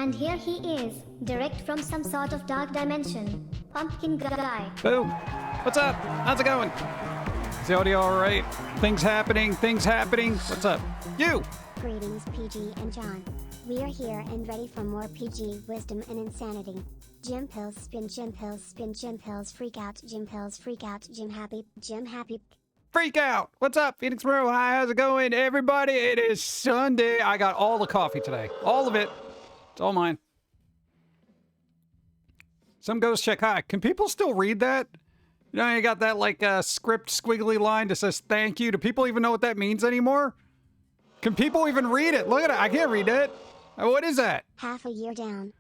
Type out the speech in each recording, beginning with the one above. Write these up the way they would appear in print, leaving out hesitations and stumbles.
And here he is, direct from some sort of dark dimension. Pumpkin guy. Boom. What's up? How's it going? Is the audio all right? Things happening. What's up? You! Greetings, PG and John. We are here and ready for more PG wisdom and insanity. Jim Pills spin, Jim Pills spin, Jim Pills freak out, Jim Pills freak out, Jim happy. Freak out! What's up, Phoenix Bro? Hi, how's it going, everybody? It is Sunday. I got all the coffee today. All of it. It's all mine. Some ghost check. Hi. Can people still read that? You know, you got that like script squiggly line that says thank you. Do people even know what that means anymore? Can people even read it? Look at it. I can't read it. What is that? Half a year down.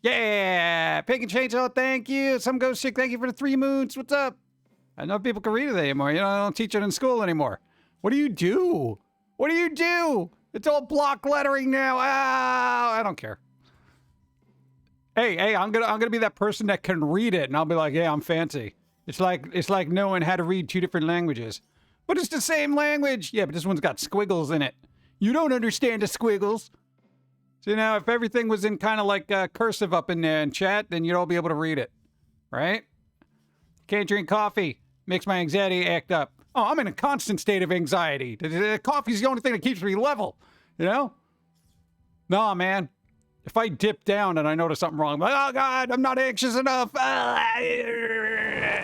Yeah. Pick and Chainsaw, thank you. Some ghost chick, thank you for the 3 moons. What's up? I know people can read it anymore. You know, I don't teach it in school anymore. What do you do? What do you do? It's all block lettering now. Ah, I don't care. Hey, I'm gonna be that person that can read it, and I'll be like, yeah, I'm fancy. It's like knowing how to read 2 different languages. But it's the same language. Yeah, but this one's got squiggles in it. You don't understand the squiggles. So now, if everything was in kind of like cursive up in there in chat, then you'd all be able to read it, right? Can't drink coffee. Makes my anxiety act up. Oh, I'm in a constant state of anxiety. Coffee's the only thing that keeps me level, you know? Nah, man. If I dip down and I notice something wrong, I'm like, oh, God, I'm not anxious enough.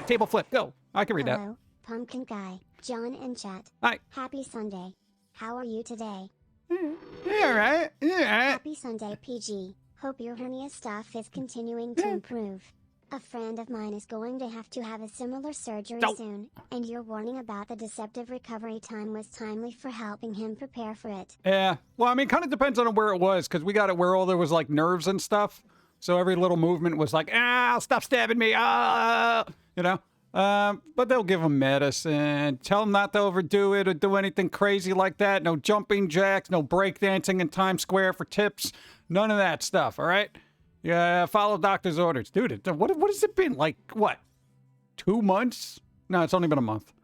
Table flip. Go. I can read that. Hello, Pumpkin Guy, John in chat. Hi. Happy Sunday. How are you today? Yeah, all right. Yeah. Happy Sunday, PG. Hope your hernia stuff is continuing to improve. A friend of mine is going to have a similar surgery soon, and your warning about the deceptive recovery time was timely for helping him prepare for it. Yeah. Well, I mean, kind of depends on where it was, because we got it where all there was, like, nerves and stuff. So every little movement was like, stop stabbing me, you know? But they'll give him medicine. Tell him not to overdo it or do anything crazy like that. No jumping jacks, no breakdancing in Times Square for tips. None of that stuff, all right? Yeah, follow doctor's orders. Dude, what has it been? Like, what? 2 months? No, it's only been a month.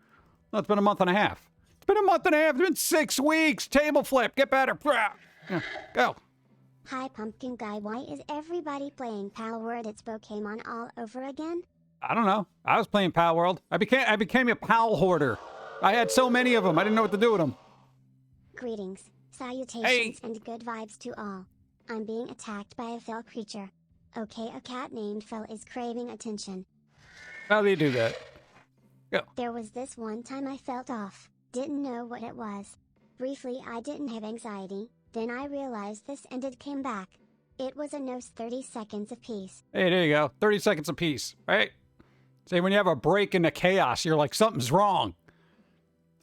No, it's been a month and a half. It's been a month and a half. It's been 6 weeks. Table flip. Get better. Yeah, go. Hi, Pumpkin Guy. Why is everybody playing Palworld? It's Pokemon all over again? I don't know. I was playing Palworld. I became a pal hoarder. I had so many of them. I didn't know what to do with them. Greetings, salutations, and good vibes to all. I'm being attacked by a fell creature. Okay, a cat named Fell is craving attention. How do you do that? Go. There was this one time I felt off. Didn't know what it was. Briefly, I didn't have anxiety. Then I realized this and it came back. It was a nose 30 seconds apiece. Hey, there you go. 30 seconds apiece, right? Say when you have a break in the chaos, you're like, something's wrong.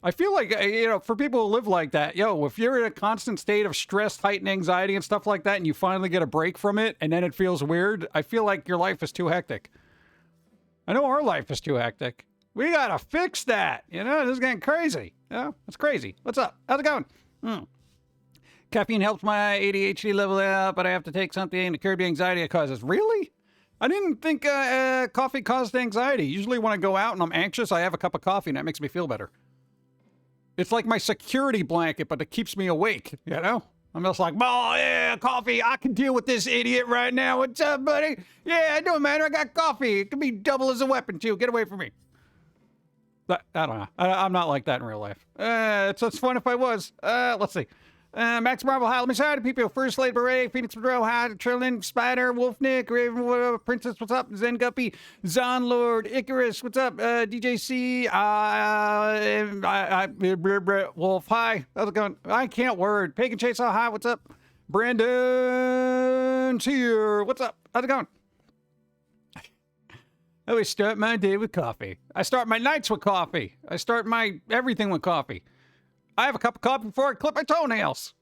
I feel like, you know, for people who live like that, if you're in a constant state of stress, heightened anxiety and stuff like that, and you finally get a break from it, and then it feels weird, I feel like your life is too hectic. I know our life is too hectic. We gotta fix that, you know? This is getting crazy. You know? It's crazy. What's up? How's it going? Caffeine helps my ADHD level out, but I have to take something to curb the anxiety it causes. Really? I didn't think coffee caused anxiety. Usually when I go out and I'm anxious, I have a cup of coffee, and that makes me feel better. It's like my security blanket, but it keeps me awake, you know? I'm just like, oh, yeah, coffee. I can deal with this idiot right now. What's up, buddy? Yeah, it don't matter. I got coffee. It can be double as a weapon, too. Get away from me. But, I don't know. I'm not like that in real life. It's fun if I was. Let's see. Max Marvel, hi, let me say hi to people. First Lady Beret, Phoenix Monroe, hi, Trillin, Spider, Wolfnick, Raven, Princess, what's up? Zen Guppy, Zon Lord, Icarus, what's up? DJC, Wolf, hi, how's it going? I can't word. Pagan Chainsaw, hi, what's up? Brandon's here, what's up? How's it going? I always start my day with coffee. I start my nights with coffee. I start my everything with coffee. I have a cup of coffee before I clip my toenails.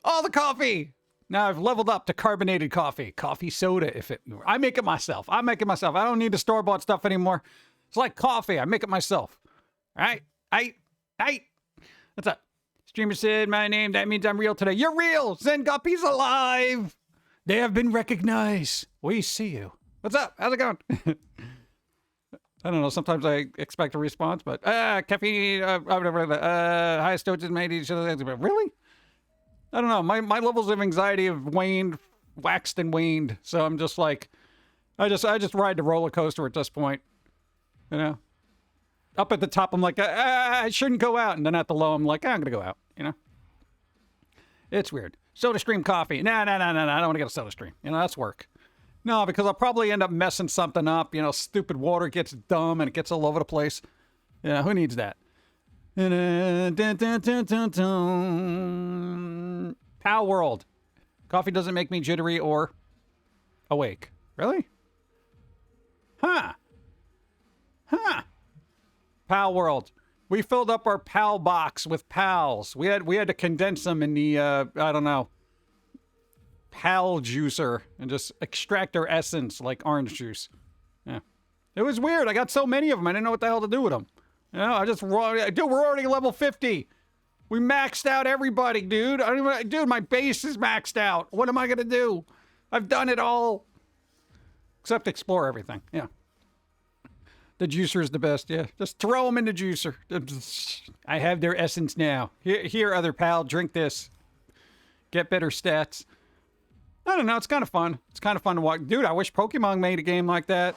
All the coffee. Now I've leveled up to carbonated coffee. Coffee soda, I make it myself. I don't need the store-bought stuff anymore. It's like coffee. I make it myself. All right? What's up? Streamer said my name. That means I'm real today. You're real. Zen Guppy's alive. They have been recognized. We see you. What's up? How's it going? I don't know. Sometimes I expect a response, but caffeine. Highest doses made each other. Really? I don't know. My levels of anxiety have waned waxed and waned. So I'm just like, I just ride the roller coaster at this point. You know? Up at the top, I'm like, I shouldn't go out. And then at the low, I'm like, I'm going to go out. You know? It's weird. SodaStream coffee. No. I don't want to get a SodaStream. You know, that's work. No, because I'll probably end up messing something up. You know, stupid water gets dumb and it gets all over the place. Yeah, who needs that? Palworld. Coffee doesn't make me jittery or awake. Really? Huh. Palworld. We filled up our Pal box with Pals. We had to condense them in the, I don't know, Pal juicer and just extract their essence like orange juice. Yeah. It was weird. I got so many of them. I didn't know what the hell to do with them. You know, dude, we're already level 50. We maxed out everybody, dude. Dude, my base is maxed out. What am I going to do? I've done it all. Except explore everything. Yeah. The juicer is the best, yeah. Just throw them in the juicer. I have their essence now. Here, other pal, drink this. Get better stats. I don't know, it's kind of fun. It's kind of fun to watch. Dude, I wish Pokemon made a game like that.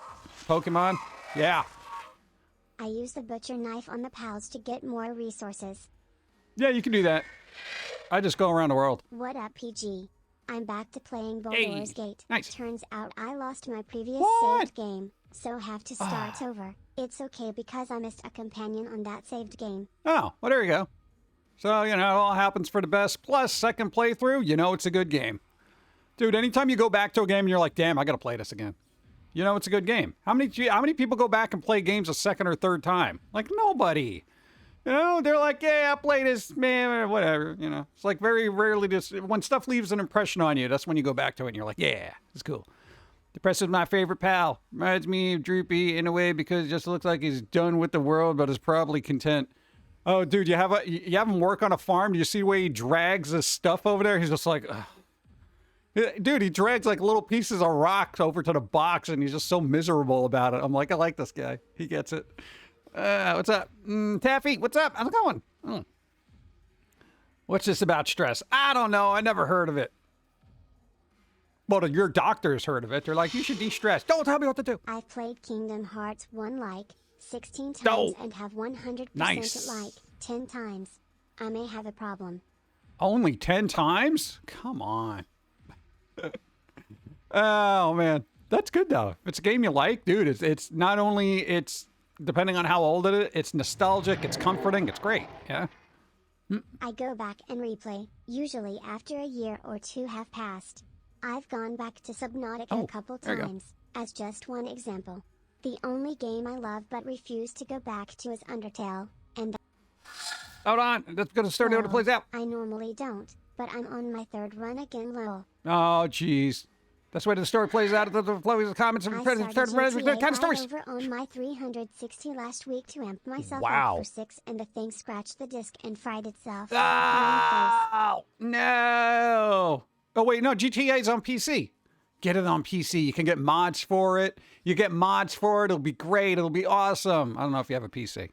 Pokemon? Yeah. I use the butcher knife on the pals to get more resources. Yeah, you can do that. I just go around the world. What up, PG? I'm back to playing Baldur's Gate. Nice. Turns out I lost my previous saved game, so have to start over. It's okay because I missed a companion on that saved game. Oh, well, there you go. So, you know, it all happens for the best. Plus, second playthrough, you know it's a good game. Dude, anytime you go back to a game and you're like, damn, I gotta play this again. You know it's a good game. How many people go back and play games a second or third time? Like, nobody. You know, they're like, yeah, I'll play this, man, whatever, you know. It's like very rarely just, when stuff leaves an impression on you, that's when you go back to it and you're like, yeah, it's cool. Depressed is my favorite pal. Reminds me of Droopy in a way because it just looks like he's done with the world, but is probably content. Oh, dude, you have him work on a farm? Do you see the way he drags his stuff over there? He's just like, ugh. Dude, he drags like little pieces of rocks over to the box and he's just so miserable about it. I'm like, I like this guy. He gets it. What's up? Taffy, what's up? How's it going? What's this about stress? I don't know. I never heard of it. Well, your doctors heard of it. They're like, you should de-stress. Don't tell me what to do. I've played Kingdom Hearts 1 like 16 times and have 100% nice. like 10 times. I may have a problem. Only 10 times? Come on. Oh, man. That's good, though. If it's a game you like, dude, it's not only, it's depending on how old it is, it's nostalgic, it's comforting, it's great, yeah? I go back and replay, usually after a year or two have passed. I've gone back to Subnautica a couple times, as just one example. The only game I love but refuse to go back to is Undertale, and hold on, let's go to start how it plays out. I normally don't, but I'm on my third run again, lol. Oh, jeez. That's the way the story plays out. The flow of the comments and GTA kind of stories. over on my 360 last week to amp myself wow. up for 6, and the thing scratched the disc and fried itself. Oh, no. Oh, wait, no, GTA is on PC. Get it on PC. You can get mods for it. You get mods for it. It'll be great. It'll be awesome. I don't know if you have a PC.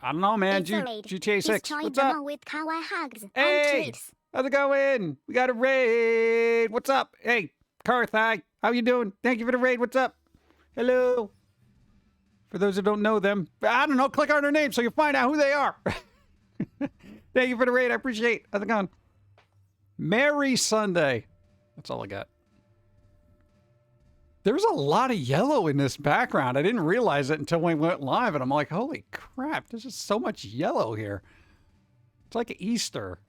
I don't know, man. GTA 6. What's up? With kawaii hugs hey, and treats. How's it going? We got a raid. What's up? Hey, Karth, hi. How you doing? Thank you for the raid. What's up? Hello. For those who don't know them, I don't know, click on their name so you'll find out who they are. Thank you for the raid. I appreciate it. How's it going? Merry Sunday. That's all I got. There's a lot of yellow in this background. I didn't realize it until we went live, and I'm like, holy crap, there's just so much yellow here. It's like Easter.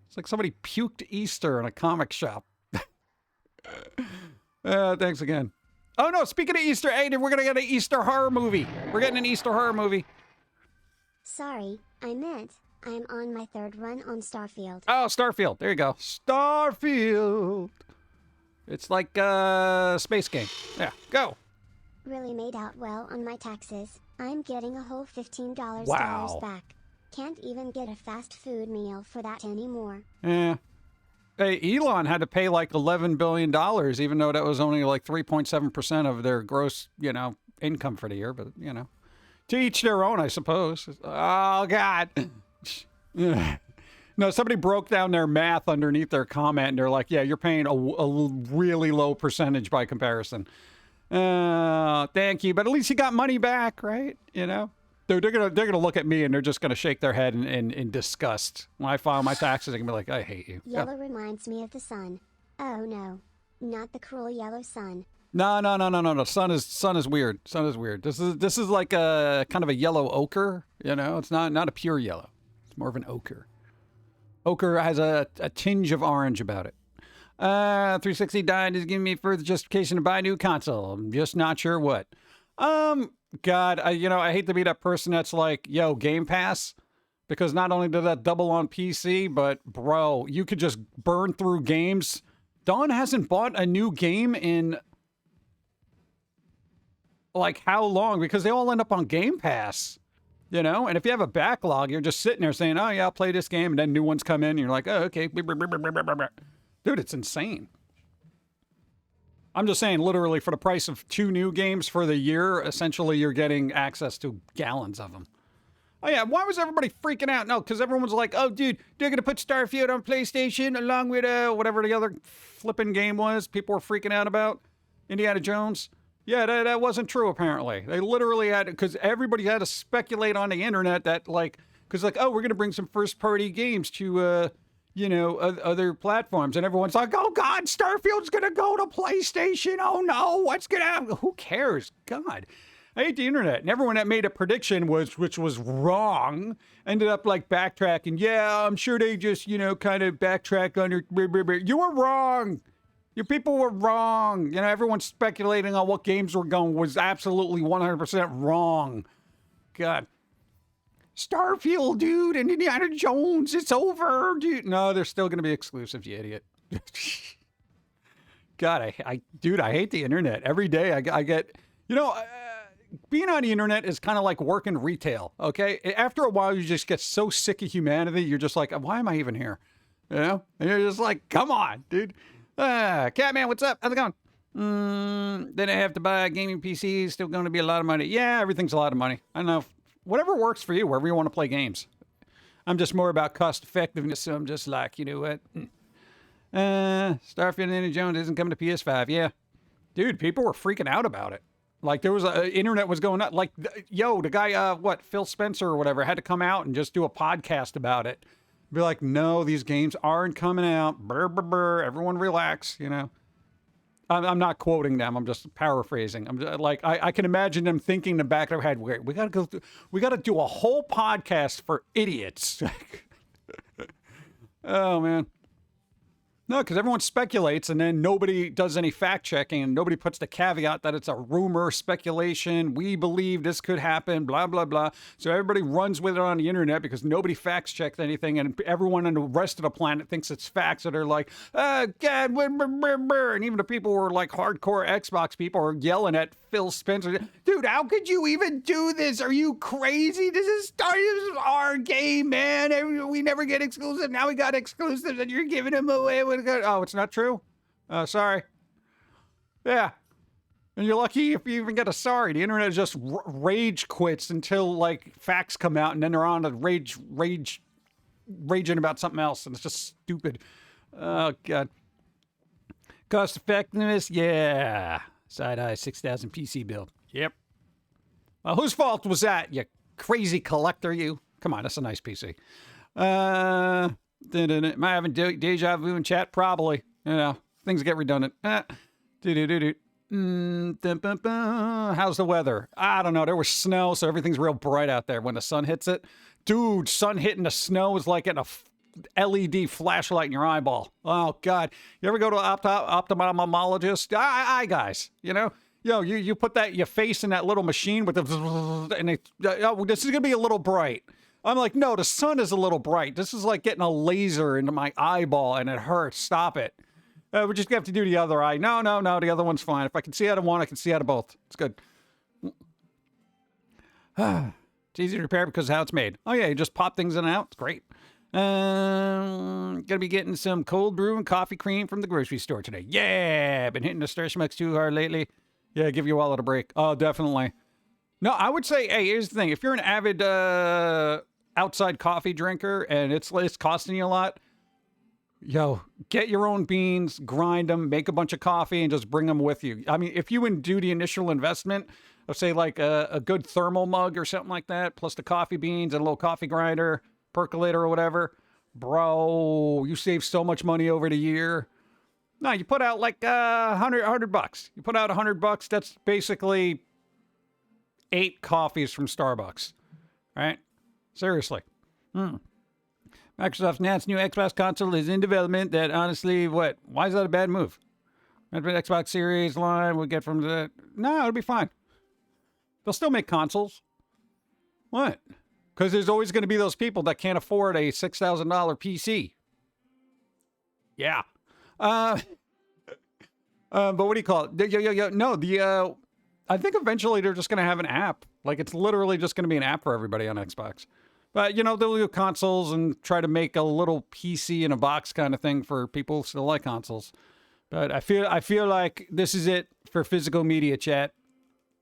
It's like somebody puked Easter in a comic shop. Thanks again. Oh, no, speaking of Easter, hey, we're going to get an Easter horror movie. We're getting an Easter horror movie. Sorry, I meant I'm on my third run on Starfield. Oh, Starfield. There you go. Starfield. It's like a space game. Yeah, go. Really made out well on my taxes. I'm getting a whole $15 wow. back. Can't even get a fast food meal for that anymore. Yeah. Hey, Elon had to pay like $11 billion, even though that was only like 3.7% of their gross, you know, income for the year. But, you know, to each their own, I suppose. Oh, God. No, somebody broke down their math underneath their comment, and they're like, yeah, you're paying a really low percentage by comparison. Thank you, but at least you got money back, right? You know? They're gonna look at me, and they're just gonna shake their head in disgust. When I file my taxes, they're gonna be like, I hate you. Yellow reminds me of the sun. Oh no. Not the cruel yellow sun. No. Sun is weird. Sun is weird. This is like a kind of a yellow ochre, you know? It's not a pure yellow. It's more of an ochre. Ochre has a tinge of orange about it. 360 died is giving me further justification to buy a new console. I'm just not sure what. God, I hate to be that person that's like, yo, Game Pass. Because not only did that double on PC, but bro, you could just burn through games. Dawn hasn't bought a new game in like how long? Because they all end up on Game Pass. You know, and if you have a backlog, you're just sitting there saying, oh, yeah, I'll play this game. And then new ones come in and you're like, oh, okay. Dude, it's insane. I'm just saying, literally, for the price of 2 new games for the year, essentially, you're getting access to gallons of them. Oh, yeah. Why was everybody freaking out? No, because everyone's like, oh, dude, they're going to put Starfield on PlayStation along with whatever the other flipping game was people were freaking out about. Indiana Jones. Yeah, that wasn't true, apparently. They literally had, because everybody had to speculate on the internet that, like, because, like, oh, we're going to bring some first-party games to, other platforms. And everyone's like, oh, God, Starfield's going to go to PlayStation. Oh, no, what's going to happen? Who cares? God. I hate the internet. And everyone that made a prediction, which was wrong, ended up, like, backtracking. Yeah, I'm sure they just, kind of backtrack on your... You were wrong. You people were wrong. You know, everyone speculating on what games were going was absolutely 100% wrong. God. Starfield, dude, and Indiana Jones, it's over, dude. No, they're still going to be exclusive, you idiot. God, I hate the internet. Every day I get, being on the internet is kind of like working retail, okay? After a while, you just get so sick of humanity, you're just like, why am I even here? You know? And you're just like, come on, dude. Catman, what's up? How's it going? Then I have to buy a gaming PC. Still going to be a lot of money. Yeah, everything's a lot of money. I don't know. Whatever works for you, wherever you want to play games. I'm just more about cost effectiveness, so I'm just like, you know what? Starfield and Indiana Jones isn't coming to PS5. Yeah. Dude, people were freaking out about it. Like, there was internet was going up. Like, the guy, Phil Spencer or whatever, had to come out and just do a podcast about it. Be like, no, these games aren't coming out. Brr, brr, brr. Everyone relax, I'm not quoting them. I'm just paraphrasing. I'm just, like, I can imagine them thinking in the back of their head, wait, we got to do a whole podcast for idiots. Oh, man. No, because everyone speculates and then nobody does any fact checking and nobody puts the caveat that it's a rumor, speculation, we believe this could happen, blah, blah, blah. So everybody runs with it on the internet because nobody fact checked anything and everyone on the rest of the planet thinks it's facts. So they're like, oh, God, and even the people who are like hardcore Xbox people are yelling at Phil Spencer. Dude, how could you even do this? Are you crazy? This is our game, man. We never get exclusive. Now we got exclusives and you're giving them away. Oh, it's not true? Sorry. Yeah. And you're lucky if you even get a sorry. The internet just rage quits until, like, facts come out, and then they're on to raging about something else, and it's just stupid. Oh, God. Cost effectiveness? Yeah. Side-eye 6,000 PC build. Yep. Whose fault was that, you crazy collector, you? Come on, that's a nice PC. Am I having deja vu in chat? Probably. Things get redundant. How's the weather? I don't know. There was snow, so everything's real bright out there when the sun hits it. Dude, sun hitting the snow is like getting a LED flashlight in your eyeball. Oh, God. You ever go to an ophthalmologist? Eye guys, you put your face in that little machine with the, and this is going to be a little bright. I'm like, no, the sun is a little bright. This is like getting a laser into my eyeball and it hurts. Stop it. We just have to do the other eye. No, the other one's fine. If I can see out of one, I can see out of both. It's good. It's easy to repair because of how it's made. Oh, yeah, you just pop things in and out. It's great. Gonna be getting some cold brew and coffee cream from the grocery store today. Yeah, been hitting the Starbucks too hard lately. Yeah, give your wallet a break. Oh, definitely. No, I would say, hey, here's the thing. If you're an avid outside coffee drinker and it's costing you a lot, yo, get your own beans, grind them, make a bunch of coffee, and just bring them with you. I mean, if you would do the initial investment of, say, like a good thermal mug or something like that, plus the coffee beans and a little coffee grinder, percolator or whatever, bro, you save so much money over the year. No, you put out like $100. You put out $100. That's basically 8 coffees from Starbucks, right? Seriously. Microsoft's announced new Xbox console is in development. That honestly, what? Why is that a bad move? Xbox Series line we'll get from the... No, it'll be fine. They'll still make consoles. What? Because there's always going to be those people that can't afford a $6,000 PC. Yeah. But what do you call it? No, I think eventually they're just going to have an app. Like, it's literally just going to be an app for everybody on Xbox. But, they'll do consoles and try to make a little PC in a box kind of thing for people who still like consoles. But I feel like this is it for physical media, chat.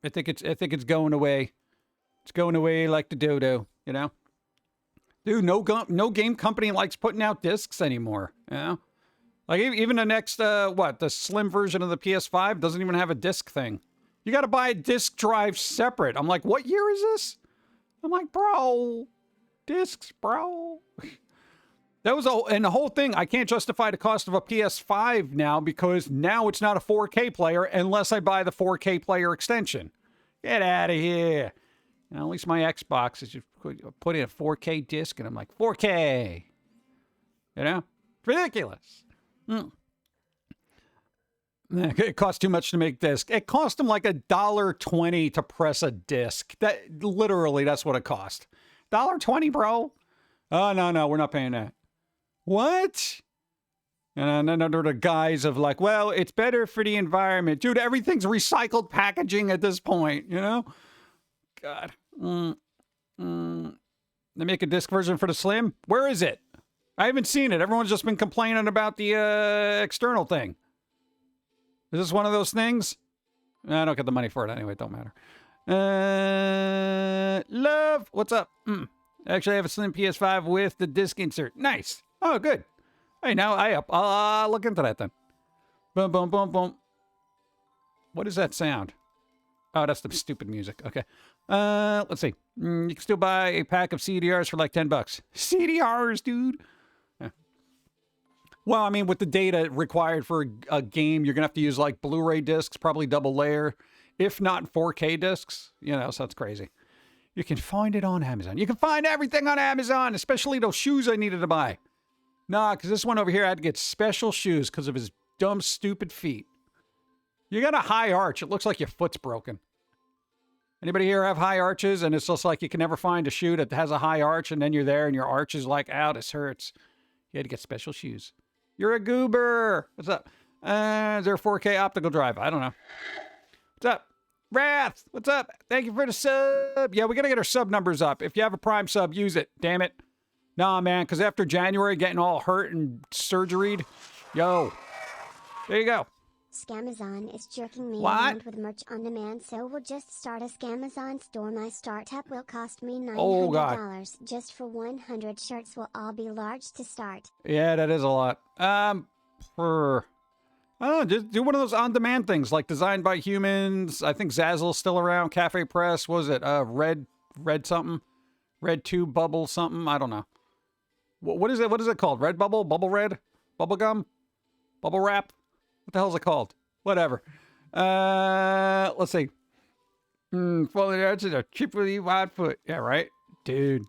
I think it's going away. It's going away like the dodo, Dude, no game company likes putting out discs anymore, Like, even the next, the slim version of the PS5 doesn't even have a disc thing. You got to buy a disc drive separate. I'm like, what year is this? I'm like, bro, discs, bro. And the whole thing, I can't justify the cost of a PS5 now because now it's not a 4K player unless I buy the 4K player extension. Get out of here. At least my Xbox is just put in a 4K disc and I'm like, 4K. It's ridiculous. It costs too much to make disc. It cost them like $1.20 to press a disc. That's what it cost. $1.20, bro. Oh, no, we're not paying that. What? And then under the guise of like, well, it's better for the environment. Dude, everything's recycled packaging at this point, God. They make a disc version for the Slim? Where is it? I haven't seen it. Everyone's just been complaining about the external thing. Is this one of those things? I don't get the money for it anyway. It don't matter. Love, what's up? Actually, I have a Slim PS5 with the disc insert. Nice. Oh, good. Hey, now I'll look into that then. Boom, boom, boom, boom. What is that sound? Oh, that's the stupid music. Okay. Let's see. You can still buy a pack of CDRs for like $10. CDRs, dude. Yeah. Well, I mean, with the data required for a game, you're going to have to use like Blu-ray discs, probably double layer, if not 4K discs. So that's crazy. You can find it on Amazon. You can find everything on Amazon, especially those shoes I needed to buy. Nah, because this one over here, I had to get special shoes because of his dumb, stupid feet. You got a high arch. It looks like your foot's broken. Anybody here have high arches? And it's just like you can never find a shoe that has a high arch, and then you're there and your arch is like, ow, this hurts. You had to get special shoes. You're a goober. What's up? Is there a 4K optical drive? I don't know. What's up? Wrath, what's up? Thank you for the sub. Yeah, we got to get our sub numbers up. If you have a Prime sub, use it. Damn it. Nah, man, because after January, getting all hurt and surgeried, yo, there you go. Scamazon is jerking me around with merch on demand, so we'll just start a Scamazon store. My startup will cost me $900. Just for 100 shirts will all be large to start. Yeah, that is a lot. Just do one of those on-demand things, like Designed by Humans. I think Zazzle's still around. Cafe Press, what was it? Red something? Red Tube Bubble something? I don't know. What is it? What is it called? Red Bubble? Bubble Red? Bubble Gum? Bubble Wrap? What the hell is it called? Whatever. Let's see. Falling arches are cheaply wide foot. Yeah, right? Dude.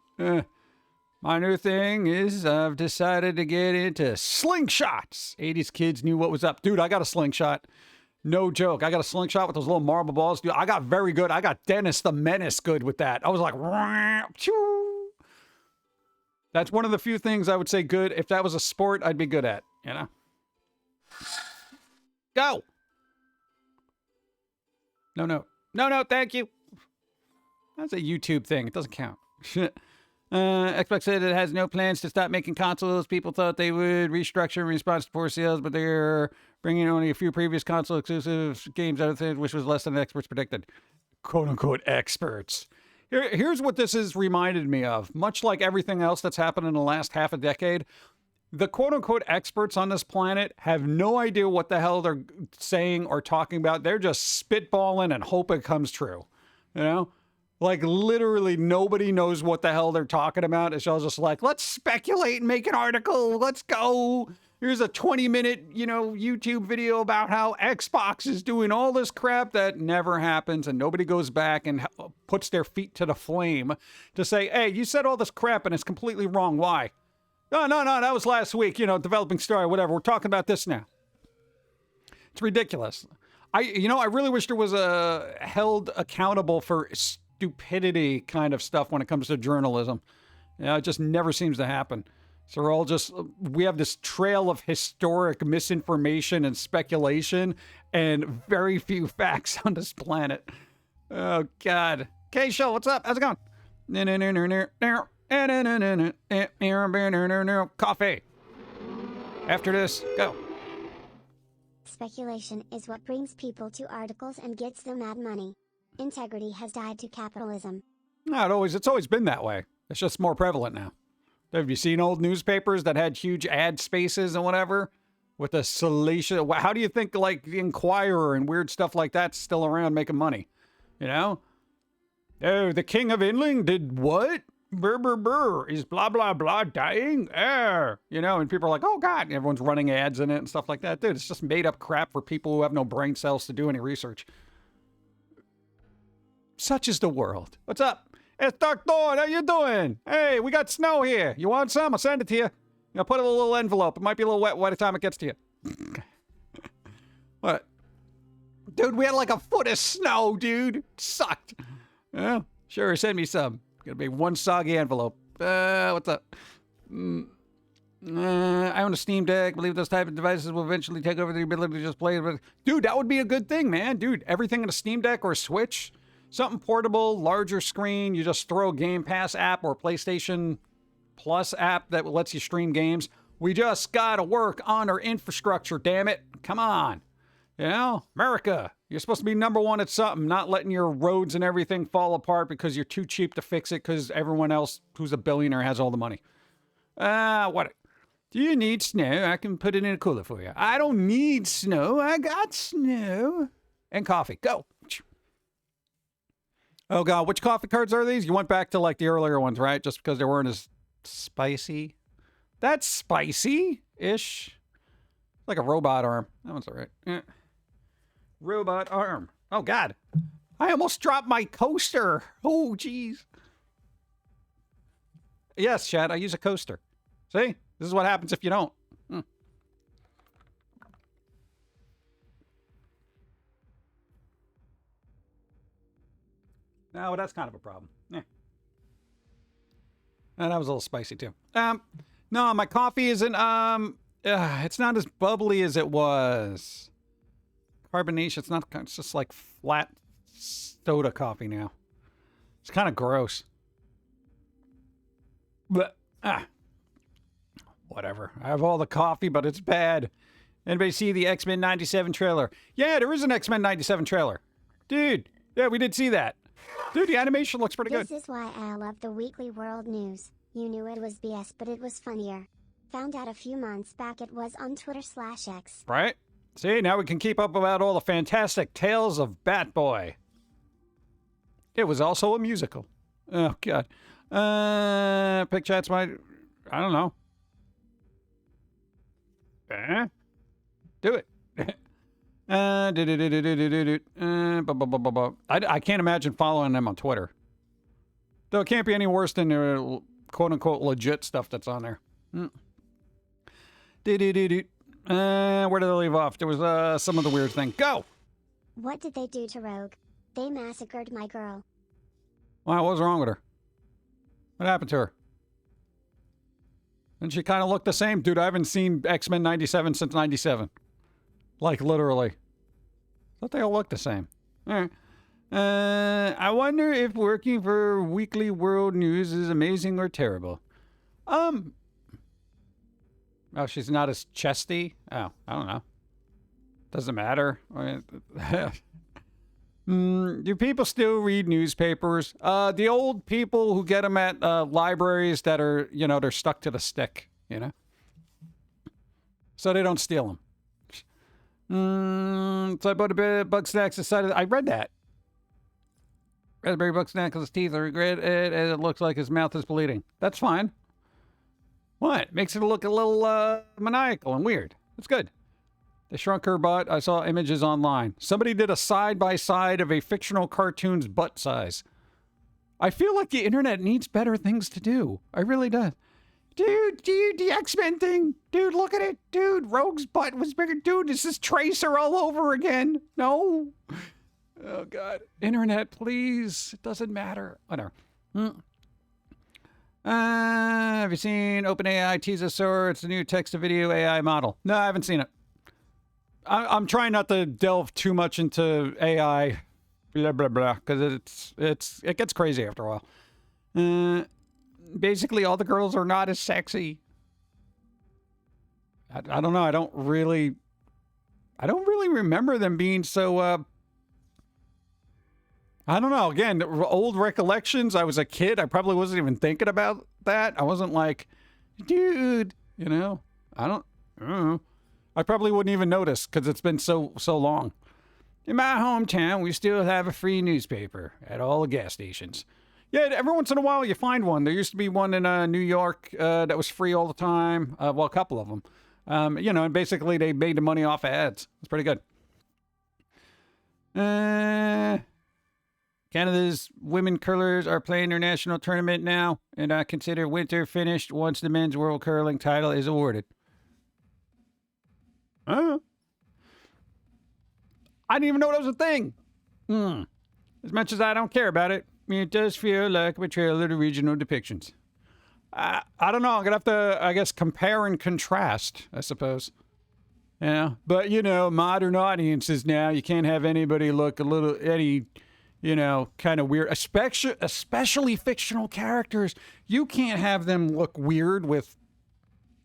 My new thing is I've decided to get into slingshots. 80s kids knew what was up. Dude, I got a slingshot. No joke. I got a slingshot with those little marble balls. Dude, I got very good. I got Dennis the Menace good with that. I was like, choo. That's one of the few things I would say good. If that was a sport, I'd be good at, Go. No, thank you. That's a YouTube thing. It doesn't count. Xbox said it has no plans to stop making consoles. People thought they would restructure in response to poor sales, but they're bringing only a few previous console exclusive games out of things, which was less than the experts predicted. Quote unquote experts. Here's what this has reminded me of. Much like everything else that's happened in the last half a decade, the quote-unquote experts on this planet have no idea what the hell they're saying or talking about. They're just spitballing and hope it comes true. You know? Like, literally nobody knows what the hell they're talking about. It's all just like, let's speculate and make an article. Let's go. Here's a 20-minute, YouTube video about how Xbox is doing all this crap that never happens, and nobody goes back and puts their feet to the flame to say, hey, you said all this crap and it's completely wrong. Why? No, that was last week, developing story, whatever. We're talking about this now. It's ridiculous. I really wish there was a held accountable for stupidity kind of stuff when it comes to journalism. It just never seems to happen. So we have this trail of historic misinformation and speculation and very few facts on this planet. Oh, God. Okay, Show, what's up? How's it going? Coffee. After this, go. Speculation is what brings people to articles and gets them ad money. Integrity has died to capitalism. No, it's always been that way. It's just more prevalent now. Have you seen old newspapers that had huge ad spaces and whatever? With a salacious... How do you think, like, the Inquirer and weird stuff like that's still around making money? Oh, the King of England did what? Brr. Is blah, blah, blah dying? And people are like, oh, God. And everyone's running ads in it and stuff like that. Dude, it's just made up crap for people who have no brain cells to do any research. Such is the world. What's up? It's Dark Dawn. How you doing? Hey, we got snow here. You want some? I'll send it to you. Put it in a little envelope. It might be a little wet by the time it gets to you. What? Dude, we had like a foot of snow, dude. It sucked. Yeah, sure, send me some. Gonna be one soggy envelope. What's up? I own a Steam Deck. Believe those type of devices will eventually take over the ability to just play it. Dude, that would be a good thing, man. Dude, everything in a Steam Deck or a Switch, something portable, larger screen. You just throw a Game Pass app or PlayStation Plus app that lets you stream games. We just gotta work on our infrastructure, damn it. Come on. America, you're supposed to be number one at something, not letting your roads and everything fall apart because you're too cheap to fix it because everyone else who's a billionaire has all the money. What? Do you need snow? I can put it in a cooler for you. I don't need snow. I got snow. And coffee. Go. Oh, God. Which coffee cards are these? You went back to, like, the earlier ones, right? Just because they weren't as spicy. That's spicy-ish. Like a robot arm. That one's all right. Robot arm. Oh, God. I almost dropped my coaster. Oh, jeez. Yes, Chad, I use a coaster. See? This is what happens if you don't. No, that's kind of a problem. Yeah. That was a little spicy, too. No, my coffee isn't, it's not as bubbly as it was. Carbonation, it's just like flat soda coffee now. It's kind of gross. But, whatever. I have all the coffee, but it's bad. Anybody see the X-Men 97 trailer? Yeah, there is an X-Men 97 trailer. Dude, yeah, we did see that. Dude, the animation looks pretty good. This is why I love the Weekly World News. You knew it was BS, but it was funnier. Found out a few months back it was on Twitter/X. Right? See, now we can keep up about all the fantastic tales of Batboy. It was also a musical. Oh, God. Pick chats might... I don't know. Do it. I can't imagine following them on Twitter. Though it can't be any worse than the quote-unquote legit stuff that's on there. Where did I leave off? There was some of the weird thing. Go! What did they do to Rogue? They massacred my girl. Wow, what was wrong with her? What happened to her? And she kind of looked the same. Dude, I haven't seen X-Men 97 since 97. Like, literally. Thought they all look the same. All right. I wonder if working for Weekly World News is amazing or terrible. Oh, she's not as chesty? Oh, I don't know. Doesn't matter. I mean, Do people still read newspapers? The old people who get them at libraries that are, they're stuck to the stick, so they don't steal them. So I bought a bit of bug snacks. Decided I read that. Raspberry bug snack with his teeth. I regret it, and it looks like his mouth is bleeding. That's fine. What? Makes it look a little maniacal and weird. That's good. They shrunk her butt. I saw images online. Somebody did a side-by-side of a fictional cartoon's butt size. I feel like the internet needs better things to do. I really do. Dude, the X-Men thing. Dude, look at it. Dude, Rogue's butt was bigger. Dude, this is Tracer all over again. No. Oh, God. Internet, please. It doesn't matter. Whatever. Have you seen OpenAI Teasosaur? It's the new text-to-video AI model. No, I haven't seen it. I'm trying not to delve too much into AI, blah, blah, blah, because it gets crazy after a while. Basically, all the girls are not as sexy. I don't know. I don't really remember them being so, I don't know. Again, old recollections. I was a kid. I probably wasn't even thinking about that. I wasn't like, dude, I don't know. I probably wouldn't even notice because it's been so long. In my hometown, we still have a free newspaper at all the gas stations. Yeah, every once in a while you find one. There used to be one in New York that was free all the time. Well, a couple of them. And basically they made the money off of ads. It's pretty good. Canada's women curlers are playing their national tournament now, and I consider winter finished once the men's world curling title is awarded. I didn't even know that was a thing. As much as I don't care about it, it does feel like a betrayal of the regional depictions. I don't know. I'm going to have to, I guess, compare and contrast, I suppose. Yeah. But, modern audiences now, you can't have anybody look any kind of weird, especially fictional characters. You can't have them look weird with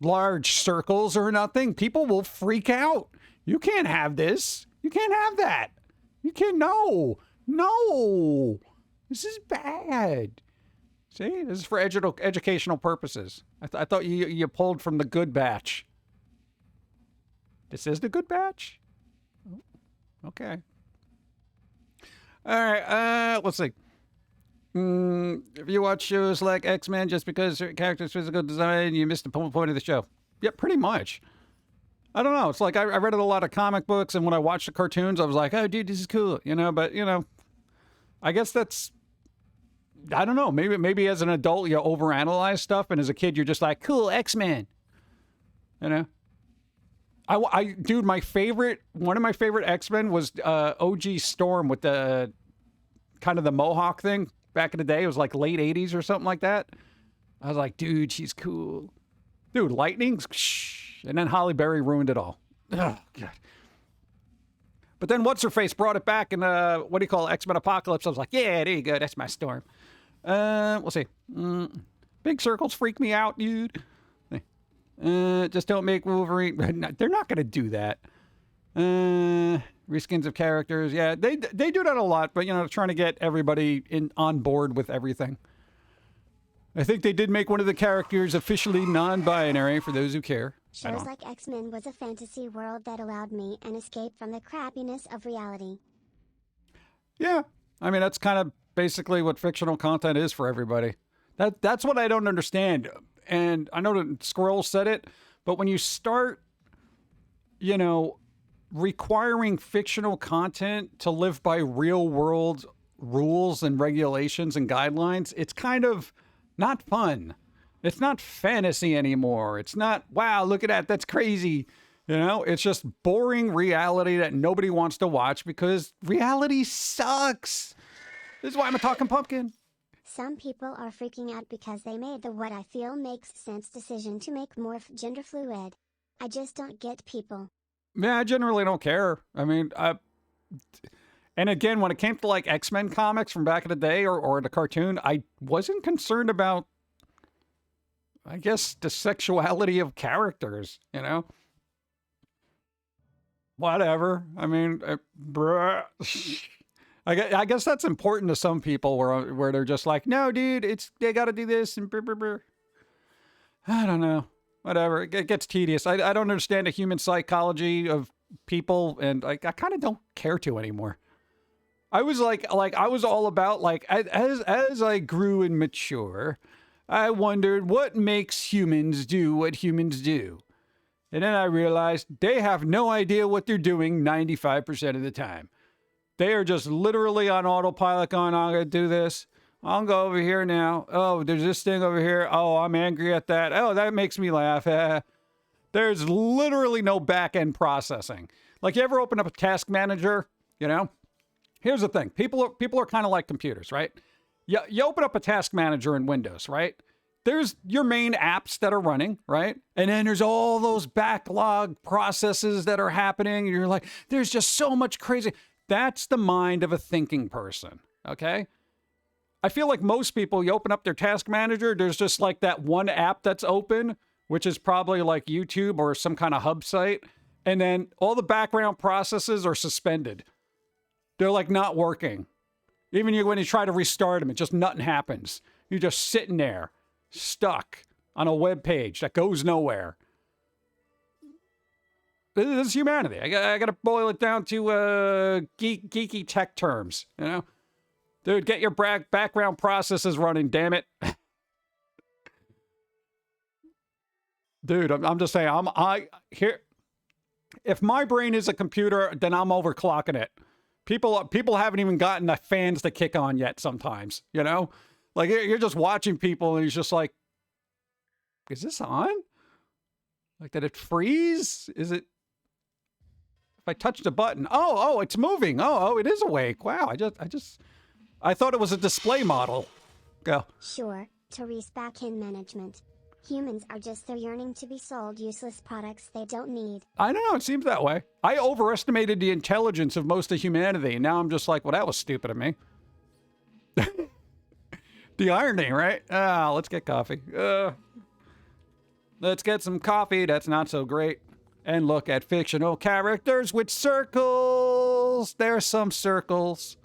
large circles or nothing. People will freak out. You can't have this. You can't have that. You can't. No. This is bad. See, this is for educational purposes. I thought you pulled from the good batch. This is the good batch? Okay. All right, let's see. If you watch shows like X-Men just because certain characters' physical design, you missed the point of the show. Yeah, pretty much. I don't know. It's like I read a lot of comic books, and when I watched the cartoons, I was like, oh, dude, this is cool. But, I guess that's, I don't know. Maybe as an adult, you overanalyze stuff, and as a kid, you're just like, cool, X-Men. Dude, one of my favorite X-Men was OG Storm with the kind of the mohawk thing. Back in the day, it was like late 80s or something like that. I was like, dude, she's cool. Dude, Lightning, and then Halle Berry ruined it all. Oh, God. But then What's-Her-Face brought it back in, X-Men Apocalypse. I was like, yeah, there you go. That's my Storm. We'll see. Big circles freak me out, dude. Just don't make Wolverine. They're not going to do that. Reskins of characters. Yeah, they do that a lot, but, trying to get everybody on board with everything. I think they did make one of the characters officially non-binary for those who care. Shows like X-Men was a fantasy world that allowed me an escape from the crappiness of reality. Yeah. I mean, that's kind of basically what fictional content is for everybody. That's what I don't understand. And I know that Squirrel said it, but when you start, requiring fictional content to live by real world rules and regulations and guidelines, it's kind of not fun. It's not fantasy anymore. It's not, wow, look at that. That's crazy. It's just boring reality that nobody wants to watch because reality sucks. This is why I'm a talking pumpkin. Some people are freaking out because they made the what I feel makes sense decision to make morph gender fluid. I just don't get people. Yeah, I generally don't care. I mean, and again, when it came to like X-Men comics from back in the day or the cartoon, I wasn't concerned about, I guess, the sexuality of characters, Whatever. I mean, I guess that's important to some people where they're just like, no, dude, they got to do this and brr, brr, brr. I don't know. Whatever. It gets tedious. I don't understand the human psychology of people, and I kind of don't care to anymore. I was like I was all about like as I grew and mature, I wondered what makes humans do what humans do. And then I realized they have no idea what they're doing 95% of the time. They are just literally on autopilot going, I'm going to do this. I'll go over here now. Oh, there's this thing over here. Oh, I'm angry at that. Oh, that makes me laugh. There's literally no back-end processing. Like, you ever open up a task manager, you know? Here's the thing. People are kind of like computers, right? You open up a task manager in Windows, right? There's your main apps that are running, right? And then there's all those backlog processes that are happening. And you're like, there's just so much crazy. That's the mind of a thinking person, okay? I feel like most people, you open up their task manager, there's just like that one app that's open, which is probably like YouTube or some kind of hub site. And then all the background processes are suspended. They're like not working. Even when you try to restart them, it just nothing happens. You're just sitting there, stuck on a web page that goes nowhere. This is humanity. I got to boil it down to geeky tech terms, you know? Dude, get your background processes running, damn it. Dude, I'm just saying, if my brain is a computer, then I'm overclocking it. People haven't even gotten the fans to kick on yet sometimes, you know? Like, you're just watching people and he's just like, is this on? Like, did it freeze? Is it? If I touch the button, oh, it's moving. Oh, it is awake. Wow, I thought it was a display model. Go. Sure, Therese back-end management. Humans are just so yearning to be sold useless products they don't need. I know, it seems that way. I overestimated the intelligence of most of humanity, and now I'm just like, well, that was stupid of me. The irony, right? Let's get coffee. Let's get some coffee. That's not so great. And look at fictional characters with circles. There's some circles.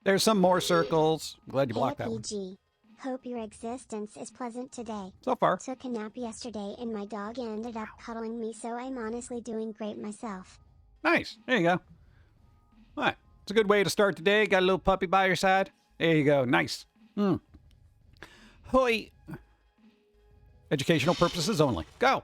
There's some more circles. Glad you blocked that one. APG. Hope your existence is pleasant today. So far. Took a nap yesterday and my dog ended up cuddling me, so I'm honestly doing great myself. Nice. There you go. What? It's a good way to start the day. Got a little puppy by your side. There you go. Nice. Hoi. Educational purposes only. Go.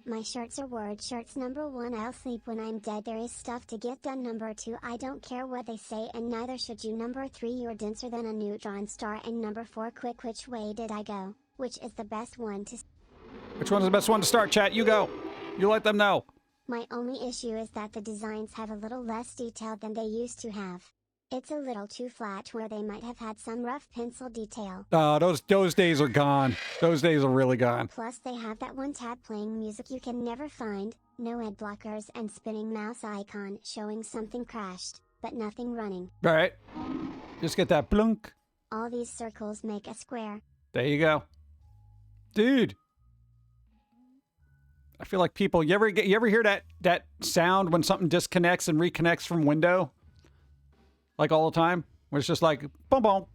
My shirts are word shirts. Number 1, I'll sleep when I'm dead. There is stuff to get done. Number 2, I don't care what they say, and neither should you. Number 3, you're denser than a neutron star. And number 4, quick, which way did I go? Which is the best one to... Which one's the best one to start, chat? You go. You let them know. My only issue is that the designs have a little less detail than they used to have. It's a little too flat where they might have had some rough pencil detail. Those days are gone. Those days are really gone. Plus they have that one tab playing music you can never find, no ad blockers, and spinning mouse icon showing something crashed, but nothing running. All right. Just get that blunk. All these circles make a square. There you go. Dude. I feel like people, you ever hear that sound when something disconnects and reconnects from window? Like all the time? Where it's just like, boom, boom,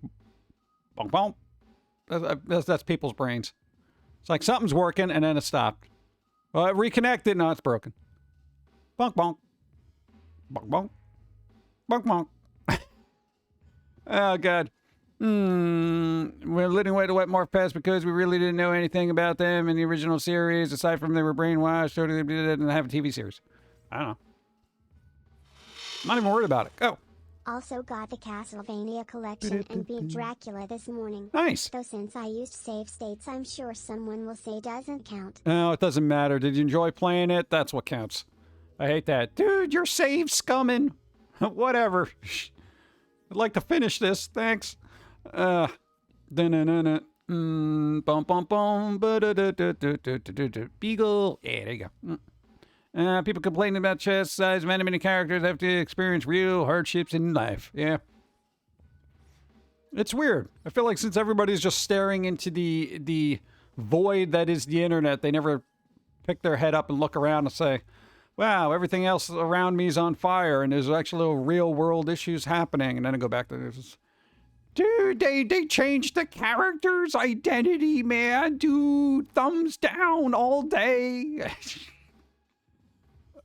boom, boom. That's people's brains. It's like something's working and then it stopped. Well, it reconnected. No, it's broken. Bonk, bonk. Bonk, bonk. Bonk, bonk. Oh, God. We're letting away the wet morph past because we really didn't know anything about them in the original series, aside from they were brainwashed, so they didn't have a TV series. I don't know. I'm not even worried about it. Go. Also got the Castlevania collection and beat Dracula this morning. Nice. Though since I used save states, I'm sure someone will say doesn't count. No, it doesn't matter. Did you enjoy playing it? That's what counts. I hate that. Dude, your save scumming. Whatever. I'd like to finish this. Thanks. Bum bum bum. Beagle. Yeah, there you go. People complaining about chest size. Many characters have to experience real hardships in life. Yeah. It's weird. I feel like since everybody's just staring into the void that is the internet. They never pick their head up and look around and say, wow, everything else around me is on fire and there's actually real world issues happening. And then I go back to this. Dude, they changed the character's identity, man. Dude, thumbs down all day.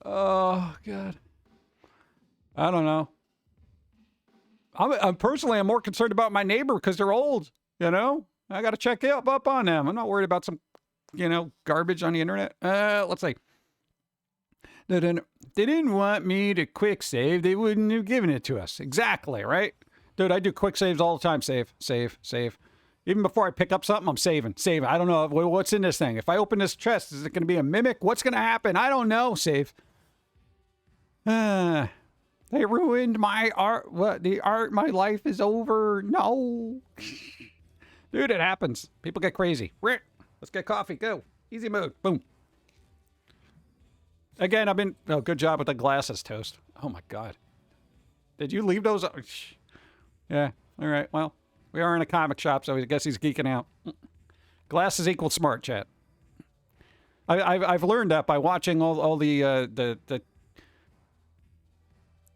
Oh, God. I don't know. I'm personally, I'm more concerned about my neighbor because they're old, you know? I got to check up on them. I'm not worried about some, garbage on the internet. Let's see. They didn't want me to quick save. They wouldn't have given it to us. Exactly, right? Dude, I do quick saves all the time. Save. Even before I pick up something, I'm saving. I don't know what's in this thing. If I open this chest, is it going to be a mimic? What's going to happen? I don't know. Save. They ruined my art. What? The art, my life is over. No. Dude, it happens. People get crazy. Let's get coffee. Go. Easy mode. Boom. Again, oh, good job with the glasses, Toast. Oh, my God. Did you leave those? Yeah. All right. Well, we are in a comic shop, so I guess he's geeking out. Glasses equal smart, chat. I've learned that by watching all the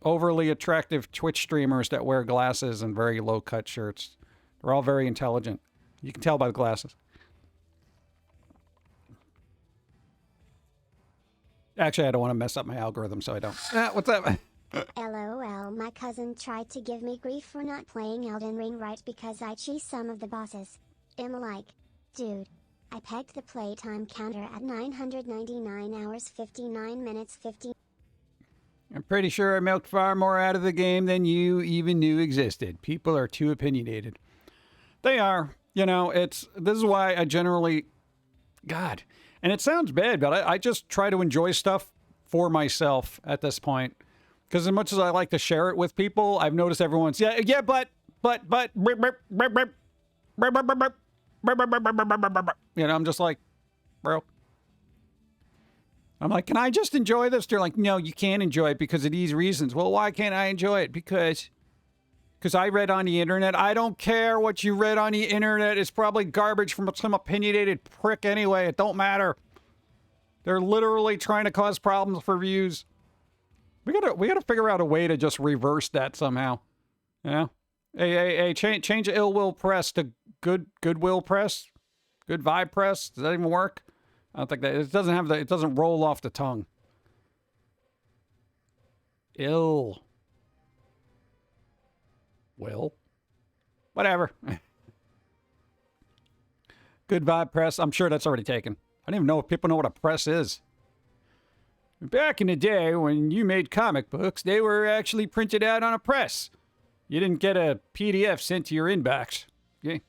overly attractive Twitch streamers that wear glasses and very low-cut shirts. They're all very intelligent. You can tell by the glasses. Actually, I don't want to mess up my algorithm, so I don't. What's up? LOL, my cousin tried to give me grief for not playing Elden Ring right because I cheesed some of the bosses. I'm like, dude, I pegged the playtime counter at 999 hours 59 minutes 50. I'm pretty sure I milked far more out of the game than you even knew existed. People are too opinionated. They are. This is why I generally, God, and it sounds bad, but I just try to enjoy stuff for myself at this point. Because as much as I like to share it with people, I've noticed everyone's, but, I'm just like, bro. I'm like, can I just enjoy this? They're like, no, you can't enjoy it because of these reasons. Well, why can't I enjoy it? Because I read on the internet. I don't care what you read on the internet. It's probably garbage from some opinionated prick anyway. It don't matter. They're literally trying to cause problems for views. We gotta figure out a way to just reverse that somehow. Hey, change ill will press to goodwill press, good vibe press. Does that even work? I don't think that it doesn't roll off the tongue. Ill will, whatever. Good vibe press. I'm sure that's already taken. I don't even know if people know what a press is. Back in the day when you made comic books, they were actually printed out on a press. You didn't get a PDF sent to your inbox. Okay?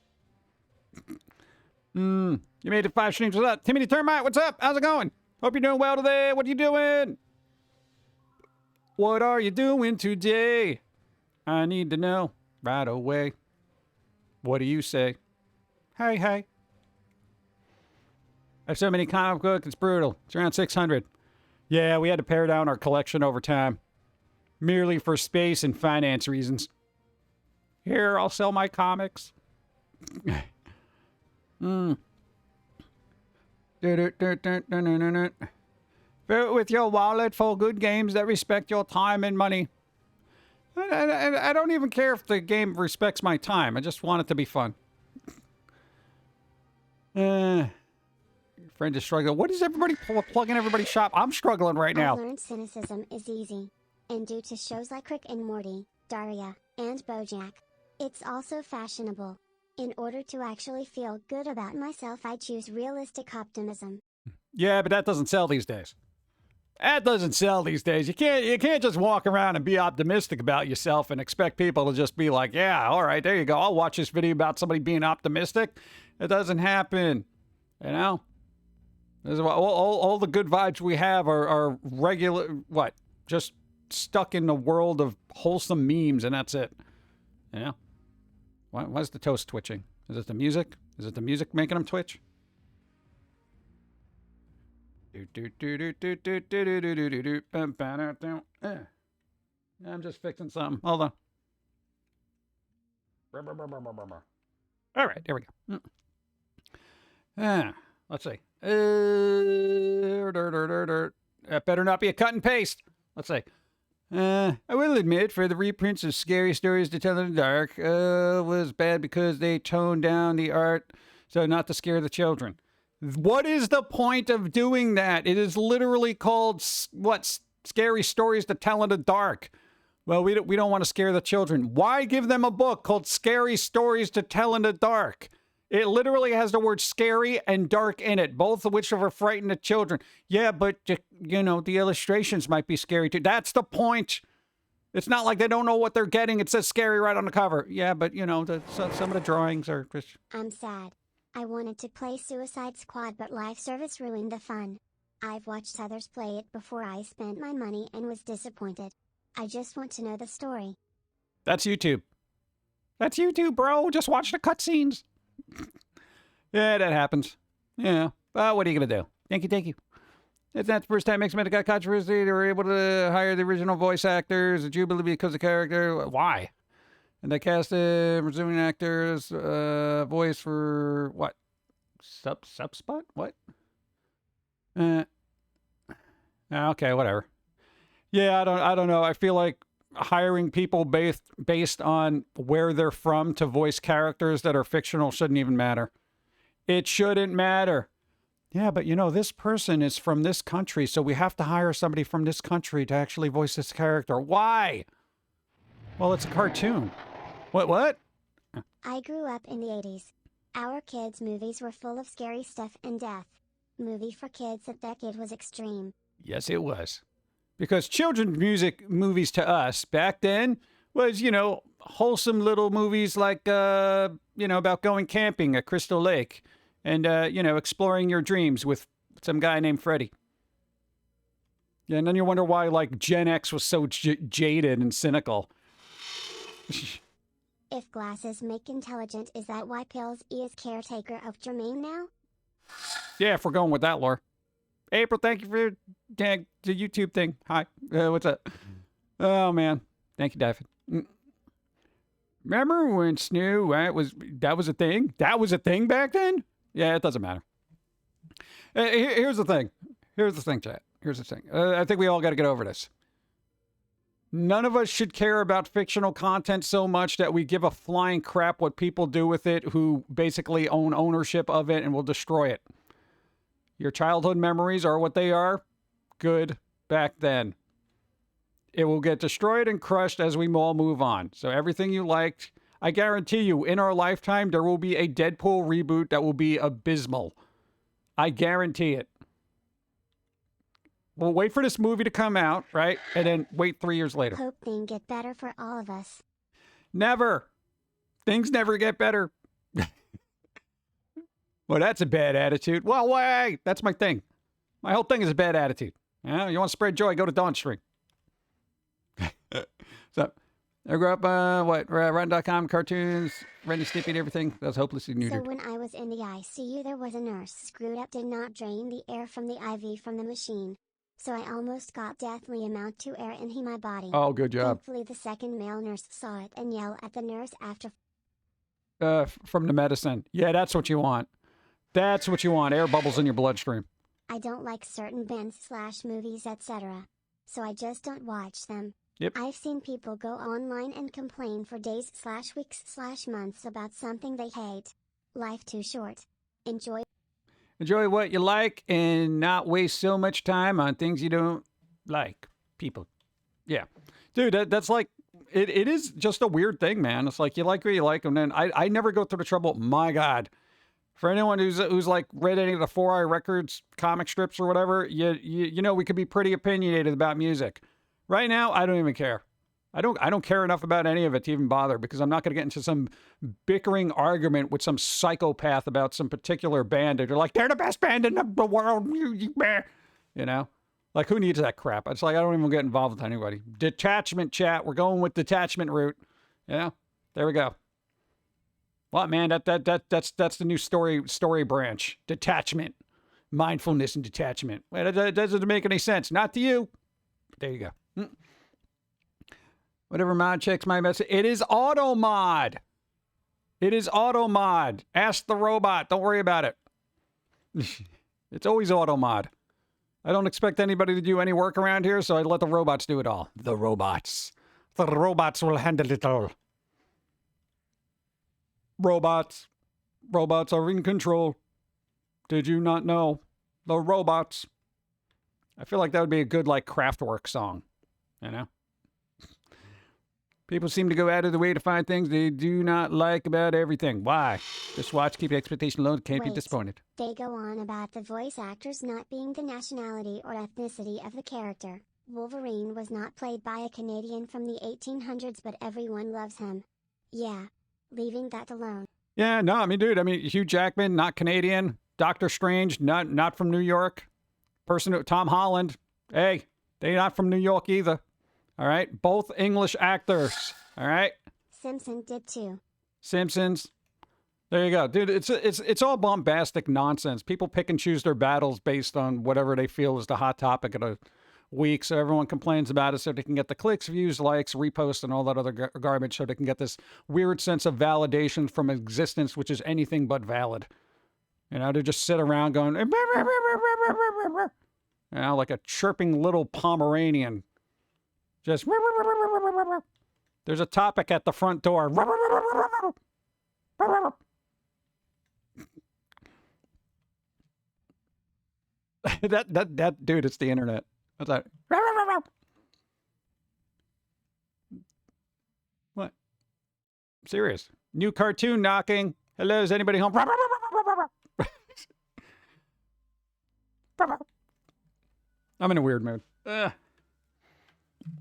You made it 5 streams. What's up? Timothy Termite, what's up? How's it going? Hope you're doing well today. What are you doing? What are you doing today? I need to know right away. What do you say? Hey. I have so many comic books, it's brutal. It's around 600. Yeah, we had to pare down our collection over time. Merely for space and finance reasons. Here, I'll sell my comics. Vote with your wallet for good games that respect your time and money. I don't even care if the game respects my time. I just want it to be fun. Your friend is struggling. What is everybody plugging everybody's shop? I'm struggling right now. I learned cynicism is easy. And due to shows like Rick and Morty, Daria, and BoJack, it's also fashionable. In order to actually feel good about myself, I choose realistic optimism. Yeah, but that doesn't sell these days. That doesn't sell these days. You can't just walk around and be optimistic about yourself and expect people to just be like, yeah, all right, there you go. I'll watch this video about somebody being optimistic. It doesn't happen. You know? This is what, all the good vibes we have are regular, just stuck in the world of wholesome memes, and that's it. You know? Why is the toast twitching? Is it the music? Is it the music making him twitch? I'm just fixing something. Hold on. All right, there we go. Let's see. That better not be a cut and paste. Let's see. I will admit, for the reprints of Scary Stories to Tell in the Dark, was bad because they toned down the art so not to scare the children. What is the point of doing that? It is literally called, Scary Stories to Tell in the Dark. Well, we don't want to scare the children. Why give them a book called Scary Stories to Tell in the Dark? It literally has the word scary and dark in it, both of which are frighten the children. Yeah, but, you know, the illustrations might be scary too. That's the point. It's not like they don't know what they're getting. It says scary right on the cover. Yeah, but, you know, some of the drawings are just... I'm sad. I wanted to play Suicide Squad, but live service ruined the fun. I've watched others play it before I spent my money and was disappointed. I just want to know the story. That's YouTube. That's YouTube, bro. Just watch the cutscenes. Yeah, that happens. Yeah. Well, what are you going to do? Thank you. It's not the first time X-Men got controversy. They were able to hire the original voice actors, a jubilee because of character. Why? And they cast a resuming actors voice for what? Subspot? What? Okay, whatever. Yeah, I don't know. I feel like hiring people based on where they're from to voice characters that are fictional shouldn't even matter. It shouldn't matter. Yeah, but you know, this person is from this country, so we have to hire somebody from this country to actually voice this character. Why? Well, it's a cartoon. What? I grew up in the 80s. Our kids' movies were full of scary stuff and death. Movie for kids that decade was extreme. Yes, it was. Because children's movies to us back then was, you know, wholesome little movies like, you know, about going camping at Crystal Lake and, you know, exploring your dreams with some guy named Freddy. Yeah, and then you wonder why, like, Gen X was so jaded and cynical. If glasses make intelligent, is that why Pilz-E is caretaker of Jermaine now? Yeah, if we're going with that lore. April, thank you for the YouTube thing. Hi. What's up? Oh, man. Thank you, David. Remember when Snoo, that was a thing? That was a thing back then? Yeah, it doesn't matter. Here's the thing. Chat. Here's the thing. I think we all got to get over this. None of us should care about fictional content so much that we give a flying crap what people do with it who basically own ownership of it and will destroy it. Your childhood memories are what they are. Good back then. It will get destroyed and crushed as we all move on. So everything you liked, I guarantee you, in our lifetime, there will be a Deadpool reboot that will be abysmal. I guarantee it. We'll wait for this movie to come out, right? And then wait 3 years later. Hope things get better for all of us. Never. Things never get better. Well, that's a bad attitude. Well, why? That's my thing. My whole thing is a bad attitude. Yeah, you want to spread joy, go to Dawn Street. So, I grew up, Rotten.com, cartoons, Ren and Stimpy and everything. That was hopelessly neutered. So when I was in the ICU, there was a nurse screwed up, did not drain the air from the IV from the machine. So I almost got deathly amount to air in my body. Oh, good job. Thankfully, the second male nurse saw it and yelled at the nurse after. From the medicine. Yeah, that's what you want. That's what you want. Air bubbles in your bloodstream. I don't like certain bands/movies, etc. So I just don't watch them. Yep. I've seen people go online and complain for days/weeks/months about something they hate. Life too short. Enjoy what you like and not waste so much time on things you don't like. People. Yeah. Dude, that's like, it is just a weird thing, man. It's like, you like what you like, and then I never go through the trouble. My God. For anyone who's like read any of the 4 Eye Records comic strips or whatever, you know we could be pretty opinionated about music. Right now, I don't even care. I don't care enough about any of it to even bother, because I'm not going to get into some bickering argument with some psychopath about some particular band. They're like, they're the best band in the world. You know? Like, who needs that crap? It's like, I don't even get involved with anybody. Detachment chat. We're going with detachment route. Yeah? There we go. What, man? That's the new story branch. Detachment. Mindfulness and detachment. Well, that doesn't make any sense. Not to you. There you go. Whatever mod checks my message. It is auto mod. It is auto mod. Ask the robot. Don't worry about it. It's always auto mod. I don't expect anybody to do any work around here, so I let the robots do it all. The robots. The robots will handle it all. Robots. Robots are in control. Did you not know? The robots. I feel like that would be a good, like, Kraftwerk song. You know? People seem to go out of the way to find things they do not like about everything. Why? Just watch, keep the expectation low, can't be disappointed. They go on about the voice actors not being the nationality or ethnicity of the character. Wolverine was not played by a Canadian from the 1800s, but everyone loves him. Yeah. Leaving that alone. Yeah, no, I mean, dude, Hugh Jackman, not Canadian. Doctor Strange, not from New York. Tom Holland, hey, they not from New York either. All right, both English actors. All right. Simpson did too. Simpsons. There you go, dude. It's all bombastic nonsense. People pick and choose their battles based on whatever they feel is the hot topic of the week. So everyone complains about it so they can get the clicks, views, likes, reposts, and all that other garbage. So they can get this weird sense of validation from existence, which is anything but valid. You know, to just sit around going, you know, like a chirping little Pomeranian. Just, there's a topic at the front door. that dude, it's the internet. What's that? What? Serious. New cartoon knocking. Hello, is anybody home? I'm in a weird mood.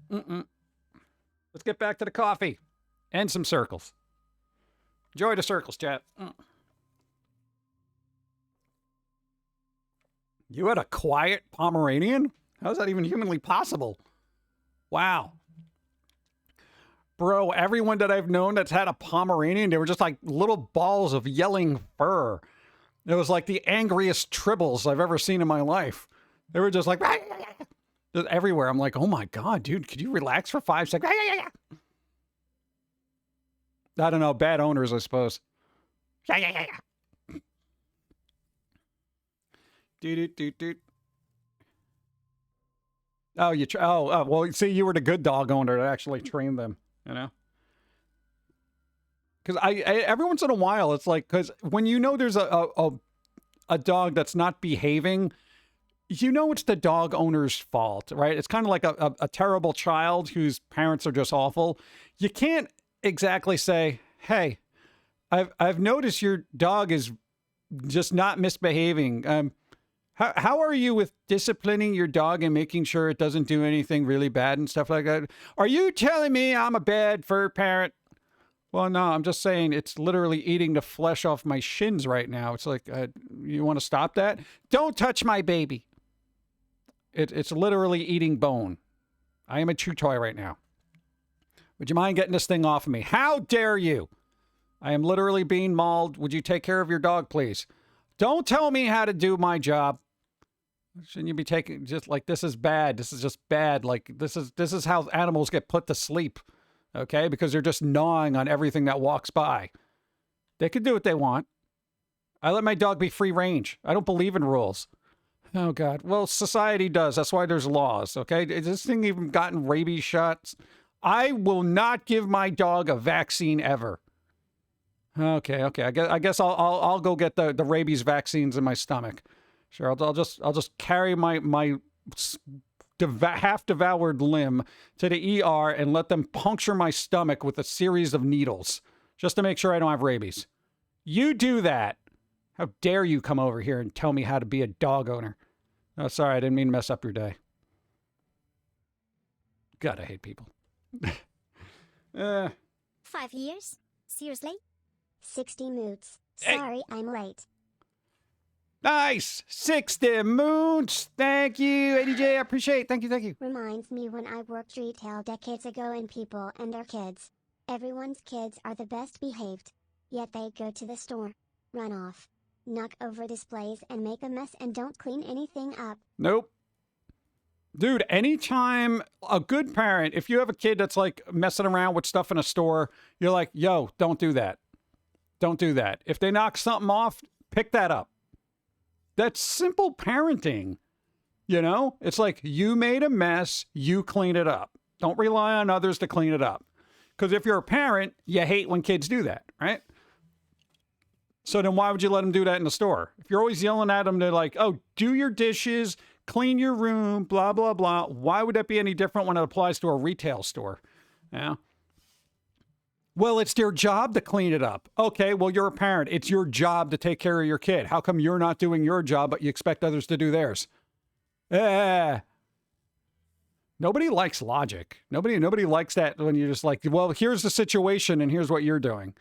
Let's get back to the coffee and some circles. Enjoy the circles, chat. You had a quiet Pomeranian? How is that even humanly possible? Wow. Bro, everyone that I've known that's had a Pomeranian, they were just like little balls of yelling fur. It was like the angriest tribbles I've ever seen in my life. They were just like, just everywhere. I'm like, oh my God, dude, could you relax for 5 seconds? I don't know, bad owners, I suppose. Oh, well, see, you were the good dog owner that actually trained them, you know? Because I every once in a while, it's like, because when you know there's a dog that's not behaving, you know it's the dog owner's fault, right? It's kind of like a terrible child whose parents are just awful. You can't exactly say, hey, I've noticed your dog is just not misbehaving. How are you with disciplining your dog and making sure it doesn't do anything really bad and stuff like that? Are you telling me I'm a bad fur parent? Well, no, I'm just saying it's literally eating the flesh off my shins right now. It's like, you want to stop that? Don't touch my baby. It's literally eating bone. I am a chew toy right now. Would you mind getting this thing off of me? How dare you? I am literally being mauled. Would you take care of your dog, please? Don't tell me how to do my job. Shouldn't you be taking just like, this is bad. This is just bad. Like, this is how animals get put to sleep. Okay? Because they're just gnawing on everything that walks by. They can do what they want. I let my dog be free range. I don't believe in rules. Oh, God. Well, society does. That's why there's laws, okay? Is this thing even gotten rabies shots? I will not give my dog a vaccine ever. Okay. I guess I'll go get the rabies vaccines in my stomach. Sure, I'll just carry my half-devoured limb to the ER and let them puncture my stomach with a series of needles just to make sure I don't have rabies. You do that. How dare you come over here and tell me how to be a dog owner? Oh, sorry, I didn't mean to mess up your day. God, I hate people. 5 years? Seriously? 60 moods. Sorry, I'm late. Nice! 60 moons! Thank you, ADJ, I appreciate it. Thank you. Reminds me when I worked retail decades ago and people and their kids. Everyone's kids are the best behaved. Yet they go to the store, run off, knock over displays and make a mess and don't clean anything up. Nope. Dude, anytime a good parent, if you have a kid that's like messing around with stuff in a store, you're like, yo, don't do that. Don't do that. If they knock something off, pick that up. That's simple parenting. You know, it's like you made a mess, you clean it up. Don't rely on others to clean it up. Because if you're a parent, you hate when kids do that, right? So then why would you let them do that in the store? If you're always yelling at them, they're like, oh, do your dishes, clean your room, blah, blah, blah. Why would that be any different when it applies to a retail store? Yeah. Well, it's their job to clean it up. Okay, well, you're a parent. It's your job to take care of your kid. How come you're not doing your job, but you expect others to do theirs? Nobody likes logic. Nobody likes that when you're just like, well, here's the situation and here's what you're doing.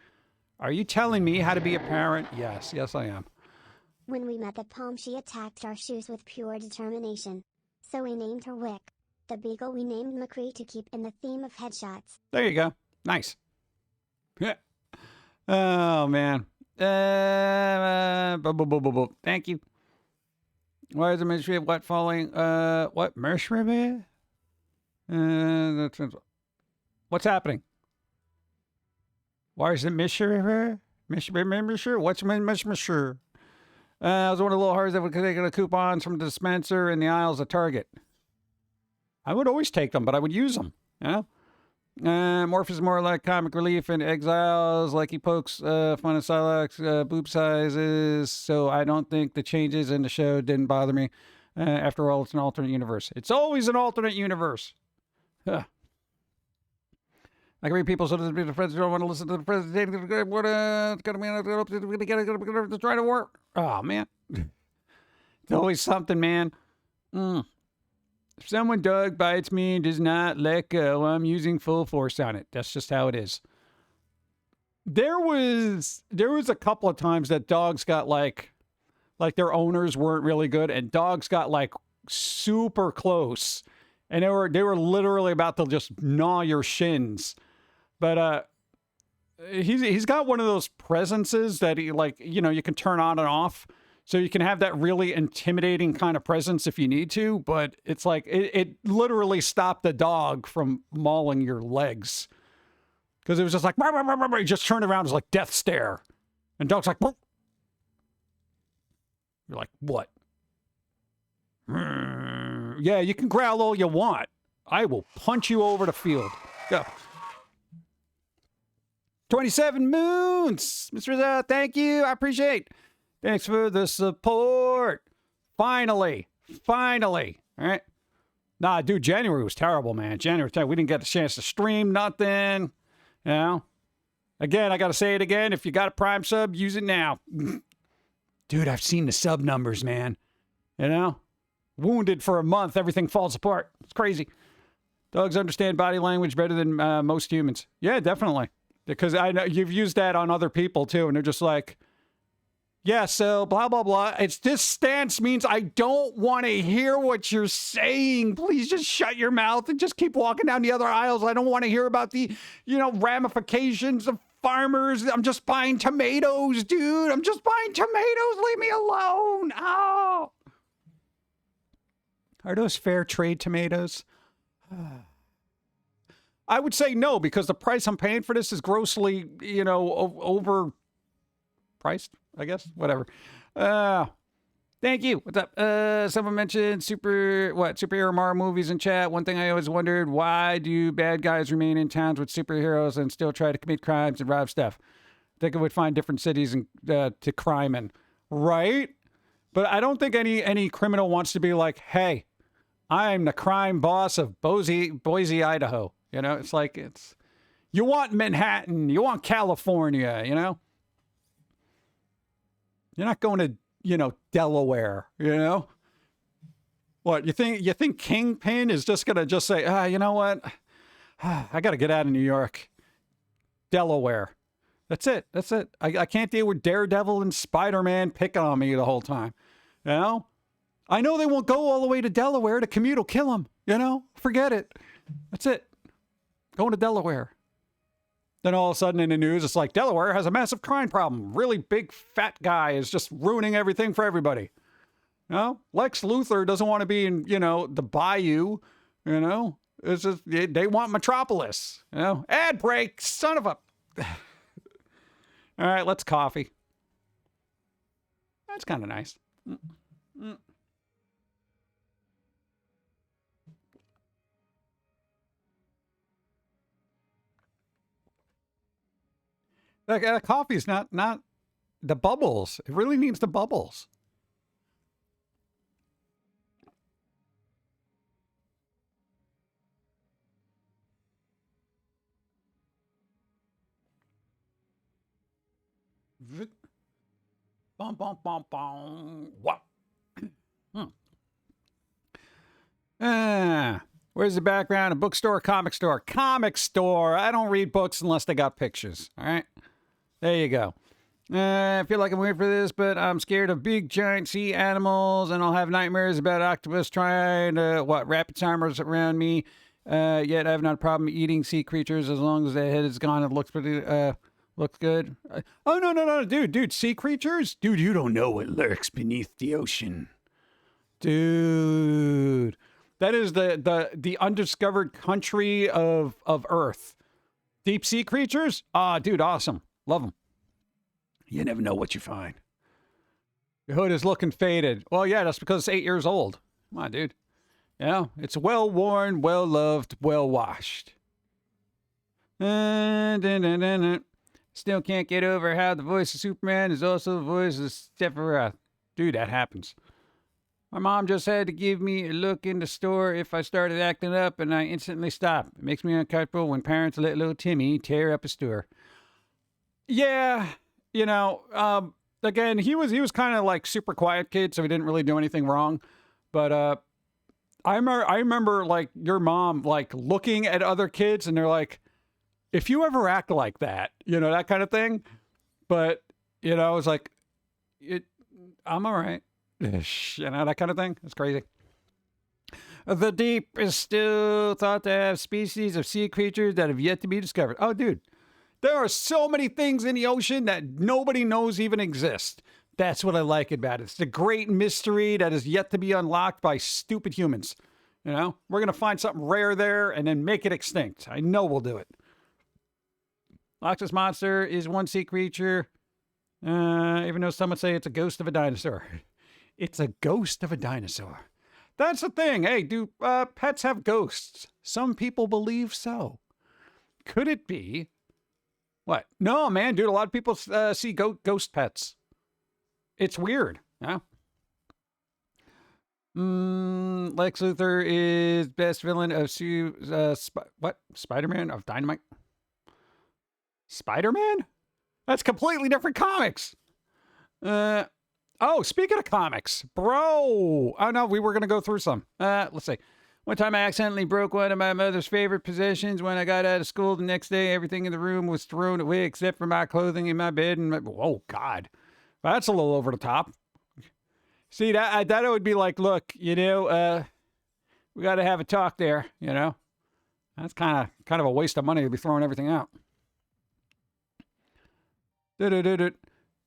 Are you telling me how to be a parent? Yes, I am. When we met the Palm, she attacked our shoes with pure determination. So we named her Wick. The beagle we named McCree to keep in the theme of headshots. There you go. Nice. Yeah. Oh, man. Thank you. Why is the mystery of what falling? What? Mystery? What's happening? Why is it mystery? Mystery? What's mystery? I was one of the little hard that would take the coupons from the dispenser in the aisles of Target. I would always take them, but I would use them, you know? Morph is more like comic relief in Exiles, like he pokes fun at Psylocke, boob sizes, so I don't think the changes in the show didn't bother me. After all, it's an alternate universe. It's always an alternate universe. Huh. I can read people so that the president don't want to listen to the president. What it's gonna be trying to work. Oh man, it's always something, man. If someone dog bites me and does not let go, I'm using full force on it. That's just how it is. There was a couple of times that dogs got like their owners weren't really good, and dogs got like super close, and they were literally about to just gnaw your shins. But he's got one of those presences that he like, you know, you can turn on and off. So you can have that really intimidating kind of presence if you need to, but it's like, it literally stopped the dog from mauling your legs. Because it was just like, he just turned around, it was like death stare. And dog's like, you're like, what? Yeah, you can growl all you want. I will punch you over the field. Go. 27 moons! Mr. Rizzo, thank you, I appreciate. Thanks for the support. Finally. All right. Nah, dude, January was terrible, man. We didn't get a chance to stream nothing. You know? Again, I got to say it again. If you got a Prime sub, use it now. Dude, I've seen the sub numbers, man. You know? Wounded for a month, everything falls apart. It's crazy. Dogs understand body language better than most humans. Yeah, definitely. Because I know you've used that on other people, too. And they're just like, yeah, so blah, blah, blah. It's this stance means I don't want to hear what you're saying. Please just shut your mouth and just keep walking down the other aisles. I don't want to hear about the, you know, ramifications of farmers. I'm just buying tomatoes, dude. I'm just buying tomatoes. Leave me alone. Oh. Are those fair trade tomatoes? I would say no, because the price I'm paying for this is grossly, you know, overpriced. I guess, whatever. Thank you. What's up? Someone mentioned superhero Marvel movies in chat. One thing I always wondered, why do bad guys remain in towns with superheroes and still try to commit crimes and rob stuff? I think I would find different cities and to crime in, right? But I don't think any criminal wants to be like, hey, I'm the crime boss of Boise, Idaho. You know, it's like, you want Manhattan, you want California, you know? You're not going to, you know, Delaware, you know? What, you think Kingpin is just going to just say, you know what? I got to get out of New York. Delaware. That's it. I can't deal with Daredevil and Spider-Man picking on me the whole time. You know? I know they won't go all the way to Delaware. The commute will kill them. You know? Forget it. That's it. Going to Delaware. Then all of a sudden in the news, it's like, Delaware has a massive crime problem. Really big fat guy is just ruining everything for everybody. You know? Lex Luthor doesn't want to be in, you know, the bayou. You know? It's just, they want Metropolis. You know? Ad break, son of a... All right, let's coffee. That's kind of nice. Mm. That coffee's not the bubbles. It really needs the bubbles. Bum, bum, bum, bum. What? Where's the background? A bookstore, comic store? Comic store. I don't read books unless they got pictures. All right. There you go. I feel like I'm weird for this, but I'm scared of big, giant sea animals, and I'll have nightmares about octopus trying to, wrap its arms around me. Yet I have not a problem eating sea creatures as long as the head is gone. It looks pretty, looks good. Oh, no, dude, sea creatures? Dude, you don't know what lurks beneath the ocean. Dude. That is the undiscovered country of Earth. Deep sea creatures? Ah, dude, awesome. Love them. You never know what you find. Your hood is looking faded. Well, yeah, that's because it's 8 years old. Come on, dude. You know, it's well worn, well loved, well washed. Still can't get over how the voice of Superman is also the voice of Sephiroth. Dude, that happens. My mom just had to give me a look in the store if I started acting up, and I instantly stopped. It makes me uncomfortable when parents let little Timmy tear up a store. Yeah, you know, again, he was kind of like super quiet kid, so he didn't really do anything wrong. But I remember like your mom like looking at other kids, and they're like, if you ever act like that, you know, that kind of thing. But you know, I was like, I'm all right. You know, that kind of thing. It's crazy. The deep is still thought to have species of sea creatures that have yet to be discovered. Oh, dude. There are so many things in the ocean that nobody knows even exist. That's what I like about it. It's the great mystery that is yet to be unlocked by stupid humans. You know, we're going to find something rare there and then make it extinct. I know we'll do it. Loch Ness Monster is one sea creature, even though some would say it's a ghost of a dinosaur. It's a ghost of a dinosaur. That's the thing. Hey, do pets have ghosts? Some people believe so. Could it be? What? No, man, dude. A lot of people see ghost pets. It's weird. Yeah. Lex Luthor is best villain of Spider-Man of Dynamite? Spider-Man? That's completely different comics. Oh, speaking of comics, bro. Oh, no, we were going to go through some. Let's see. One time I accidentally broke one of my mother's favorite possessions when I got out of school. The next day, everything in the room was thrown away except for my clothing in my bed. And oh, God. That's a little over the top. See, that would be like, look, you know, we got to have a talk there, you know. That's kind of a waste of money to be throwing everything out.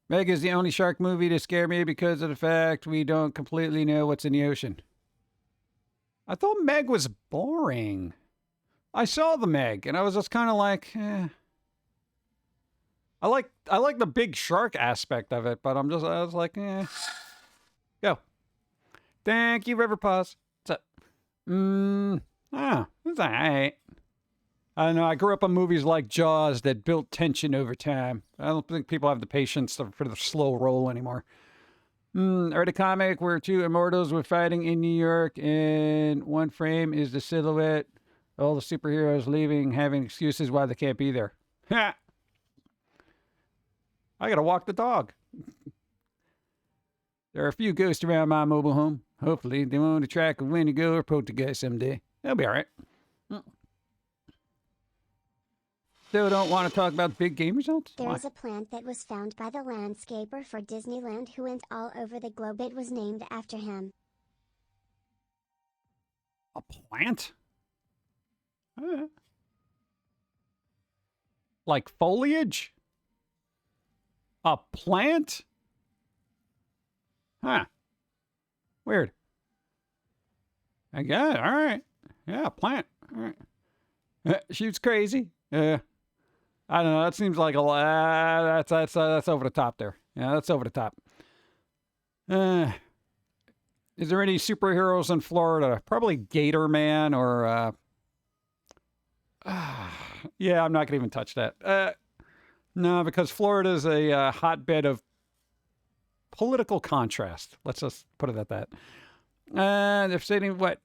Meg is the only shark movie to scare me because of the fact we don't completely know what's in the ocean. I thought Meg was boring. I saw the Meg, and I was just kind of like, eh. I like the big shark aspect of it, but I was like, eh. Go. Thank you, River Paws. What's up? It's all right. I don't know. I grew up on movies like Jaws that built tension over time. I don't think people have the patience for the slow roll anymore. I read a comic where two immortals were fighting in New York, and one frame is the silhouette. All the superheroes leaving, having excuses why they can't be there. Ha! I gotta walk the dog. There are a few ghosts around my mobile home. Hopefully, they won't attract a Wendigo or poltergeist someday. They'll be all right. Still don't want to talk about the big game results? There is a plant that was found by the landscaper for Disneyland who went all over the globe. It was named after him. A plant? Like foliage? A plant? Huh. Weird. I guess. All right. Yeah, plant. All right. Shoots crazy. I don't know. That seems like a lot. That's over the top there. Yeah, that's over the top. Is there any superheroes in Florida? Probably Gator Man or... yeah, I'm not going to even touch that. No, because Florida is a hotbed of political contrast. Let's just put it at that. They're saying what?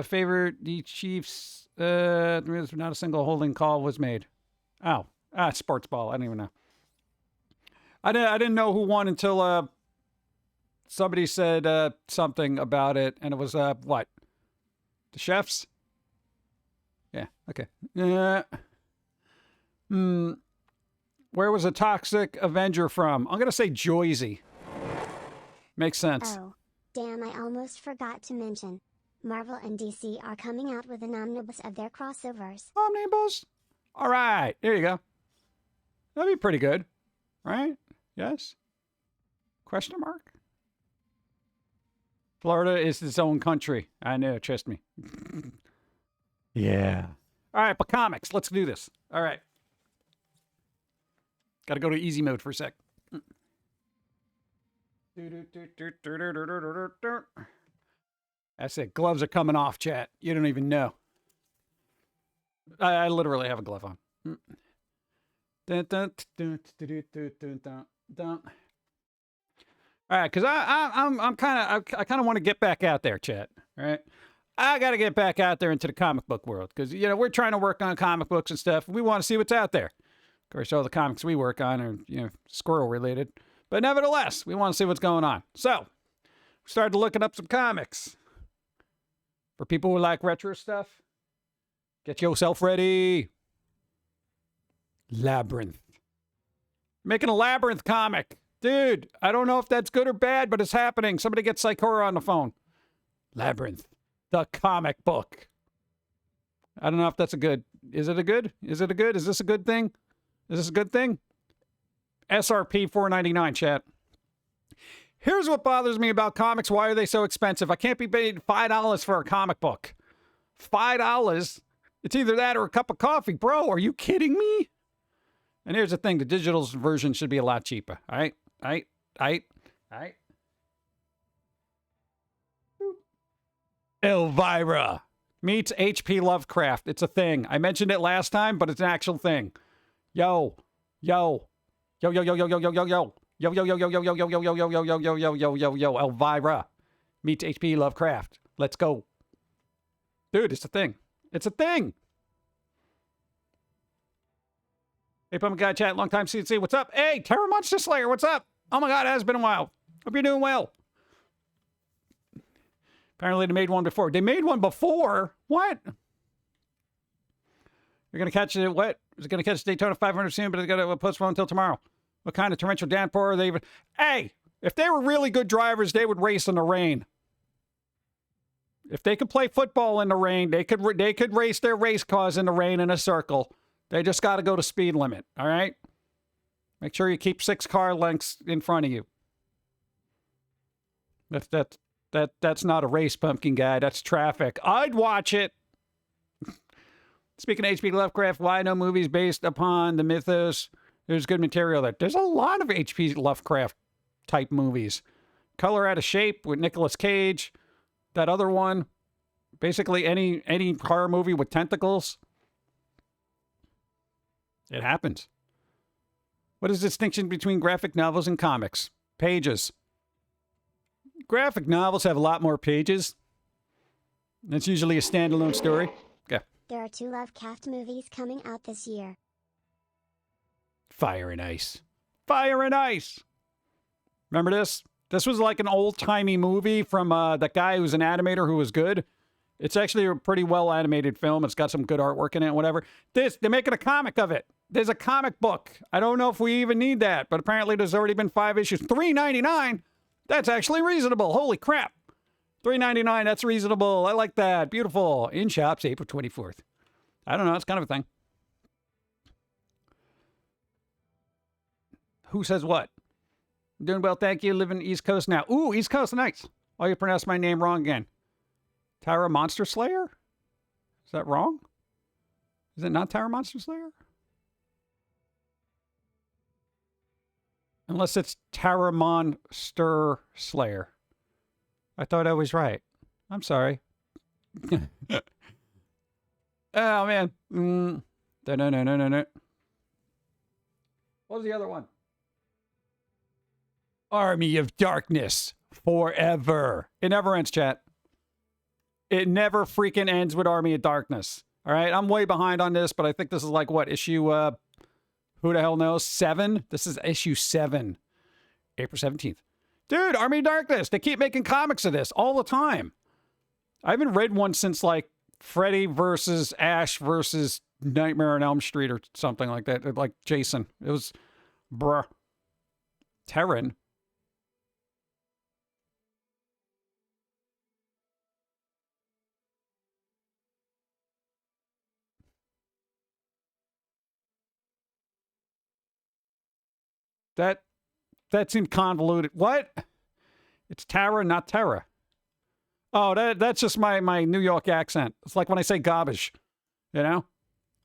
Favorite the Chiefs. Not a single holding call was made. Oh, sports ball. I don't even know. I didn't know who won until somebody said something about it, and it was what? The Chefs? Yeah. Okay. Where was a Toxic Avenger from? I'm gonna say Joyzy. Makes sense. Oh, damn! I almost forgot to mention. Marvel and DC are coming out with an omnibus of their crossovers. Omnibus? All right, there you go. That'd be pretty good, right? Yes? Question mark? Florida is its own country. I know, trust me. Yeah. All right, but comics. Let's do this. All right. Got to go to easy mode for a sec. That's it. Gloves are coming off, chat. You don't even know. I literally have a glove on. All right, because I kind of want to get back out there, chat. All right, I got to get back out there into the comic book world because we're trying to work on comic books and stuff. We want to see what's out there. Of course, all the comics we work on are squirrel related, but nevertheless, we want to see what's going on. So, we started looking up some comics for people who like retro stuff. Get yourself ready. Labyrinth. Making a Labyrinth comic. Dude, I don't know if that's good or bad, but it's happening. Somebody get Psychora on the phone. Labyrinth. The comic book. I don't know if that's a good. Is it a good? Is it a good? Is this a good thing? Is this a good thing? SRP $4.99, chat. Here's what bothers me about comics. Why are they so expensive? I can't be paid $5 for a comic book. $5? It's either that or a cup of coffee. Bro, are you kidding me? And here's the thing. The digital version should be a lot cheaper. All right? All right. Elvira meets H.P. Lovecraft. It's a thing. I mentioned it last time, but it's an actual thing. Yo. Elvira meets H.P. Lovecraft. Let's go. Dude, it's a thing. It's a thing. Hey, Pum'Kin Guy Chat, long time CNC. What's up? Hey, Terror Monster Slayer, what's up? Oh my God, it has been a while. Hope you're doing well. Apparently they made one before. They made one before? What? You're going to catch it, what? Is it going to catch Daytona 500 soon, but it's going to postpone until tomorrow? What kind of torrential downpour are they even? Hey, if they were really good drivers, they would race in the rain. If they could play football in the rain, they could race their race cars in the rain in a circle. They just got to go to speed limit, all right? Make sure you keep 6 car lengths in front of you. That's not a race, Pum'Kin Guy. That's traffic. I'd watch it. Speaking of H.P. Lovecraft, why no movies based upon the mythos? There's good material there. There's a lot of H.P. Lovecraft type movies. Color Out of Shape with Nicolas Cage. That other one. Basically any horror movie with tentacles. It happens. What is the distinction between graphic novels and comics? Pages. Graphic novels have a lot more pages. That's usually a standalone story. Yeah. There are 2 Lovecraft movies coming out this year. Fire and Ice. Fire and Ice. Remember this? This was like an old-timey movie from that guy who's an animator who was good. It's actually a pretty well-animated film. It's got some good artwork in it and whatever. They're making a comic of it. There's a comic book. I don't know if we even need that, but apparently there's already been 5 issues. $3.99? That's actually reasonable. Holy crap. $3.99, that's reasonable. I like that. Beautiful. In shops, April 24th. I don't know. It's kind of a thing. Who says what? Doing well, thank you. Living East Coast now. Ooh, East Coast, nice. Oh, you pronounced my name wrong again. Tara Monster Slayer? Is that wrong? Is it not Tara Monster Slayer? Unless it's Tara Monster Slayer. I thought I was right. I'm sorry. Oh, man. No. What was the other one? Army of Darkness. Forever. It never ends, chat. It never freaking ends with Army of Darkness. All right? I'm way behind on this, but I think this is like, what, issue, who the hell knows? 7? This is issue 7. April 17th. Dude, Army of Darkness. They keep making comics of this all the time. I haven't read one since, like, Freddy versus Ash versus Nightmare on Elm Street or something like that. Like Jason. It was, bruh. Terran. That seemed convoluted. What? It's Tara, not Terra. Oh, that's just my New York accent. It's like when I say garbage, you know?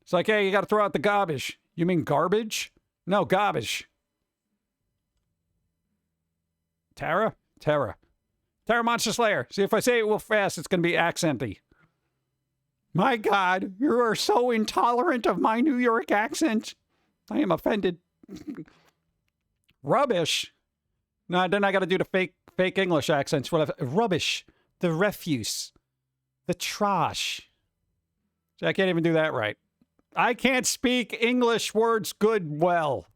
It's like, hey, you got to throw out the garbage. You mean garbage? No, garbage. Tara? Terra Monster Slayer. See, if I say it real fast, it's going to be accenty. My God, you are so intolerant of my New York accent. I am offended. Rubbish. No, then I got to do the fake English accents. Rubbish. The refuse. The trash. See, I can't even do that right. I can't speak English words well.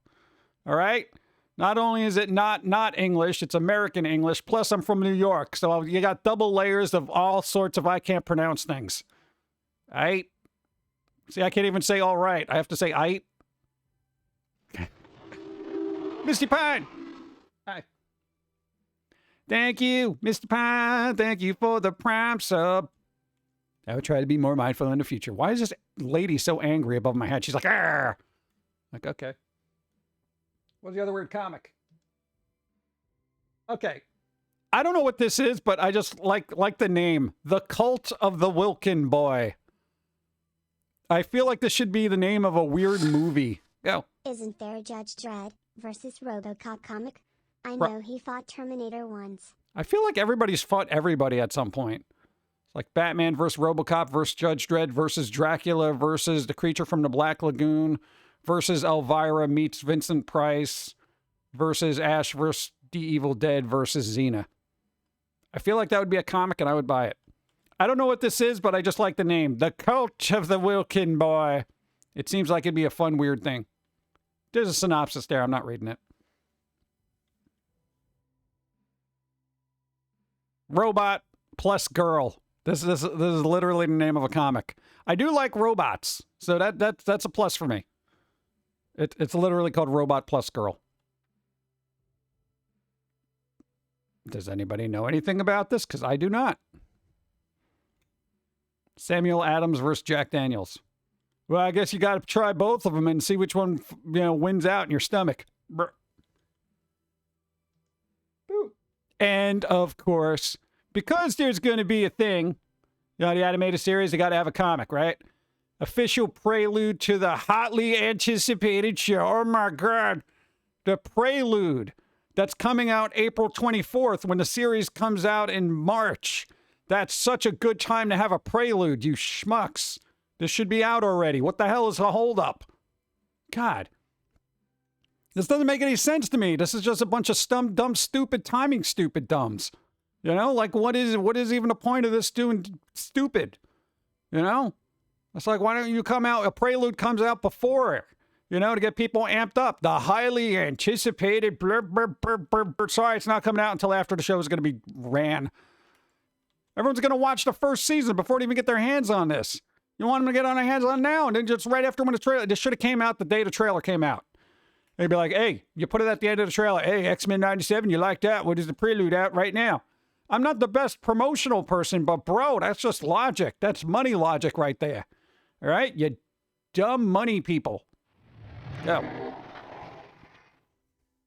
All right? Not only is it not English, it's American English. Plus, I'm from New York. So you got double layers of all sorts of I can't pronounce things. All right? See, I can't even say all right. I have to say aight. Misty Pine. Hi. Thank you, Mr. Pine. Thank you for the prime sub. I would try to be more mindful in the future. Why is this lady so angry above my head? She's like, ah. Like, okay. What's the other word? Comic. Okay. I don't know what this is, but I just like the name. The Cult of the Wilkin Boy. I feel like this should be the name of a weird movie. Go. Isn't there a Judge Dredd versus RoboCop comic? I know he fought Terminator once. I feel like everybody's fought everybody at some point. It's like Batman versus RoboCop versus Judge Dredd versus Dracula versus the creature from the Black Lagoon versus Elvira meets Vincent Price versus Ash versus the Evil Dead versus Xena. I feel like that would be a comic and I would buy it. I don't know what this is, but I just like the name. The Cult of the Wilkin Boy. It seems like it'd be a fun, weird thing. There's a synopsis there. I'm not reading it. Robot plus girl. This is literally the name of a comic. I do like robots, so that's a plus for me. It's literally called Robot plus Girl. Does anybody know anything about this? Because I do not. Samuel Adams versus Jack Daniels. Well, I guess you got to try both of them and see which one, wins out in your stomach. Brr. And, of course, because there's going to be a thing, the animated series, they got to have a comic, right? Official prelude to the hotly anticipated show. Oh, my God. The Prelude. That's coming out April 24th when the series comes out in March. That's such a good time to have a prelude, you schmucks. This should be out already. What the hell is the holdup? God. This doesn't make any sense to me. This is just a bunch of dumb, stupid timing, stupid dumbs. Like what is even the point of this doing stupid? It's like, why don't you come out, a prelude comes out before it, to get people amped up. The highly anticipated, sorry, it's not coming out until after the show is going to be ran. Everyone's going to watch the first season before they even get their hands on this. You want them to get on their hands on now, and then just right after when the trailer, this should have came out the day the trailer came out. They'd be like, hey, you put it at the end of the trailer. Hey, X-Men 97, you like that? What is the prelude out right now? I'm not the best promotional person, but bro, that's just logic. That's money logic right there. All right? You dumb money people. Go.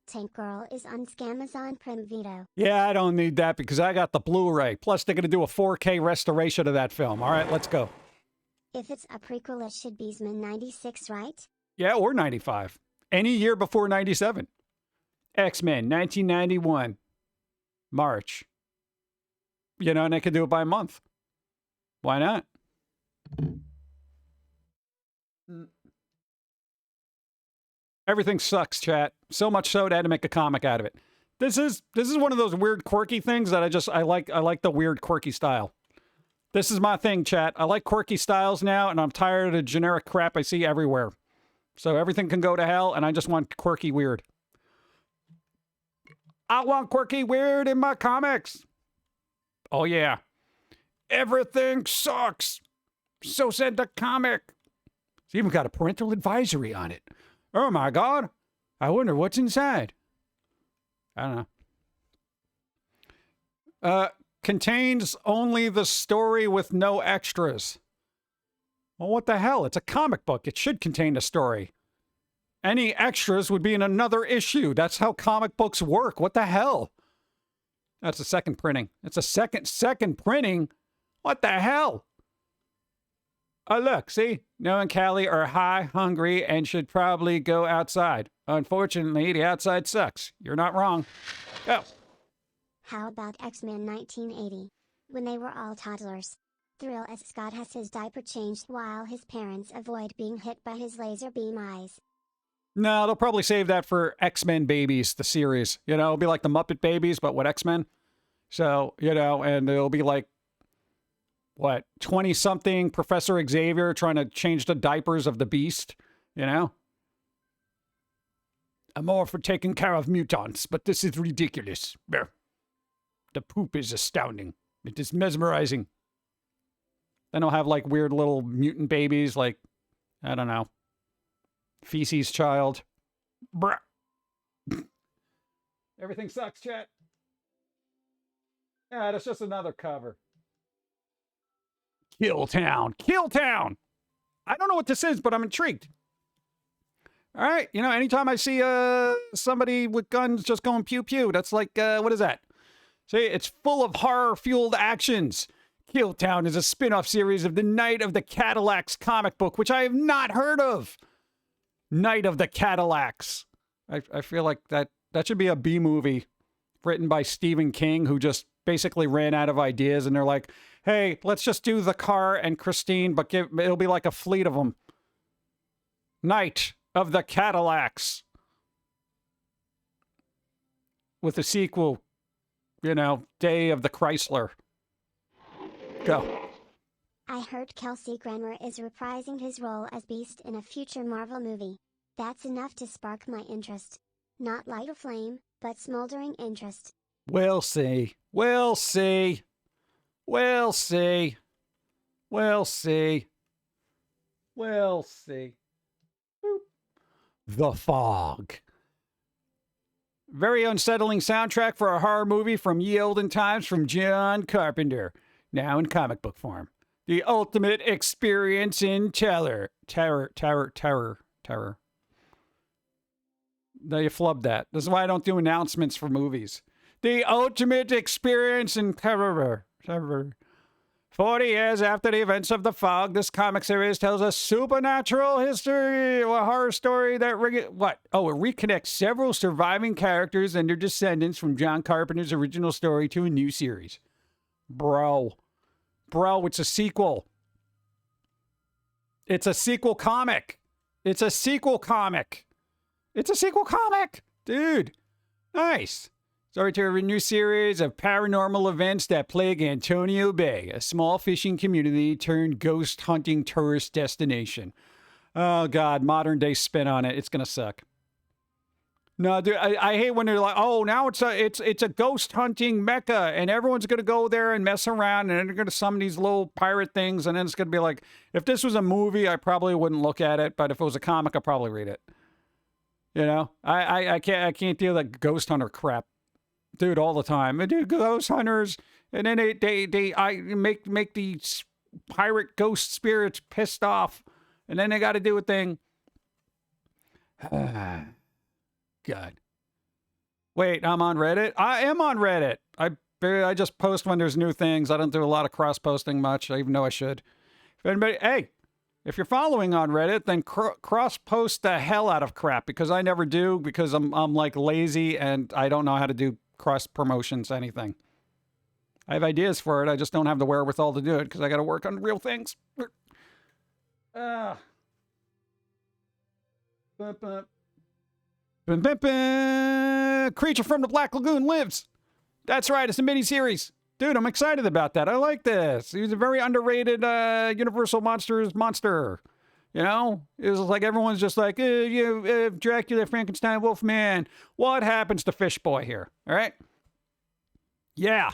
Tank Girl is on Scamazon Prime Video. Yeah, I don't need that because I got the Blu-ray. Plus, they're going to do a 4K restoration of that film. All right, let's go. If it's a prequel, it should be 96, right? Yeah, or 95. Any year before 97. X-Men, 1991. March. you know, and they could do it by month. Why not? Everything sucks, chat. So much so they had to make a comic out of it. This is one of those weird, quirky things that I like. I like the weird, quirky style. This is my thing, chat. I like quirky styles now, and I'm tired of the generic crap I see everywhere. So everything can go to hell, and I just want quirky weird. I want quirky weird in my comics. Oh, yeah. Everything sucks. So said the comic. It's even got a parental advisory on it. Oh, my God. I wonder what's inside. I don't know. Contains only the story with no extras. Well, what the hell? It's a comic book. It should contain a story. Any extras would be in another issue. That's how comic books work. What the hell? That's a second printing. It's a second printing? What the hell? Oh, look, see? Noah and Callie are high, hungry, and should probably go outside. Unfortunately, the outside sucks. You're not wrong. Go. How about X-Men 1980? When they were all toddlers. Thrill as Scott has his diaper changed while his parents avoid being hit by his laser beam eyes. No, they'll probably save that for X-Men Babies, the series. You know, it'll be like the Muppet Babies, but with X-Men. So, you know, and it'll be like, what, 20-something Professor Xavier trying to change the diapers of the Beast, you know? I'm all for taking care of mutants, but this is ridiculous. The poop is astounding. It is mesmerizing. Then they'll have like weird little mutant babies, like, I don't know, feces child. Bruh. Everything sucks, chat. Yeah, that's just another cover. Kill Town. Kill Town. I don't know what this is, but I'm intrigued. All right. You know, anytime I see somebody with guns just going pew pew, that's like, what is that? See, it's full of horror-fueled actions. Kill Town is a spin-off series of the Night of the Cadillacs comic book, which I have not heard of. Night of the Cadillacs. I feel like that should be a B-movie written by Stephen King, who just basically ran out of ideas, and they're like, hey, let's just do the car and Christine, but it'll be like a fleet of them. Night of the Cadillacs. With a sequel, you know, Day of the Chrysler. Go. I heard Kelsey Grammer is reprising his role as Beast in a future Marvel movie. That's enough to spark my interest. Not light a flame, but smoldering interest. We'll see. We'll see. We'll see. We'll see. We'll see. Boop. The Fog. Very unsettling soundtrack for a horror movie from ye olden times from John Carpenter. Now in comic book form. The ultimate experience in terror. Terror. No, you flubbed that. This is why I don't do announcements for movies. The ultimate experience in terror. 40 years after the events of The Fog, this comic series tells a supernatural history, a horror story that it reconnects several surviving characters and their descendants from John Carpenter's original story to a new series. Bro, it's a sequel. It's a sequel comic. It's a sequel comic. Dude. Nice. Story to a new series of paranormal events that plague Antonio Bay, a small fishing community turned ghost hunting tourist destination. Oh, God, modern day spin on it. It's going to suck. No, dude, I hate when they're like, oh, now it's a ghost hunting mecca, and everyone's going to go there and mess around, and then they're going to summon these little pirate things, and then it's going to be like, if this was a movie, I probably wouldn't look at it, but if it was a comic, I'd probably read it. You know? I can't deal with that ghost hunter crap. Dude, all the time. I do ghost hunters, and then I make these pirate ghost spirits pissed off, and then they got to do a thing. God. Wait, I'm on Reddit? I am on Reddit. I just post when there's new things. I don't do a lot of cross-posting much, even though I should. If you're following on Reddit, then cross-post the hell out of crap, because I never do, because I'm like lazy and I don't know how to do cross-promotions, anything. I have ideas for it. I just don't have the wherewithal to do it because I got to work on real things. Creature from the Black Lagoon lives. That's right. It's a mini-series. Dude, I'm excited about that. I like this. He's a very underrated Universal Monsters monster. You know? It was like everyone's just like, Dracula, Frankenstein, Wolfman. What happens to Fish Boy here? All right? Yeah.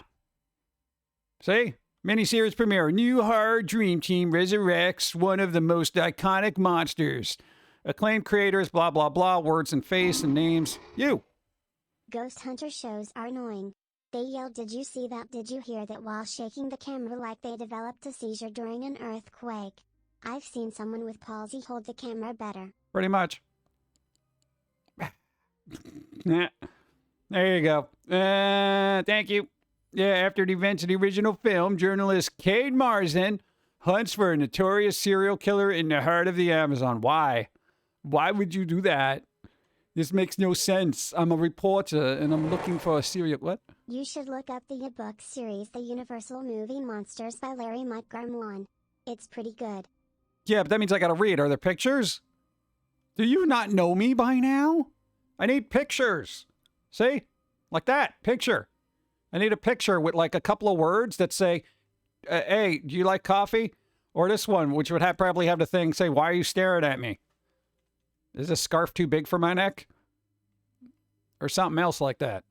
See? Miniseries premiere. New horror dream team resurrects one of the most iconic monsters. Acclaimed creators, blah, blah, blah. Words and face and names. You. Ghost hunter shows are annoying. They yell, "Did you see that? Did you hear that?" while shaking the camera like they developed a seizure during an earthquake. I've seen someone with Pilz-E hold the camera better. Pretty much. Yeah. There you go. Thank you. Yeah, after the events of the original film, journalist Cade Marsden hunts for a notorious serial killer in the heart of the Amazon. Why? Why would you do that? This makes no sense. I'm a reporter and I'm looking for a serial... What? You should look up the book series The Universal Movie Monsters by Larry Montgomery. It's pretty good. Yeah, but that means I gotta read. Are there pictures? Do you not know me by now? I need pictures. See? Like that. Picture. I need a picture with like a couple of words that say, hey, do you like coffee? Or this one, which would probably have the thing say, why are you staring at me? Is this scarf too big for my neck? Or something else like that.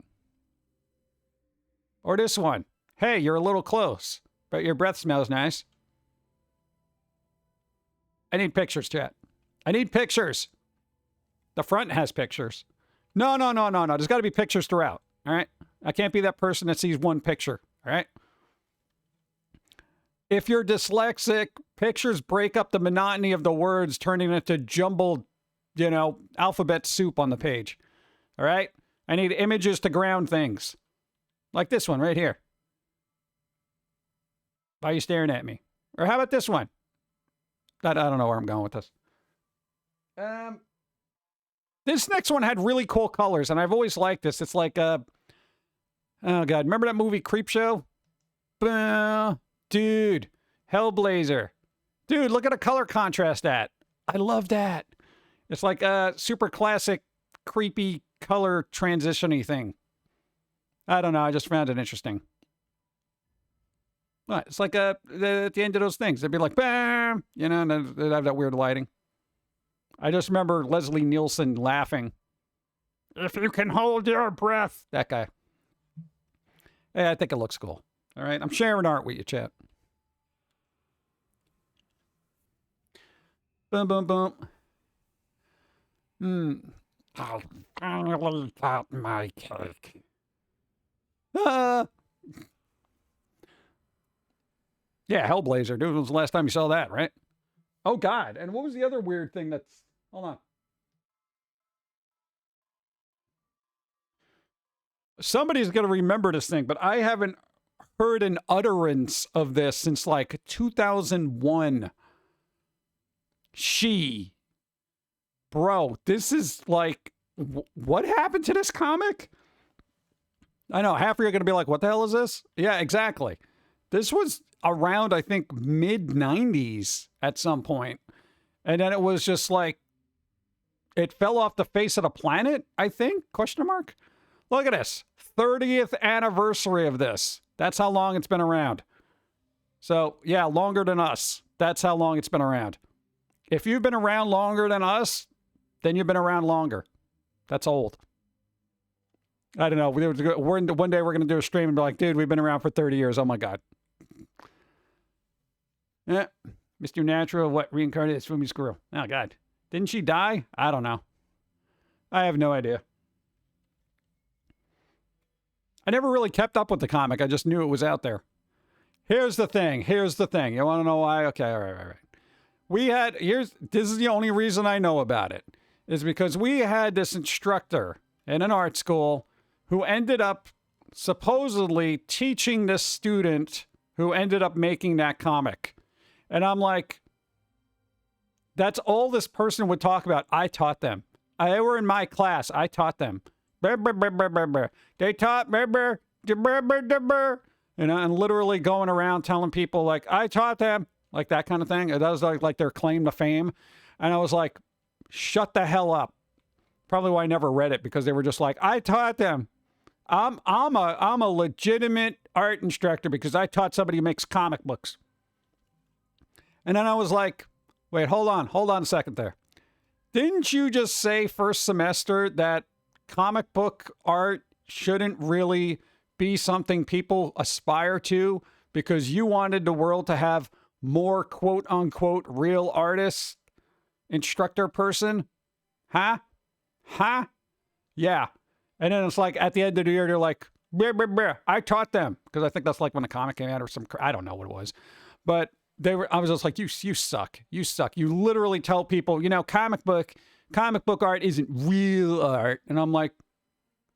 Or this one. Hey, you're a little close, but your breath smells nice. I need pictures, chat. I need pictures. The front has pictures. No. There's got to be pictures throughout. All right? I can't be that person that sees one picture. All right? If you're dyslexic, pictures break up the monotony of the words, turning it into jumbled, alphabet soup on the page. All right? I need images to ground things. Like this one right here. Why are you staring at me? Or how about this one? I don't know where I'm going with this. This next one had really cool colors, and I've always liked this. It's like, oh, God. Remember that movie Creepshow? Dude. Hellblazer. Dude, look at the color contrast that. I love that. It's like a super classic, creepy color transition-y thing. I don't know. I just found it interesting. What? It's like at the end of those things. They'd be like, bam! And then they'd have that weird lighting. I just remember Leslie Nielsen laughing. If you can hold your breath. That guy. Yeah, I think it looks cool. All right? I'm sharing art with you, chat. Boom, boom, boom. I finally got my cake. Yeah, Hellblazer. Dude, when was the last time you saw that, right? Oh, God. And what was the other weird thing that's... Hold on. Somebody's going to remember this thing, but I haven't heard an utterance of this since, like, 2001. Bro, this is, like... What happened to this comic? I know, half of you are going to be like, what the hell is this? Yeah, exactly. This was around, I think, mid-90s at some point. And then it was just like, it fell off the face of the planet, I think? Question mark? Look at this. 30th anniversary of this. That's how long it's been around. So, yeah, longer than us. That's how long it's been around. If you've been around longer than us, then you've been around longer. That's old. I don't know. One day we're going to do a stream and be like, dude, we've been around for 30 years. Oh, my God. Yeah. Mr. Natural, what? Reincarnated as Foamy Squirrel. Oh, God. Didn't she die? I don't know. I have no idea. I never really kept up with the comic. I just knew it was out there. Here's the thing. You want to know why? Okay, all right. This is the only reason I know about it, is because we had this instructor in an art school who ended up supposedly teaching this student who ended up making that comic. And I'm like, that's all this person would talk about. I taught them. They were in my class. I taught them. They taught and literally going around telling people like, I taught them, like that kind of thing. It does like their claim to fame. And I was like, shut the hell up. Probably why I never read it, because they were just like, I taught them. I'm a legitimate art instructor because I taught somebody who makes comic books. And then I was like, wait, hold on a second there. Didn't you just say first semester that comic book art shouldn't really be something people aspire to because you wanted the world to have more quote unquote real artists, instructor person? Huh? Yeah. And then it's like at the end of the year, they're like, bleh, bleh, bleh, I taught them. Because I think that's like when the comic came out or I don't know what it was. But I was just like, you suck. You suck. You literally tell people, comic book art isn't real art. And I'm like,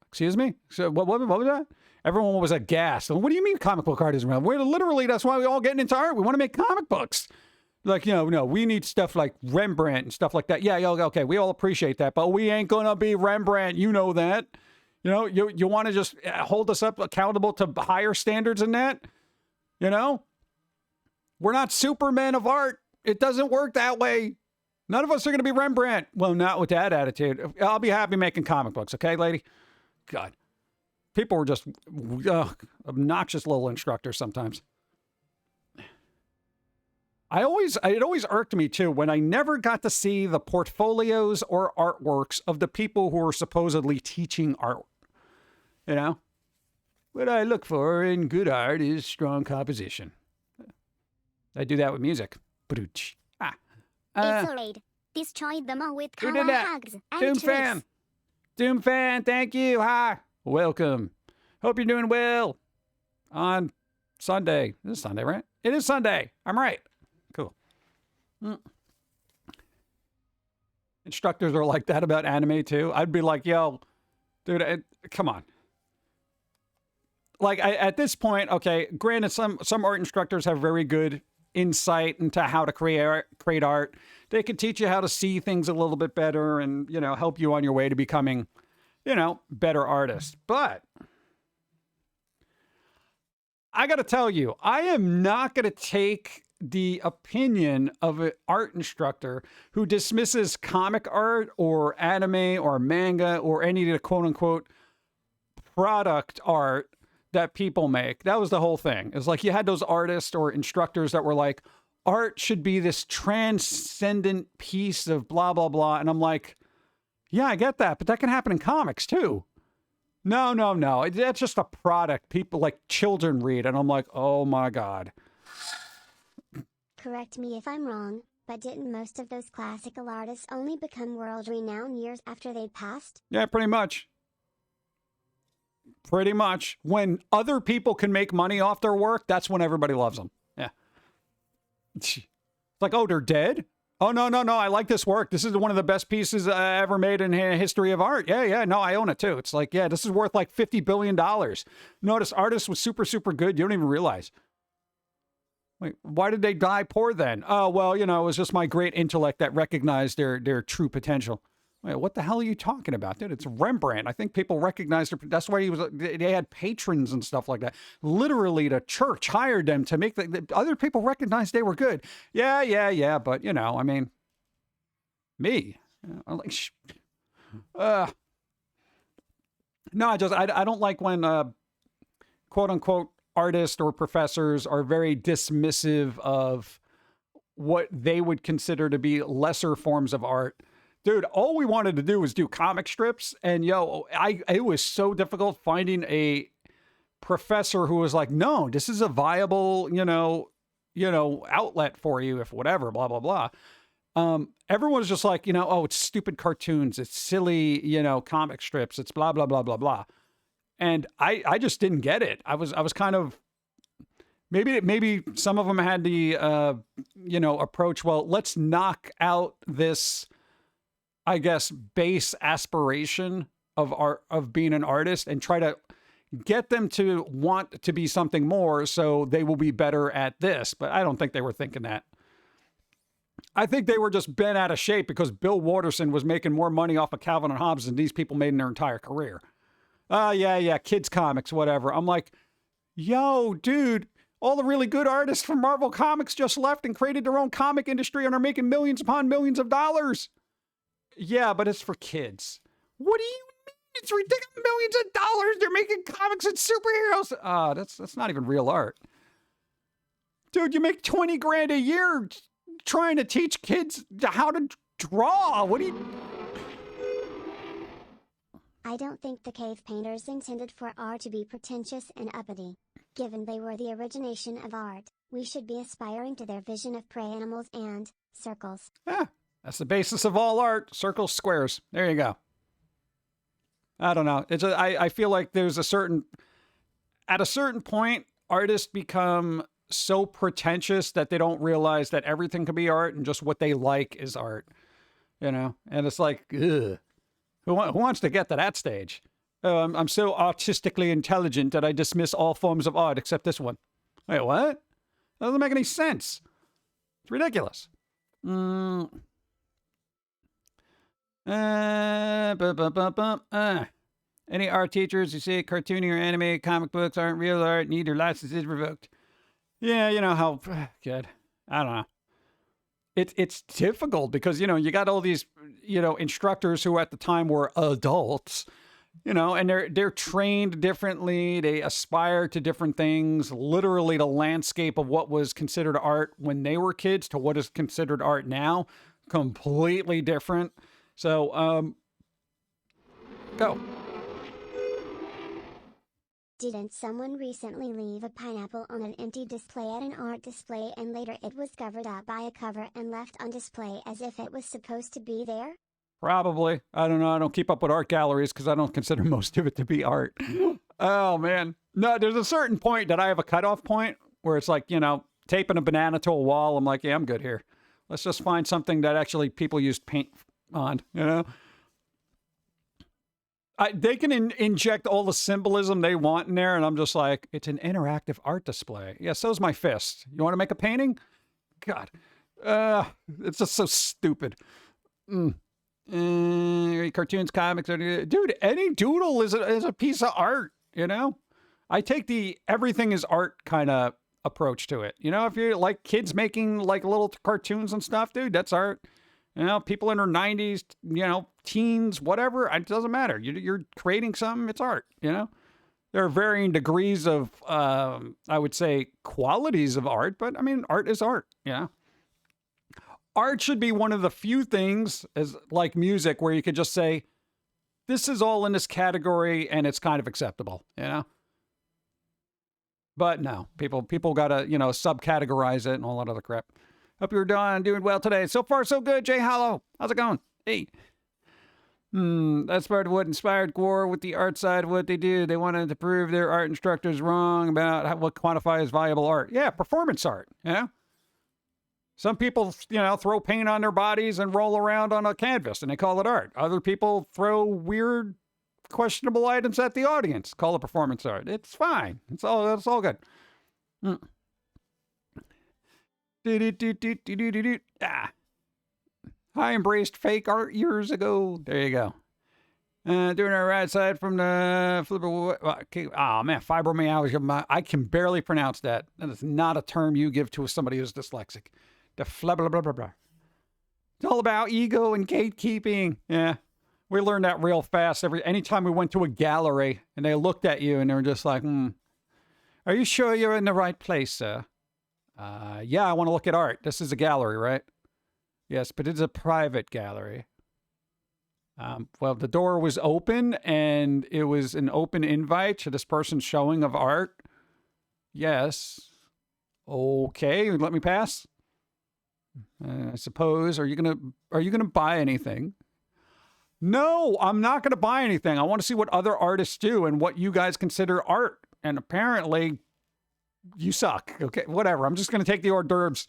excuse me? So what was that? Everyone was aghast. What do you mean comic book art isn't real? Literally, that's why we're all getting into art. We want to make comic books. Like, no, we need stuff like Rembrandt and stuff like that. Yeah, okay, we all appreciate that, but we ain't going to be Rembrandt. You know that. You want to just hold us up accountable to higher standards than that? We're not Superman of art. It doesn't work that way. None of us are going to be Rembrandt. Well, not with that attitude. I'll be happy making comic books, okay, lady? God. People were just obnoxious little instructors sometimes. It always irked me too when I never got to see the portfolios or artworks of the people who were supposedly teaching art. What I look for in good art is strong composition. I do that with music. It's alright. Destroy them all with Who did that? hugs and Doom tricks. fan. Doom fan, thank you. Hi. Welcome. Hope you're doing well on Sunday. This is Sunday, right? It is Sunday. I'm right. Cool. Instructors are like that about anime too. I'd be like, yo, dude, come on. Like at this point, okay, granted, some art instructors have very good insight into how to create art. They can teach you how to see things a little bit better and, help you on your way to becoming, better artists. But I got to tell you, I am not going to take the opinion of an art instructor who dismisses comic art or anime or manga or any of the quote unquote product art that people make. That was the whole thing. It's like you had those artists or instructors that were like, art should be this transcendent piece of blah, blah, blah. And I'm like, yeah, I get that, but that can happen in comics too. No. That's just a product people like children read. And I'm like, oh my God. Correct me if I'm wrong, but didn't most of those classical artists only become world-renowned years after they'd passed? Yeah, pretty much. Pretty much. When other people can make money off their work, that's when everybody loves them. Yeah. It's like, oh, they're dead? Oh, no. I like this work. This is one of the best pieces ever made in history of art. Yeah. No, I own it too. It's like, yeah, this is worth like $50 billion. Notice artist was super, super good. You don't even realize. Wait, why did they die poor then? Oh, well, it was just my great intellect that recognized their true potential. Wait, what the hell are you talking about, dude? It's Rembrandt. I think people recognized it. That's why they had patrons and stuff like that. Literally, the church hired them to make the other people recognized they were good. Yeah. But, I mean, me. I'm like, no, I don't like when, quote unquote, artists or professors are very dismissive of what they would consider to be lesser forms of art. Dude, all we wanted to do was do comic strips. And it was so difficult finding a professor who was like, no, this is a viable, outlet for you if whatever, blah, blah, blah. Everyone's just like, oh, it's stupid cartoons. It's silly, comic strips. It's blah, blah, blah, blah, blah. And I just didn't get it. I was kind of, maybe some of them had the, approach, well, let's knock out this, I guess, base aspiration of art, of being an artist and try to get them to want to be something more so they will be better at this. But I don't think they were thinking that. I think they were just bent out of shape because Bill Watterson was making more money off of Calvin and Hobbes than these people made in their entire career. Yeah, kids comics, whatever. I'm like, Yo, dude, all the really good artists from Marvel Comics just left and created their own comic industry and are making millions upon millions of dollars. Yeah, but it's for kids. What do you mean? It's ridiculous. Millions of dollars. They're making comics and superheroes. That's not even real art. Dude, you make 20 grand a year trying to teach kids how to draw. What do you... I don't think the cave painters intended for art to be pretentious and uppity. Given they were the origination of art, we should be aspiring to their vision of prey animals and circles. Yeah, that's the basis of all art. Circles, squares. There you go. I don't know. I feel like there's at a certain point, artists become so pretentious that they don't realize that everything can be art and just what they like is art. You know? And it's like, ugh. Who wants to get to that stage? I'm so artistically intelligent that I dismiss all forms of art except this one. Wait, what? That doesn't make any sense. It's ridiculous. Any art teachers who say cartooning or animated comic books aren't real art need their licenses revoked. Yeah, you know how... Good. I don't know. It's difficult because, you know, you got all these, you know, instructors who at the time were adults, you know, and they're trained differently. They aspire to different things. Literally the landscape of what was considered art when they were kids to what is considered art now, completely different. So, go. Didn't someone recently leave a pineapple on an empty display at an art display and later it was covered up by a cover and left on display as if it was supposed to be there? Probably. I don't know. I don't keep up with art galleries because I don't consider most of it to be art. Oh, man. No, there's a certain point that I have a cutoff point where it's like, you know, taping a banana to a wall. I'm like, yeah, I'm good here. Let's just find something that actually people used paint on, you know? They can inject all the symbolism they want in there, and I'm just like, it's an interactive art display. Yeah, so's my fist. You want to make a painting? God. It's just so stupid. Cartoons, comics, dude, any doodle is a piece of art, you know? I take the everything is art kind of approach to it. You know, if you're like kids making like little cartoons and stuff, dude, that's art. You know, people in their 90s, you know, teens, whatever, it doesn't matter. You're creating something, it's art, you know? There are varying degrees of, I would say, qualities of art, but I mean, art is art, you know? Art should be one of the few things, as like music, where you could just say, this is all in this category and it's kind of acceptable, you know? But no, people gotta, you know, subcategorize it and all that other crap. Hope you're doing well today. So far, so good. J. Hollow, how's it going? Hey. That's part of what inspired Gore with the art side of what they do. They wanted to prove their art instructors wrong about what quantify as valuable art. Yeah, performance art, you know? Some people, you know, throw paint on their bodies and roll around on a canvas, and they call it art. Other people throw weird, questionable items at the audience, call it performance art. It's fine. It's all good. I embraced fake art years ago. There you go. Doing our right side from the flipper. Oh man, fibromyalgia. I can barely pronounce that. That is not a term you give to somebody who's dyslexic. The blah blah blah blah blah. It's all about ego and gatekeeping. Yeah, we learned that real fast. Anytime we went to a gallery and they looked at you and they were just like, "Are you sure you're in the right place, sir?" Yeah, I want to look at art. This is a gallery, right? Yes, but it's a private gallery. Well, the door was open and it was an open invite to this person's showing of art. Yes. Okay, let me pass. I suppose. Are you gonna buy anything? No, I'm not gonna buy anything. I want to see what other artists do and what you guys consider art. And apparently, you suck. Okay, whatever. I'm just gonna take the hors d'oeuvres.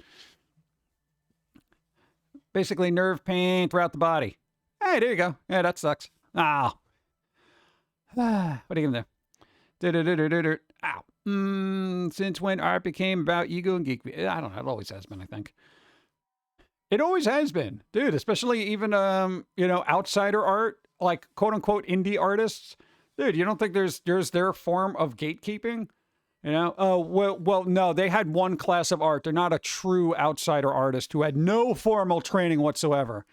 Basically, nerve pain throughout the body. Hey, there you go. Yeah, that sucks. Ow. What are you gonna do? Ow. Since when art became about ego and geek? I don't know. It always has been, I think. It always has been, dude. Especially even you know, outsider art, like quote unquote indie artists. Dude, you don't think there's their form of gatekeeping? You know? Oh, well, no, they had one class of art. They're not a true outsider artist who had no formal training whatsoever.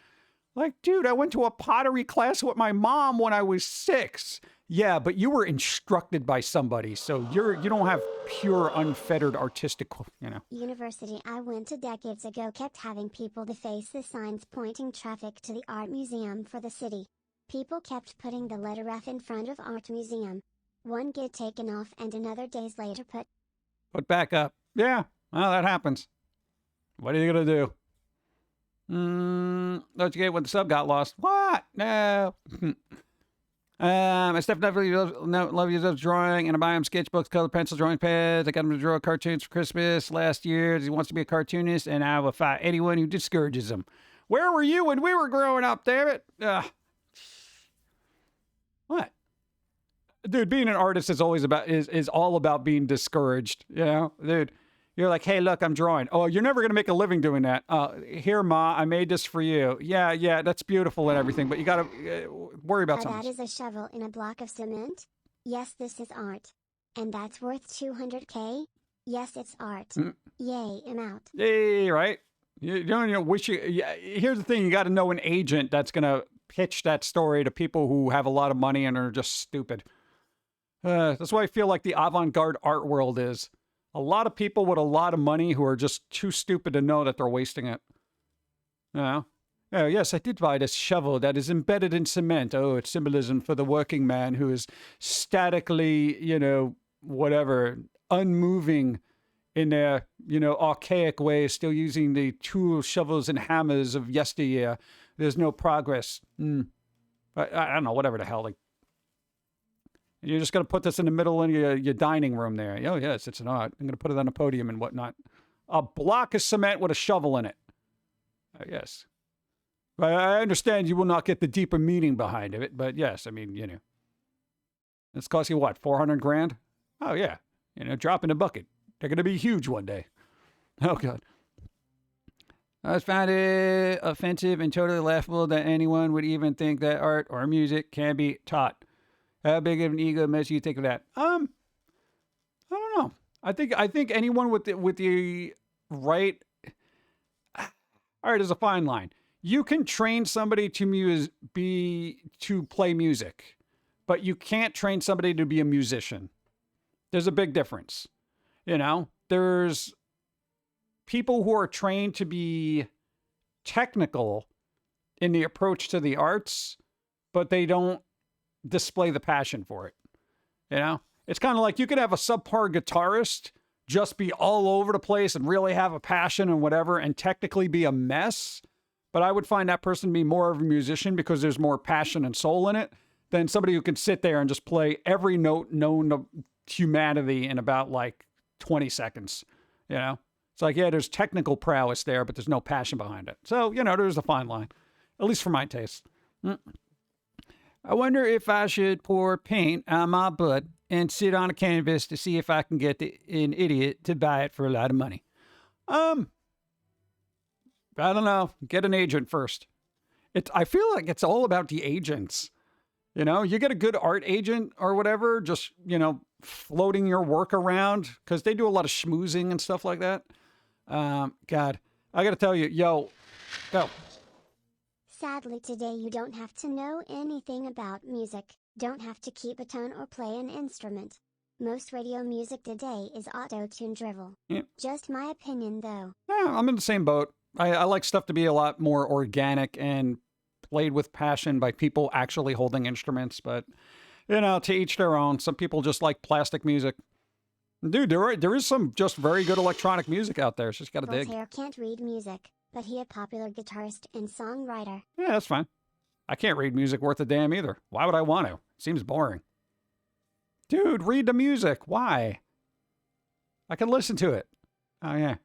Like, dude, I went to a pottery class with my mom when I was 6. Yeah, but you were instructed by somebody, so you don't have pure, unfettered artistic, you know. University I went to decades ago kept having people deface the signs pointing traffic to the art museum for the city. People kept putting the letter F in front of art museum. One get taken off and another days later put back up. Yeah, well, that happens. What are you gonna do? Don't you get when the sub got lost? What? No. My Steph definitely loves drawing, and I buy him sketchbooks, color pencils, drawing pads. I got him to draw cartoons for Christmas last year. He wants to be a cartoonist, and I will fight anyone who discourages him. Where were you when we were growing up, damn it? What? Dude, being an artist is always is all about being discouraged. You know, dude, you're like, hey, look, I'm drawing. Oh, you're never gonna make a living doing that. Here, Ma, I made this for you. Yeah, that's beautiful and everything, but you gotta worry about something. That is a shovel in a block of cement. Yes, this is art, and that's worth 200K. Yes, it's art. Yay, I'm out. Yay, right? You don't wish you. Yeah, here's the thing: you got to know an agent that's gonna pitch that story to people who have a lot of money and are just stupid. That's why I feel like the avant-garde art world is. A lot of people with a lot of money who are just too stupid to know that they're wasting it. You know? Oh, yes, I did buy this shovel that is embedded in cement. Oh, it's symbolism for the working man who is statically, whatever, unmoving in their, archaic way, still using the tools, shovels, and hammers of yesteryear. There's no progress. I don't know, whatever the hell. Like, you're just going to put this in the middle of your dining room there. Oh, yes, it's an art. I'm going to put it on a podium and whatnot. A block of cement with a shovel in it. Yes. I understand you will not get the deeper meaning behind it, but yes, I mean, it's cost you what, 400 grand? Oh, yeah. Drop in the bucket. They're going to be huge one day. Oh, God. I just found it offensive and totally laughable that anyone would even think that art or music can be taught. How big of an ego mess you think of that? I don't know. I think anyone with the right. All right, there's a fine line. You can train somebody to play music, but you can't train somebody to be a musician. There's a big difference. There's people who are trained to be technical in the approach to the arts, but they don't display the passion for it. It's kind of like you could have a subpar guitarist just be all over the place and really have a passion and whatever and technically be a mess. But I would find that person to be more of a musician because there's more passion and soul in it than somebody who can sit there and just play every note known to humanity in about like 20 seconds. It's like, yeah, there's technical prowess there, but there's no passion behind it. So, there's a fine line, at least for my taste. I wonder if I should pour paint on my butt and sit on a canvas to see if I can get an idiot to buy it for a lot of money. I don't know. Get an agent first. I feel like it's all about the agents. You get a good art agent or whatever, just, floating your work around because they do a lot of schmoozing and stuff like that. God, I got to tell you, go. Sadly today you don't have to know anything about music, don't have to keep a tone or play an instrument. Most radio music today is auto-tune drivel. Yeah. Just my opinion though. Yeah, I'm in the same boat. I like stuff to be a lot more organic and played with passion by people actually holding instruments, but, to each their own. Some people just like plastic music. Dude, there is some just very good electronic music out there. It's just got to dig. Voltaire can't read music, but he a popular guitarist and songwriter. Yeah, that's fine. I can't read music worth a damn either. Why would I want to? Seems boring. Dude, read the music. Why? I can listen to it. Oh, yeah.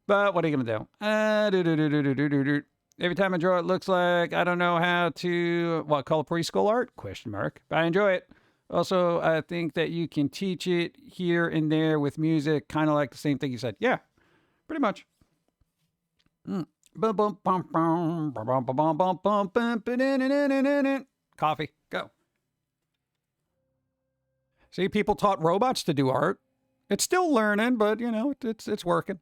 But what are you going to do? Every time I draw, it looks like I don't know how to, call it preschool art? ? But I enjoy it. Also, I think that you can teach it here and there with music, kind of like the same thing you said. Yeah, pretty much. Coffee, go. See, people taught robots to do art. It's still learning, but, you know, it's working.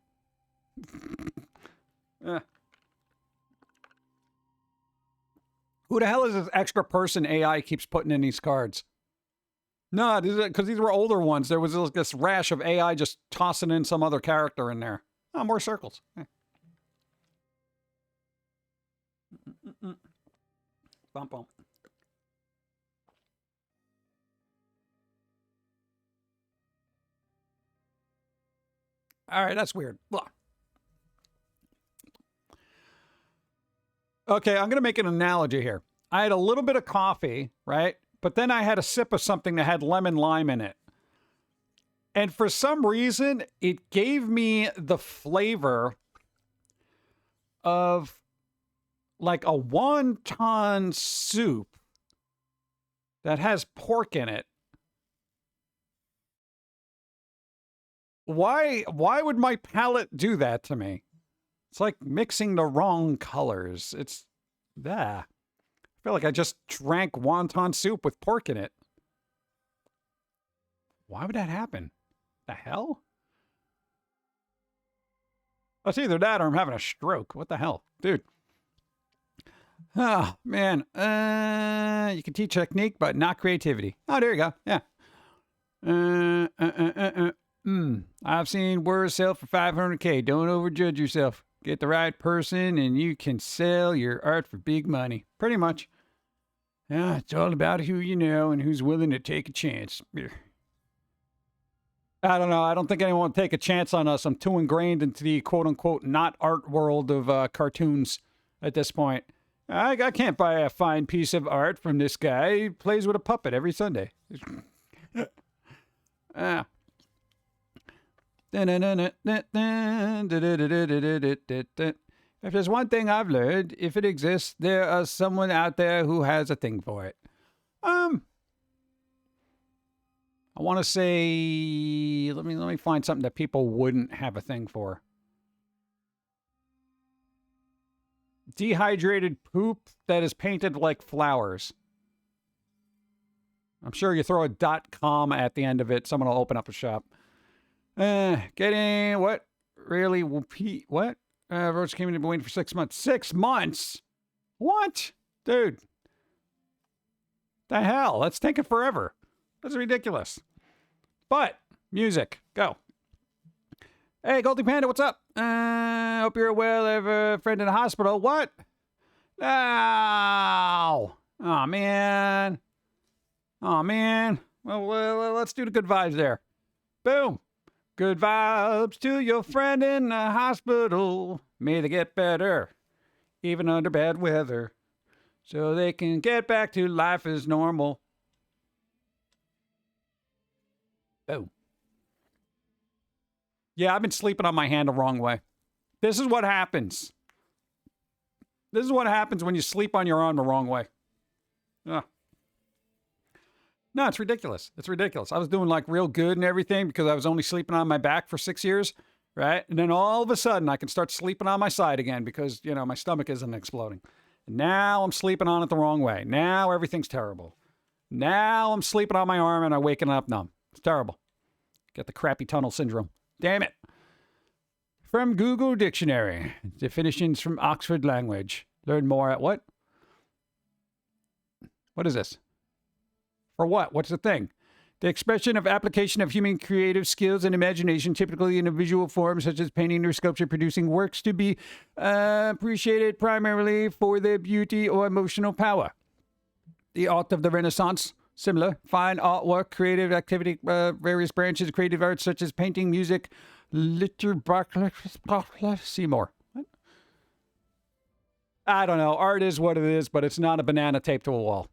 Who the hell is this extra person AI keeps putting in these cards? No, because these were older ones. There was this rash of AI just tossing in some other character in there. Oh, more circles. Bump, bump. All right, that's weird. Look. Okay, I'm going to make an analogy here. I had a little bit of coffee, right? But then I had a sip of something that had lemon lime in it. And for some reason, it gave me the flavor of like a wonton soup that has pork in it. Why would my palate do that to me? It's like mixing the wrong colors. It's I feel like I just drank wonton soup with pork in it. Why would that happen? The hell? It's either that or I'm having a stroke. What the hell? Dude. Oh, man. You can teach technique, but not creativity. Oh, there you go. Yeah. I've seen words sell for $500K. Don't overjudge yourself. Get the right person and you can sell your art for big money. Pretty much. Yeah, it's all about who you know and who's willing to take a chance. I don't know. I don't think anyone will take a chance on us. I'm too ingrained into the quote-unquote not art world of cartoons at this point. I can't buy a fine piece of art from this guy. He plays with a puppet every Sunday. If there's one thing I've learned, if it exists, there is someone out there who has a thing for it. I want to say, let me find something that people wouldn't have a thing for. Dehydrated poop that is painted like flowers. I'm sure you throw a .com at the end of it, someone will open up a shop. Getting what? Really? What? Roach came in and been waiting for 6 months. 6 months? What? Dude. The hell? That's taking forever. That's ridiculous. But, music. Go. Hey, Goldie Panda, what's up? Hope you're well. I have a friend in the hospital. What? No. Oh, man. Oh, man. Well, let's do the good vibes there. Boom. Good vibes to your friend in the hospital. May they get better, even under bad weather, so they can get back to life as normal. Boom. Yeah, I've been sleeping on my hand the wrong way. This is what happens. This is what happens when you sleep on your arm the wrong way. Ugh. No, it's ridiculous. It's ridiculous. I was doing like real good and everything because I was only sleeping on my back for 6 years, right? And then all of a sudden I can start sleeping on my side again because, you know, my stomach isn't exploding. And now I'm sleeping on it the wrong way. Now everything's terrible. Now I'm sleeping on my arm and I'm waking up numb. It's terrible. Get the crappy tunnel syndrome. Damn it. From Google Dictionary. Definitions from Oxford Language. Learn more at what? What is this? For what? What's the thing? The expression of application of human creative skills and imagination, typically in a visual form such as painting or sculpture, producing works to be appreciated primarily for their beauty or emotional power. The art of the Renaissance, similar. Fine artwork, creative activity, various branches of creative arts such as painting, music, literature, see more. What? I don't know. Art is what it is, but it's not a banana taped to a wall.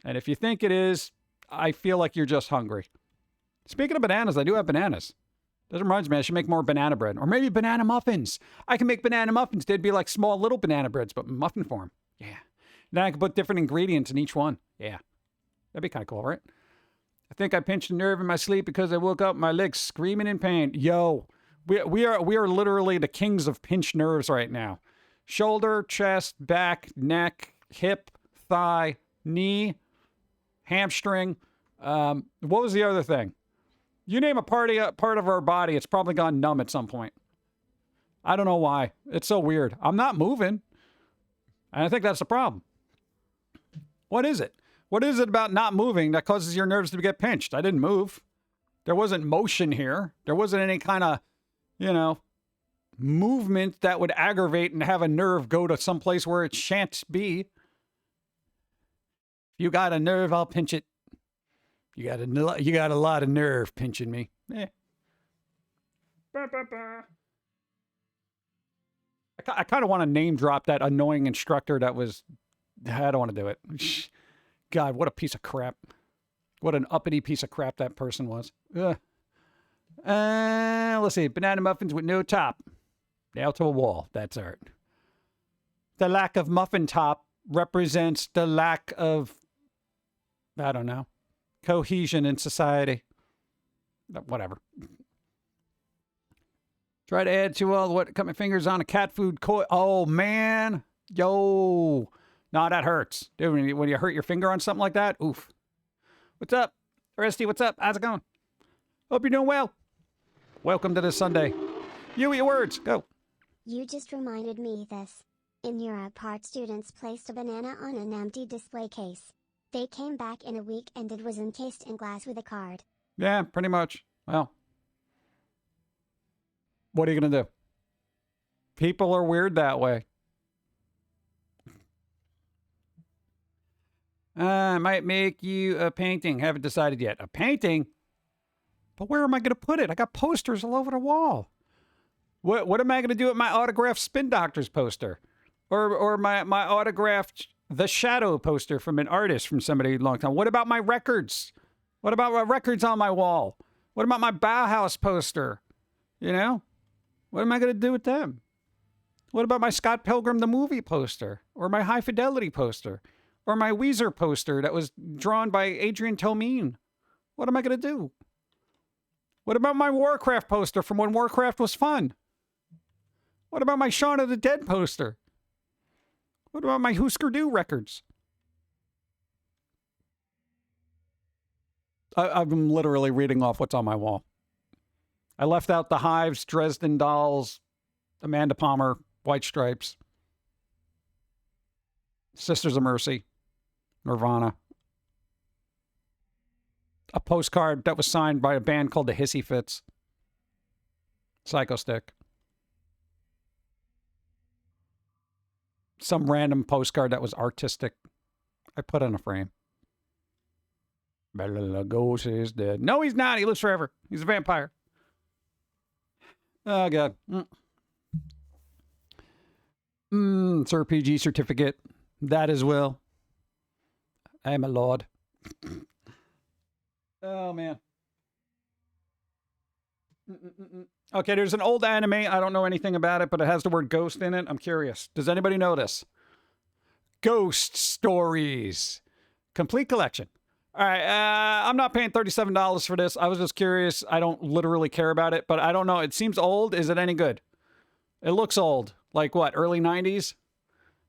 And if you think it is, I feel like you're just hungry. Speaking of bananas, I do have bananas. That reminds me, I should make more banana bread. Or maybe banana muffins. I can make banana muffins. They'd be like small little banana breads, but muffin form. Yeah. Then I can put different ingredients in each one. Yeah. That'd be kind of cool, right? I think I pinched a nerve in my sleep because I woke up my legs screaming in pain. Yo, we are literally the kings of pinched nerves right now. Shoulder, chest, back, neck, hip, thigh, knee, hamstring, What was the other thing? You name a part of our body, it's probably gone numb at some point. I don't know why. It's so weird. I'm not moving. And I think that's the problem. What is it? What is it about not moving that causes your nerves to get pinched? I didn't move. There wasn't motion here. There wasn't any kind of, movement that would aggravate and have a nerve go to some place where it shan't be. If you got a nerve, I'll pinch it. You got a lot of nerve pinching me. I kind of want to name drop that annoying instructor that was... I don't want to do it. God, what a piece of crap. What an uppity piece of crap that person was. Let's see. Banana muffins with no top. Nailed to a wall. That's art. The lack of muffin top represents the lack of, I don't know, cohesion in society. Whatever. Try to add to all what, cut my fingers on a cat food coil. Oh, man. Yo. No, that hurts. Dude, when you hurt your finger on something like that, oof. What's up? Rusty, what's up? How's it going? Hope you're doing well. Welcome to this Sunday. You eat your words. Go. You just reminded me this. In Europe, art students placed a banana on an empty display case. They came back in a week and it was encased in glass with a card. Yeah, pretty much. Well, what are you going to do? People are weird that way. I might make you a painting. Haven't decided yet. A painting? But where am I going to put it? I got posters all over the wall. What am I going to do with my autographed Spin Doctors poster? Or my autographed The Shadow poster from an artist from somebody a long time? What about my records? What about my records on my wall? What about my Bauhaus poster? You know? What am I going to do with them? What about my Scott Pilgrim the Movie poster? Or my High Fidelity poster? Or my Weezer poster that was drawn by Adrian Tomine? What am I going to do? What about my Warcraft poster from when Warcraft was fun? What about my Shaun of the Dead poster? What about my Husker Du records? I'm literally reading off what's on my wall. I left out the Hives, Dresden Dolls, Amanda Palmer, White Stripes, Sisters of Mercy, Nirvana. A postcard that was signed by a band called the Hissy Fits. Psycho Stick. Some random postcard that was artistic. I put in a frame. Bela Lugosi is dead. No, he's not. He lives forever. He's a vampire. Oh, God. Sir PG certificate. That as well. I am a lord. Oh, man. Okay, there's an old anime. I don't know anything about it, but it has the word ghost in it. I'm curious. Does anybody know this? Ghost Stories. Complete collection. All right, I'm not paying $37 for this. I was just curious. I don't literally care about it, but I don't know. It seems old. Is it any good? It looks old. Like what, early 90s? Is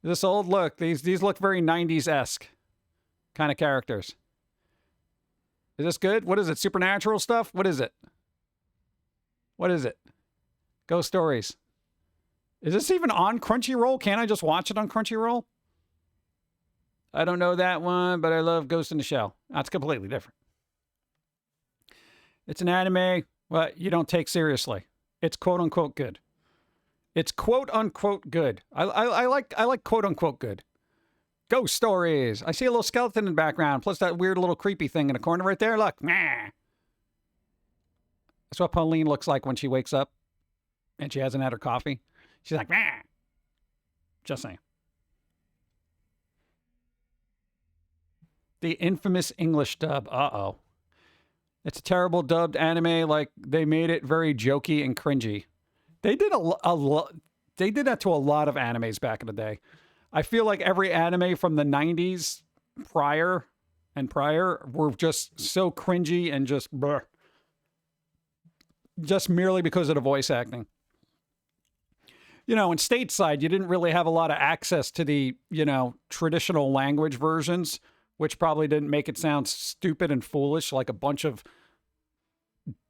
this old? Look, these look very 90s-esque kind of characters. Is this good? What is it? Supernatural stuff? What is it? What is it? Ghost Stories. Is this even on Crunchyroll? Can't I just watch it on Crunchyroll? I don't know that one, but I love Ghost in the Shell. That's completely different. It's an anime what you don't take seriously. It's quote-unquote good. It's quote-unquote good. I like quote-unquote good. Ghost Stories. I see a little skeleton in the background, plus that weird little creepy thing in the corner right there. Look. Nah. That's what Pauline looks like when she wakes up and she hasn't had her coffee. She's like, nah. Just saying. The infamous English dub. Uh-oh. It's a terrible dubbed anime. Like, they made it very jokey and cringy. They did they did that to a lot of animes back in the day. I feel like every anime from the 90s prior were just so cringy and just bleh. Just merely because of the voice acting. You know, in stateside, you didn't really have a lot of access to the, traditional language versions which probably didn't make it sound stupid and foolish, like a bunch of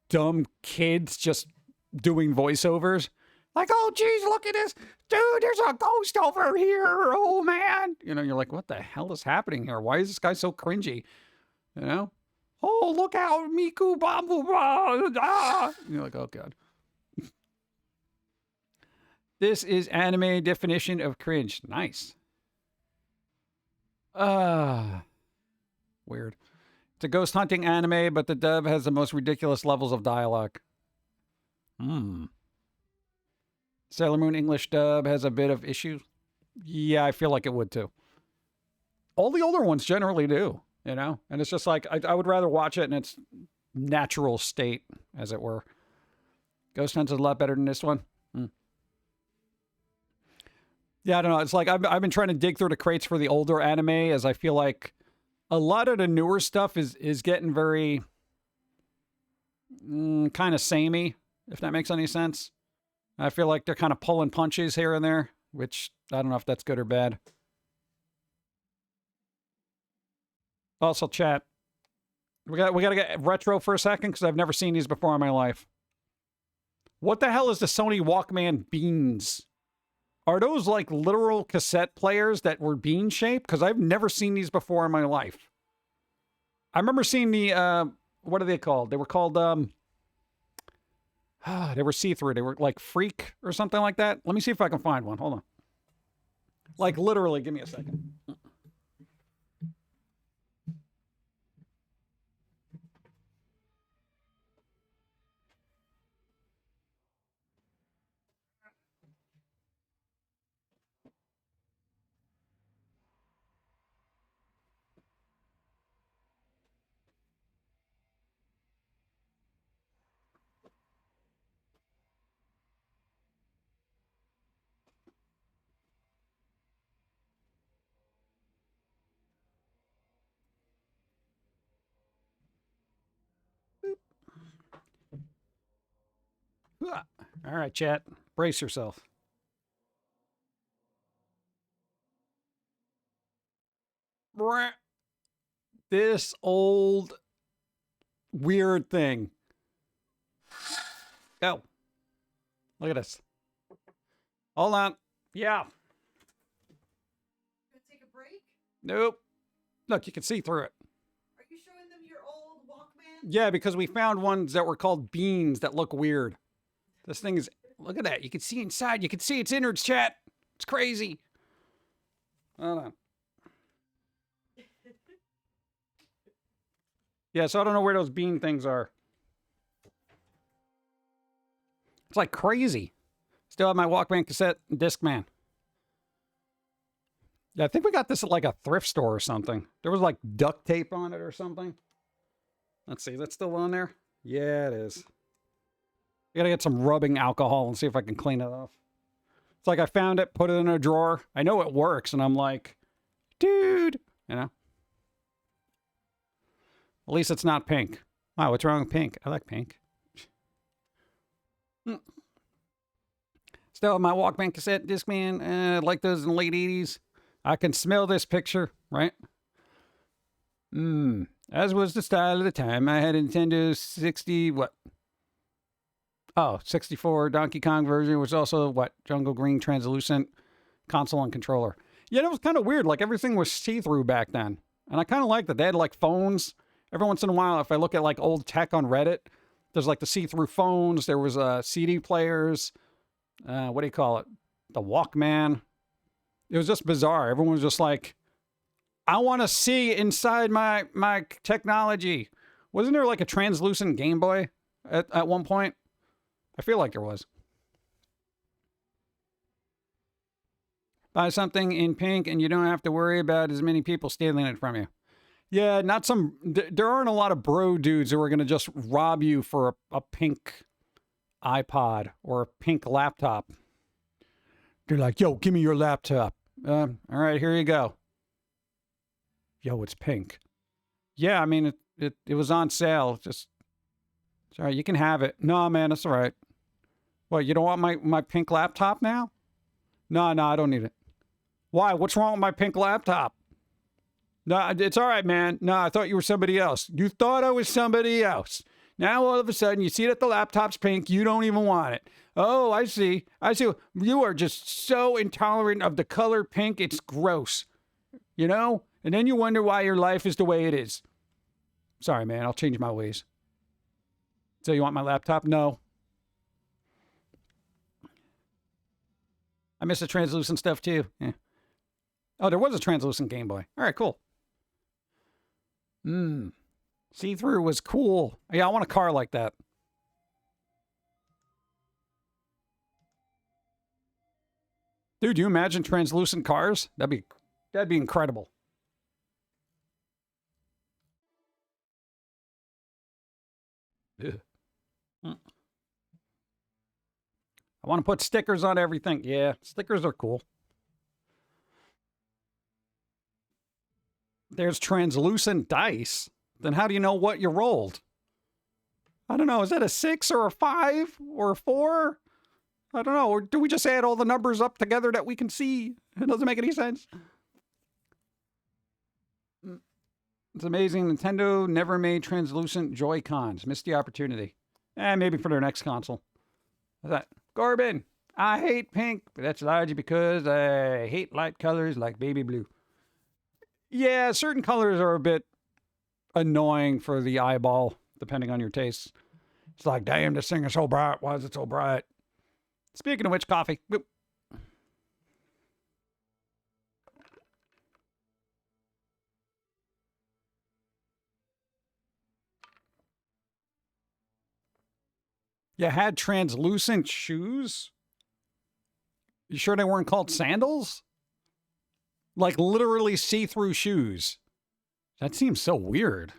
dumb kids just doing voiceovers. Like, oh, geez, look at this. Dude, there's a ghost over here. Oh, man. You know, you're like, what the hell is happening here? Why is this guy so cringy? You know? Oh, look out, Miku, Bambu, ah. You're like, oh, God. This is anime definition of cringe. Nice. Weird. It's a ghost hunting anime, but the dub has the most ridiculous levels of dialogue. Sailor Moon English dub has a bit of issues. Yeah, I feel like it would too. All the older ones generally do, you know? And it's just like, I would rather watch it in its natural state, as it were. Ghost Hunt's a lot better than this one. Yeah, I don't know. It's like I've been trying to dig through the crates for the older anime, as I feel like a lot of the newer stuff is getting very kind of samey, if that makes any sense. I feel like they're kind of pulling punches here and there, which I don't know if that's good or bad. Also, chat. We got to get retro for a second because I've never seen these before in my life. What the hell is the Sony Walkman Beans? Are those like literal cassette players that were bean shaped? Because I've never seen these before in my life. I remember seeing the what are they called? They were called they were see-through. They were like Freak or something like that. Let me see if I can find one. Hold on. Like literally, give me a second. All right, chat. Brace yourself. This old weird thing. Go. Look at this. Hold on. Yeah. Gonna take a break? Nope. Look, you can see through it. Are you showing them your old Walkman? Yeah, because we found ones that were called beans that look weird. This thing is, look at that. You can see inside. You can see its innards, chat. It's crazy. Hold on. Yeah, so I don't know where those bean things are. It's like crazy. Still have my Walkman cassette and Discman. Yeah, I think we got this at like a thrift store or something. There was like duct tape on it or something. Let's see, that's still on there? Yeah, it is. I gotta get some rubbing alcohol and see if I can clean it off. It's like I found it, put it in a drawer. I know it works, and I'm like, dude, you know? At least it's not pink. Wow, what's wrong with pink? I like pink. Still have my Walkman cassette Discman. I like those in the late 80s. I can smell this picture, right? As was the style of the time. I had a Nintendo 60, what? Oh, 64 Donkey Kong version, which also, what? Jungle Green translucent console and controller. Yeah, it was kind of weird. Like, everything was see-through back then. And I kind of liked that. They had, like, phones. Every once in a while, if I look at, like, old tech on Reddit, there's, like, the see-through phones. There was CD players. What do you call it? The Walkman. It was just bizarre. Everyone was just like, I want to see inside my technology. Wasn't there, like, a translucent Game Boy at one point? I feel like there was. Buy something in pink and you don't have to worry about as many people stealing it from you. Yeah, not some... There aren't a lot of bro dudes who are going to just rob you for a pink iPod or a pink laptop. They're like, yo, give me your laptop. All right, here you go. Yo, it's pink. Yeah, I mean, it was on sale. Just... Sorry, you can have it. No, man, it's all right. What, you don't want my pink laptop now? No, I don't need it. Why? What's wrong with my pink laptop? No, it's all right, man. No, I thought you were somebody else. You thought I was somebody else. Now all of a sudden you see that the laptop's pink. You don't even want it. Oh, I see. I see. You are just so intolerant of the color pink. It's gross. You know? And then you wonder why your life is the way it is. Sorry, man. I'll change my ways. So you want my laptop? No. I miss the translucent stuff too. Yeah. Oh, there was a translucent Game Boy. All right, cool. See-through was cool. Yeah, I want a car like that. Dude, do you imagine translucent cars? That'd be incredible. Ugh. I want to put stickers on everything. Yeah, stickers are cool. There's translucent dice. Then how do you know what you rolled? I don't know. Is that a 6 or a 5 or a 4? I don't know. Or do we just add all the numbers up together that we can see? It doesn't make any sense. It's amazing. Nintendo never made translucent Joy-Cons. Missed the opportunity. Maybe for their next console. What's that? Corbin, I hate pink, but that's largely because I hate light colors like baby blue. Yeah, certain colors are a bit annoying for the eyeball, depending on your tastes. It's like, damn, this thing is so bright. Why is it so bright? Speaking of which, coffee. Boop. You had translucent shoes? You sure they weren't called sandals? Like literally see-through shoes. That seems so weird.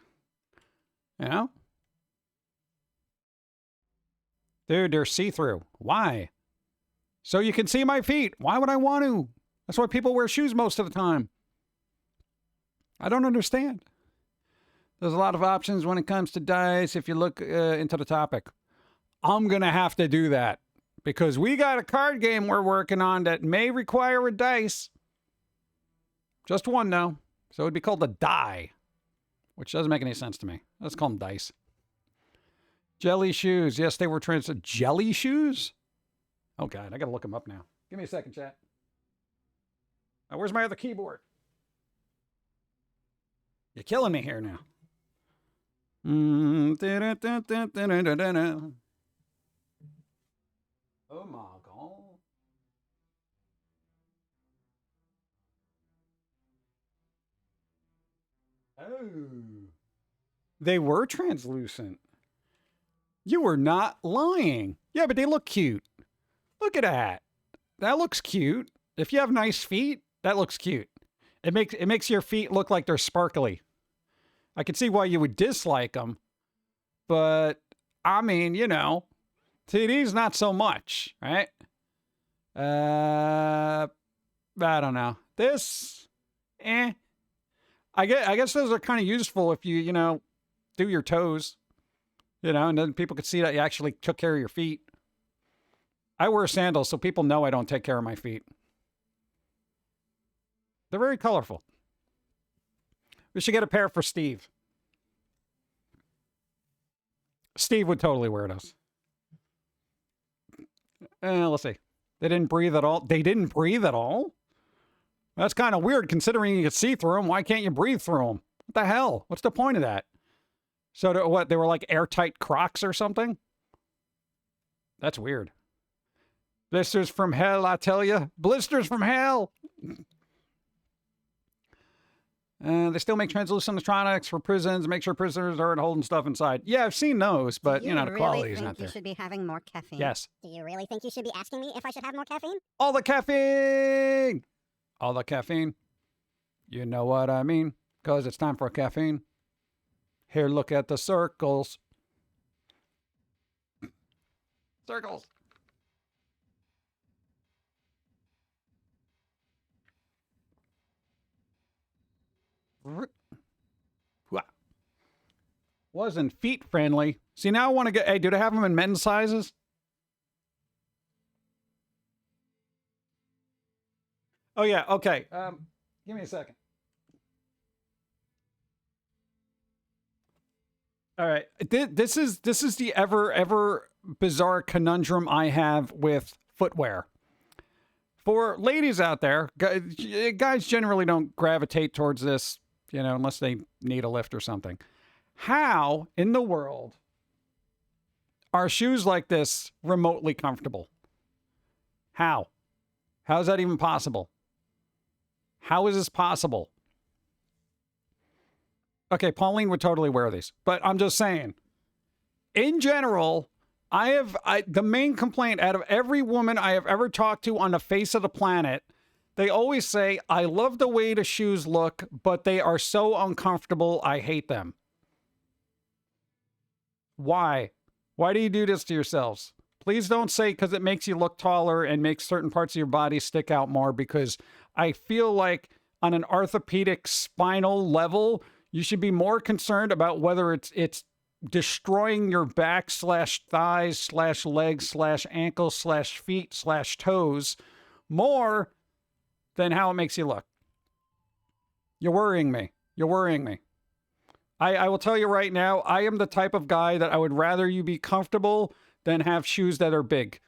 You know? Dude, they're see-through. Why? So you can see my feet. Why would I want to? That's why people wear shoes most of the time. I don't understand. There's a lot of options when it comes to dice if you look into the topic. I'm going to have to do that because we got a card game we're working on that may require a dice. Just one, though. So it would be called a die, which doesn't make any sense to me. Let's call them dice. Jelly shoes. Yes, they were jelly shoes? Oh, God. I got to look them up now. Give me a second, chat. Where's my other keyboard? You're killing me here now. Oh my God. Oh. They were translucent. You were not lying. Yeah, but they look cute. Look at that. That looks cute. If you have nice feet, that looks cute. It makes your feet look like they're sparkly. I can see why you would dislike them. But, I mean, you know, TD's not so much, right? I don't know. This, I guess those are kind of useful if you know, do your toes, you know, and then people could see that you actually took care of your feet. I wear sandals, so people know I don't take care of my feet. They're very colorful. We should get a pair for Steve. Steve would totally wear those. Let's see. They didn't breathe at all. They didn't breathe at all? That's kind of weird considering you can see through them. Why can't you breathe through them? What the hell? What's the point of that? So what? They were like airtight Crocs or something? That's weird. Blisters from hell, I tell you. Blisters from hell. They still make translucent electronics for prisons. Make sure prisoners aren't holding stuff inside. Yeah, I've seen those, but, you know, the quality is not there. You should be having more caffeine? Yes. Do you really think you should be asking me if I should have more caffeine? All the caffeine! All the caffeine. You know what I mean? Because it's time for caffeine. Here, look at the circles. Circles. Wasn't feet friendly. See, now I want to get. Hey, do they have them in men's sizes? Oh yeah. Okay. Give me a second. All right. This is the ever bizarre conundrum I have with footwear. For ladies out there, guys generally don't gravitate towards this, unless they need a lift or something. How in the world are shoes like this remotely comfortable? How? How is that even possible? How is this possible? Okay, Pauline would totally wear these, but I'm just saying, in general, the main complaint out of every woman I have ever talked to on the face of the planet, they always say, I love the way the shoes look, but they are so uncomfortable, I hate them. Why? Why do you do this to yourselves? Please don't say because it makes you look taller and makes certain parts of your body stick out more, because I feel like on an orthopedic spinal level, you should be more concerned about whether it's destroying your back / thighs / legs / ankles / feet / toes more than how it makes you look. You're worrying me. You're worrying me. I will tell you right now, I am the type of guy that I would rather you be comfortable than have shoes that are big.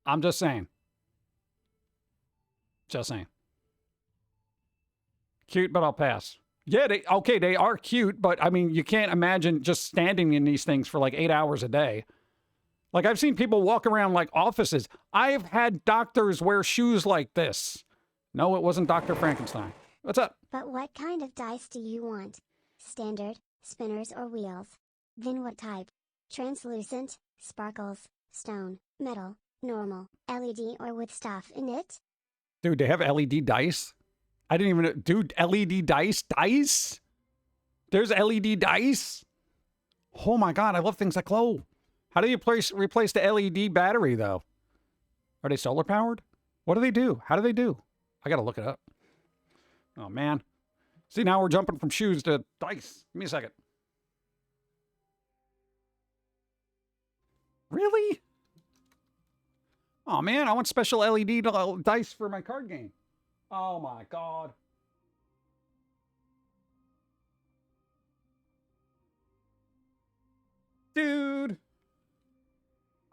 I'm just saying. Just saying. Cute, but I'll pass. Yeah, they are cute, but I mean, you can't imagine just standing in these things for like 8 hours a day. Like, I've seen people walk around like offices. I've had doctors wear shoes like this. No, it wasn't Dr. Frankenstein. What's up? But what kind of dice do you want? Standard, spinners or wheels? Then what type? Translucent, sparkles, stone, metal, normal, LED or with stuff in it? Dude, they have LED dice? I didn't even... Dude, LED dice? Dice? There's LED dice? Oh my god, I love things that glow. How do you replace the LED battery, though? Are they solar powered? What do they do? How do they do? I gotta look it up. Oh, man. See, now we're jumping from shoes to dice. Give me a second. Really? Oh, man, I want special LED dice for my card game. Oh, my God. Dude.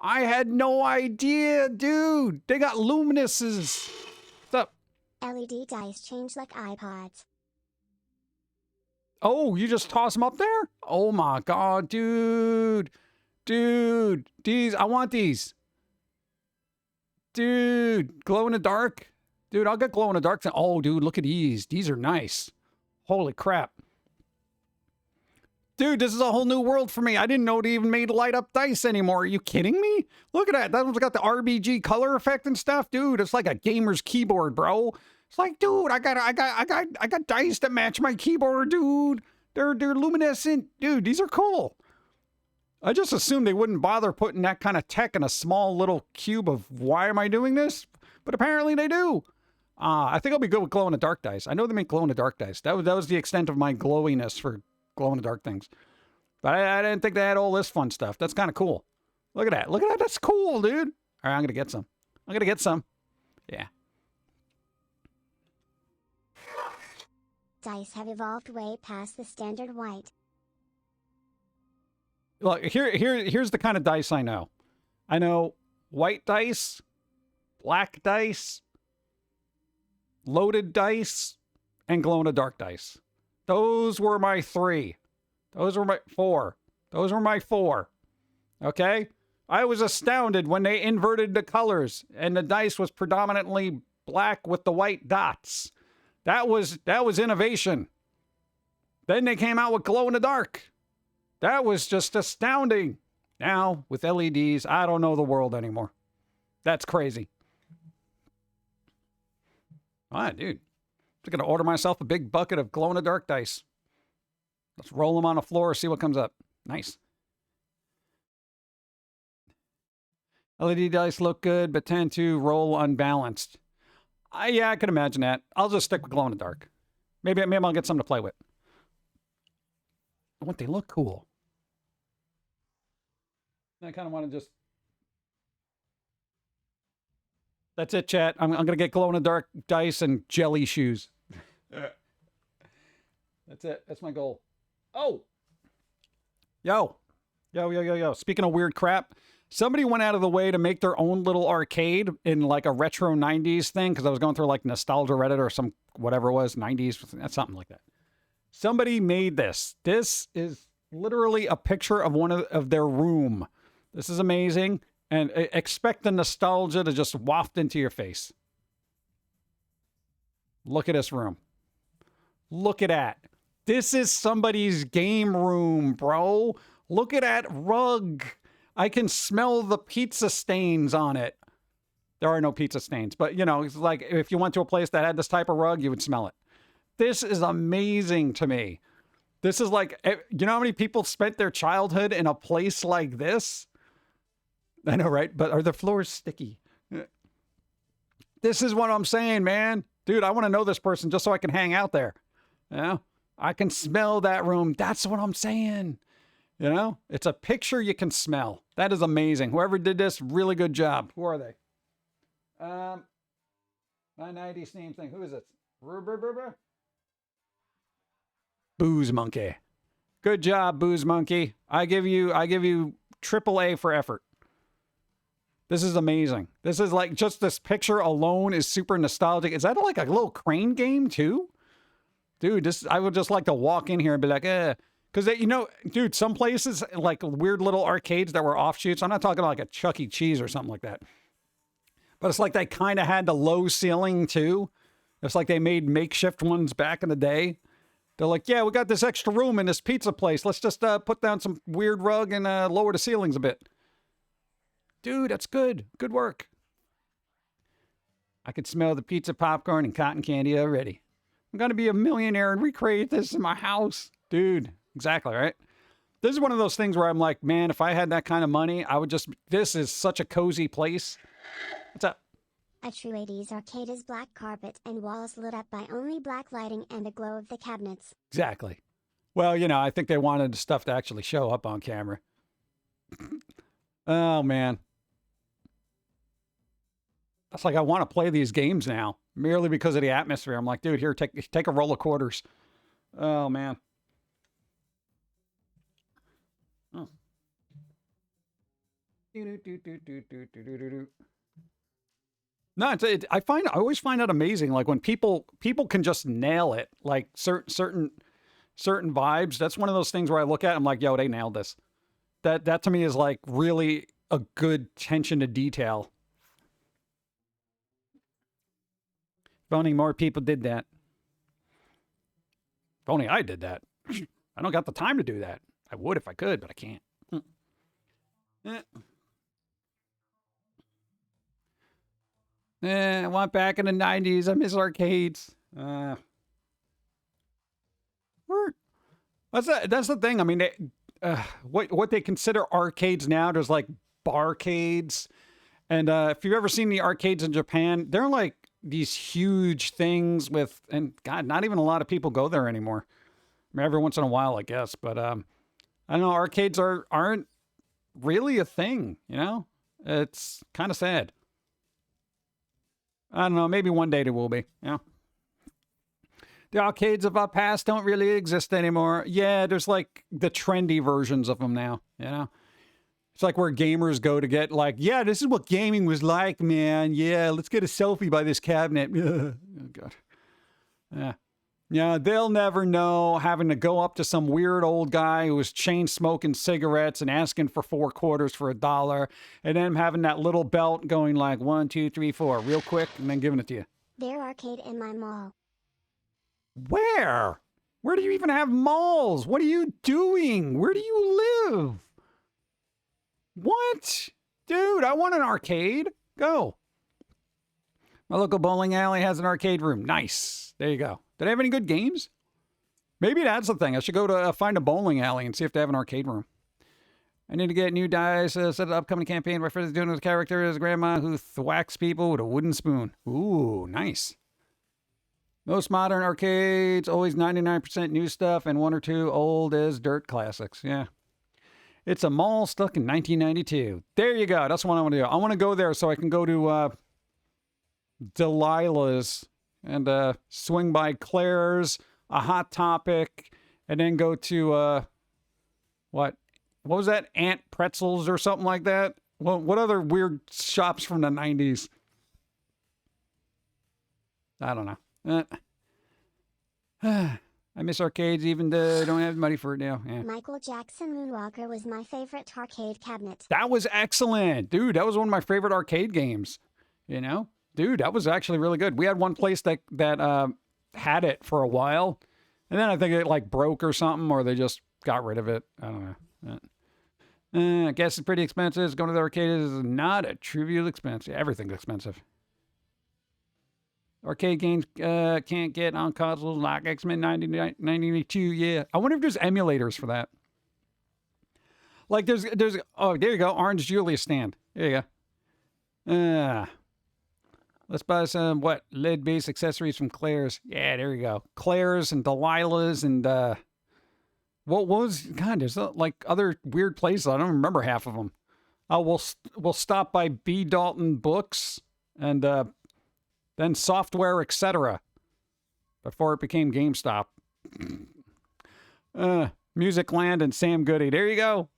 I had no idea, dude. They got luminesces. What's up? LED dice change like iPods. Oh, you just toss them up there? Oh my god, dude. Dude, these, I want these. Dude, glow in the dark? Dude, I'll get glow in the dark. Oh, dude, look at these. These are nice. Holy crap. Dude, this is a whole new world for me. I didn't know they even made light up dice anymore. Are you kidding me? Look at that. That one's got the RBG color effect and stuff. Dude, it's like a gamer's keyboard, bro. It's like, dude, I got dice that match my keyboard, dude. They're luminescent. Dude, these are cool. I just assumed they wouldn't bother putting that kind of tech in a small little cube of why am I doing this? But apparently they do. I think I'll be good with glow in the dark dice. I know they make glow in the dark dice. That was the extent of my glowiness for glow in the dark things. But I didn't think they had all this fun stuff. That's kind of cool. Look at that. Look at that. That's cool, dude. All right, I'm going to get some. I'm going to get some. Yeah. Dice have evolved way past the standard white. Look, here's the kind of dice I know. I know white dice, black dice, loaded dice, and glow-in-the-dark dice. Those were my 3. Those were my 4. Those were my 4. Okay? I was astounded when they inverted the colors and the dice was predominantly black with the white dots. That was innovation. Then they came out with glow-in-the-dark. That was just astounding. Now, with LEDs, I don't know the world anymore. That's crazy. All right, dude. I'm going to order myself a big bucket of glow-in-the-dark dice. Let's roll them on the floor, see what comes up. Nice. LED dice look good, but tend to roll unbalanced. Yeah, I can imagine that. I'll just stick with glow-in-the-dark. Maybe I'll get something to play with. What, they look cool. I kind of want to just... That's it, chat. I'm going to get glow-in-the-dark dice and jelly shoes. That's it. That's my goal. Oh. Yo. Speaking of weird crap, somebody went out of the way to make their own little arcade in like a retro 90s thing, because I was going through like Nostalgia Reddit or some whatever it was, 90s, something like that. Somebody made this. This is literally a picture of one of their room. This is amazing. And expect the nostalgia to just waft into your face. Look at this room. Look at that. This is somebody's game room, bro. Look at that rug. I can smell the pizza stains on it. There are no pizza stains, but you know, it's like if you went to a place that had this type of rug, you would smell it. This is amazing to me. This is like, you know how many people spent their childhood in a place like this? I know, right? But are the floors sticky? This is what I'm saying, man. Dude, I want to know this person just so I can hang out there. You know? I can smell that room. That's what I'm saying. You know? It's a picture you can smell. That is amazing. Whoever did this, really good job. Who are they? 990 name thing. Who is it? Booze Monkey. Good job, Booze Monkey. I give you triple A for effort. This is amazing. This is like, just this picture alone is super nostalgic. Is that like a little crane game too? Dude, I would just like to walk in here and be like, because, you know, dude, some places, like weird little arcades that were offshoots. I'm not talking like a Chuck E. Cheese or something like that. But it's like they kind of had the low ceiling too. It's like they made makeshift ones back in the day. They're like, yeah, we got this extra room in this pizza place. Let's just put down some weird rug and lower the ceilings a bit. Dude, that's good. Good work. I could smell the pizza, popcorn, and cotton candy already. I'm going to be a millionaire and recreate this in my house. Dude, exactly, right? This is one of those things where I'm like, man, if I had that kind of money, I would just, this is such a cozy place. What's up? A true 80s arcade is black carpet and walls lit up by only black lighting and the glow of the cabinets. Exactly. Well, you know, I think they wanted the stuff to actually show up on camera. Oh, man. It's like I want to play these games now, merely because of the atmosphere. I'm like, dude, here, take a roll of quarters. Oh, man. Oh. No, I always find it amazing. Like when people can just nail it, like certain vibes. That's one of those things where I look at, I'm like, yo, they nailed this. That to me is like really a good attention to detail. If only more people did that. If only I did that. I don't got the time to do that. I would if I could, but I can't. I want back in the 90s. I miss arcades. That's the thing. I mean, what they consider arcades now, there's like barcades. And if you've ever seen the arcades in Japan, they're like these huge things with, and God, not even a lot of people go there anymore. I mean, every once in a while, I guess. But I don't know, arcades aren't really a thing, you know? It's kind of sad. I don't know, maybe one day there will be, you know? The arcades of our past don't really exist anymore. Yeah, there's like the trendy versions of them now, you know? It's like where gamers go to get like, yeah, this is what gaming was like, man. Yeah, let's get a selfie by this cabinet. Oh, God. Yeah. Yeah, they'll never know having to go up to some weird old guy who was chain smoking cigarettes and asking for 4 quarters for $1, and then having that little belt going like 1, 2, 3, 4 real quick and then giving it to you. Their arcade in my mall. Where? Where do you even have malls? What are you doing? Where do you live? What? Dude, I want an arcade. Go. My local bowling alley has an arcade room. Nice. There you go. Do they have any good games? Maybe that's the thing. I should go to find a bowling alley and see if they have an arcade room. I need to get new dice, set an upcoming campaign. My friend is doing his character as grandma who thwacks people with a wooden spoon. Ooh, nice. Most modern arcades, always 99% new stuff and 1 or 2 old as dirt classics. Yeah. It's a mall stuck in 1992. There you go. That's what I want to do. I want to go there so I can go to Delilah's and swing by Claire's, A Hot Topic, and then go to what was that? Ant Pretzels or something like that? Well, what other weird shops from the 90s? I don't know. I miss arcades even though I don't have money for it now. Yeah. Michael Jackson Moonwalker was my favorite arcade cabinet. That was excellent. Dude, that was one of my favorite arcade games. You know? Dude, that was actually really good. We had one place that had it for a while. And then I think it like broke or something, or they just got rid of it. I don't know. I guess it's pretty expensive. Going to the arcade is not a trivial expense. Everything's expensive. Arcade games can't get on consoles like X-Men 1992. Yeah. I wonder if there's emulators for that. Like there's oh, there you go. Orange Julius stand. There you go. Let's buy some, what, lead-based accessories from Claire's. Yeah, there you go. Claire's and Delilah's and, what was, God, there's like other weird places. I don't remember half of them. We'll stop by B. Dalton Books and, then Software, etc. Before it became GameStop. Music Land and Sam Goody. There you go.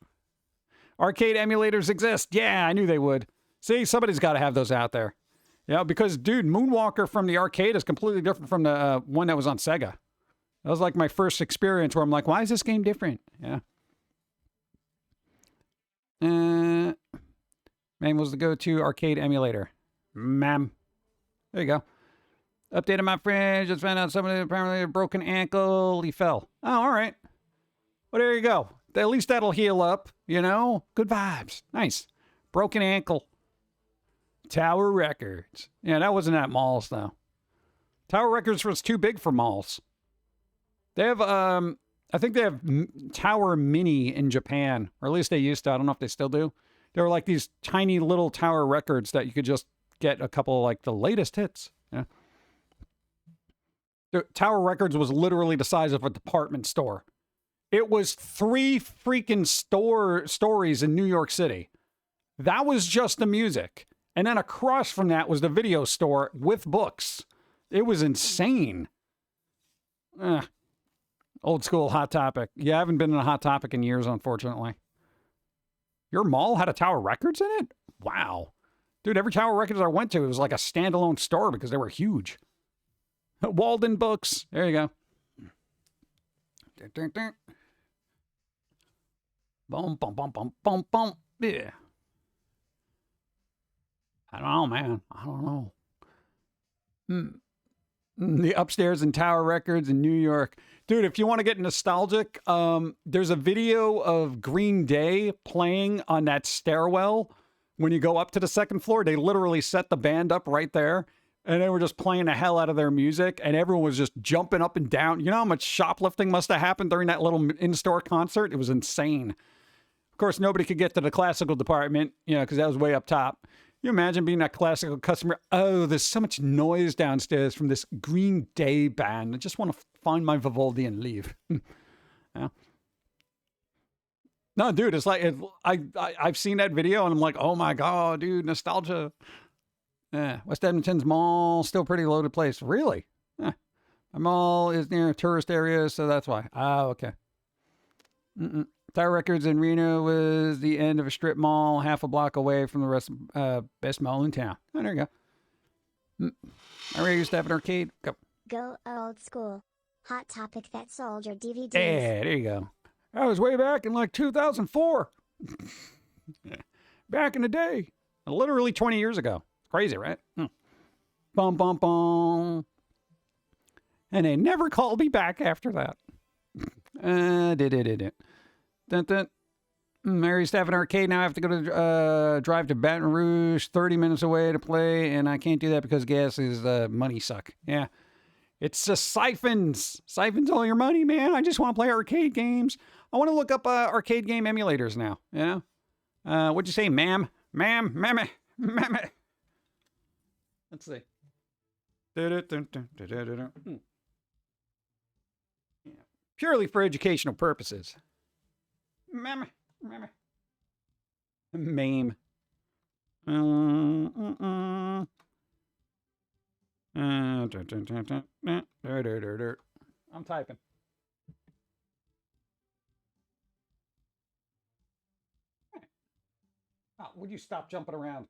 Arcade emulators exist. Yeah, I knew they would. See, somebody's got to have those out there. Yeah, because, dude, Moonwalker from the arcade is completely different from the one that was on Sega. That was like my first experience where I'm like, why is this game different? Yeah. Man was the go-to arcade emulator. Ma'am. There you go. Updated my friend. Just found out somebody apparently had a broken ankle. He fell. Oh, all right. Well, there you go. At least that'll heal up, you know? Good vibes. Nice. Broken ankle. Tower Records. Yeah, that wasn't at malls, though. Tower Records was too big for malls. They have, I think they have Tower Mini in Japan, or at least they used to. I don't know if they still do. They were like these tiny little Tower Records that you could just get a couple, like, the latest hits. Yeah. The Tower Records was literally the size of a department store. It was 3 freaking stories in New York City. That was just the music. And then across from that was the video store with books. It was insane. Old school Hot Topic. Yeah, I haven't been in a Hot Topic in years, unfortunately. Your mall had a Tower Records in it? Wow. Dude, every Tower Records I went to, it was like a standalone store because they were huge. Walden Books. There you go. Boom, bum, bum, bum, bum, bum. Yeah. I don't know, man. I don't know. The upstairs in Tower Records in New York. Dude, if you want to get nostalgic, there's a video of Green Day playing on that stairwell. When you go up to the second floor, they literally set the band up right there. And they were just playing the hell out of their music. And everyone was just jumping up and down. You know how much shoplifting must have happened during that little in-store concert? It was insane. Of course, nobody could get to the classical department, you know, because that was way up top. You imagine being that classical customer. Oh, there's so much noise downstairs from this Green Day band. I just want to find my Vivaldi and leave. Yeah. No, dude, it's like I've seen that video and I'm like, oh my god, dude, nostalgia. Yeah, West Edmonton's mall still pretty loaded place. Really? Yeah. My mall is near a tourist area, so that's why. Oh, okay. Tower Records in Reno was the end of a strip mall, half a block away from the rest best mall in town. Oh, there you go. I used to have an arcade. Go old school. Hot Topic that sold your DVDs. Yeah, there you go. That was way back in like 2004. Back in the day. Literally 20 years ago. Crazy, right? Bum, bum, bum. And they never called me back after that. Dun, dun. I used to have an arcade. Now I have to go to drive to Baton Rouge, 30 minutes away to play, and I can't do that because gas is money suck. Yeah. It's just siphons. Siphons all your money, man. I just want to play arcade games. I want to look up arcade game emulators now. You know? What'd you say, ma'am? Ma'am? Mammy? Mammy? Let's see. Yeah. Purely for educational purposes. Ma'am. Mame. I'm typing. Oh, would you stop jumping around?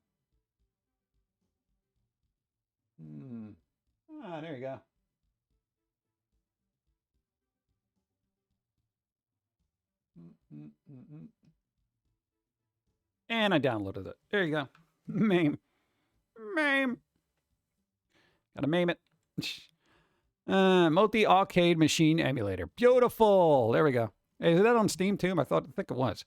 Ah, there you go. And I downloaded it. There you go. Mame. Gotta mame it. Multi-arcade machine emulator. Beautiful. There we go. Hey, is that on Steam too? I think it was.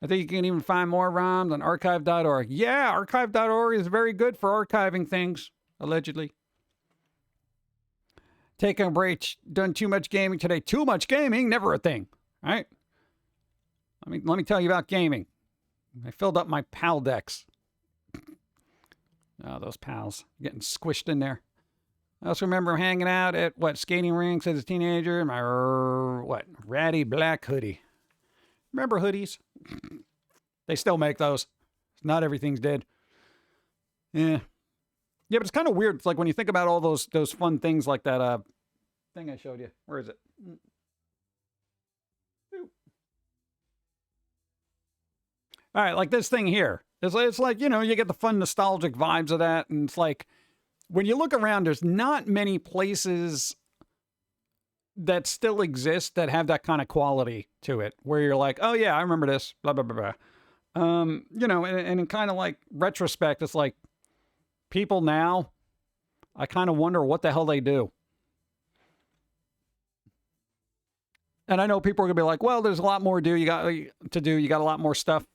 I think you can even find more ROMs on archive.org. Yeah, archive.org is very good for archiving things, allegedly. Taking a break. Done too much gaming today. Too much gaming? Never a thing. All right? Let me tell you about gaming. I filled up my PAL decks. Oh, those pals getting squished in there. I also remember hanging out at, skating rinks as a teenager in my, ratty black hoodie. Remember hoodies? They still make those. Not everything's dead. Yeah. Yeah, but it's kind of weird. It's like when you think about all those fun things like that thing I showed you. Where is it? All right, like this thing here. It's like, you get the fun nostalgic vibes of that. And it's like, when you look around, there's not many places that still exist that have that kind of quality to it, where you're like, oh yeah, I remember this, blah, blah, blah, blah. And in kind of like retrospect, it's like people now, I kind of wonder what the hell they do. And I know people are gonna be like, well, there's a lot more to do. You got a lot more stuff.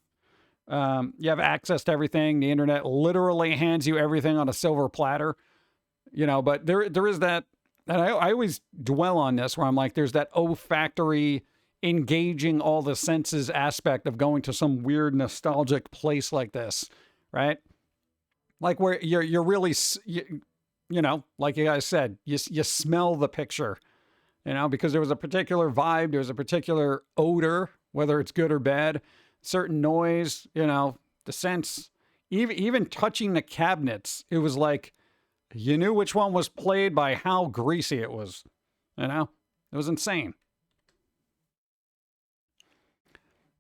You have access to everything. The internet literally hands you everything on a silver platter, but there is that. And I always dwell on this where I'm like, there's that olfactory, engaging all the senses aspect of going to some weird nostalgic place like this, right? Like where you're really, like you guys said, you smell the picture, because there was a particular vibe, there was a particular odor, whether it's good or bad, certain noise, the sense, even touching the cabinets, it was like, you knew which one was played by how greasy it was. It was insane.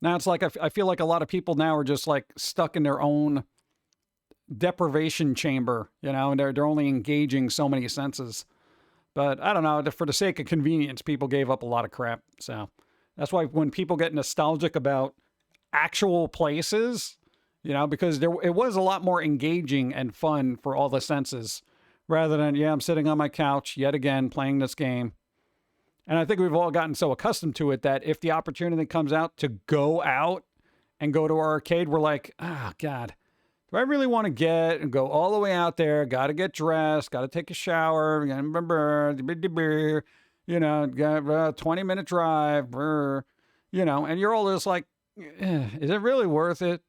Now it's like, I feel like a lot of people now are just like stuck in their own deprivation chamber, and they're only engaging so many senses. But I don't know, for the sake of convenience, people gave up a lot of crap. So that's why when people get nostalgic about actual places, because it was a lot more engaging and fun for all the senses. Rather than, I'm sitting on my couch yet again playing this game. And I think we've all gotten so accustomed to it that if the opportunity comes out to go out and go to our arcade, we're like, oh, God, do I really want to get and go all the way out there? Got to get dressed, got to take a shower, got a 20-minute drive, and you're all just like, is it really worth it?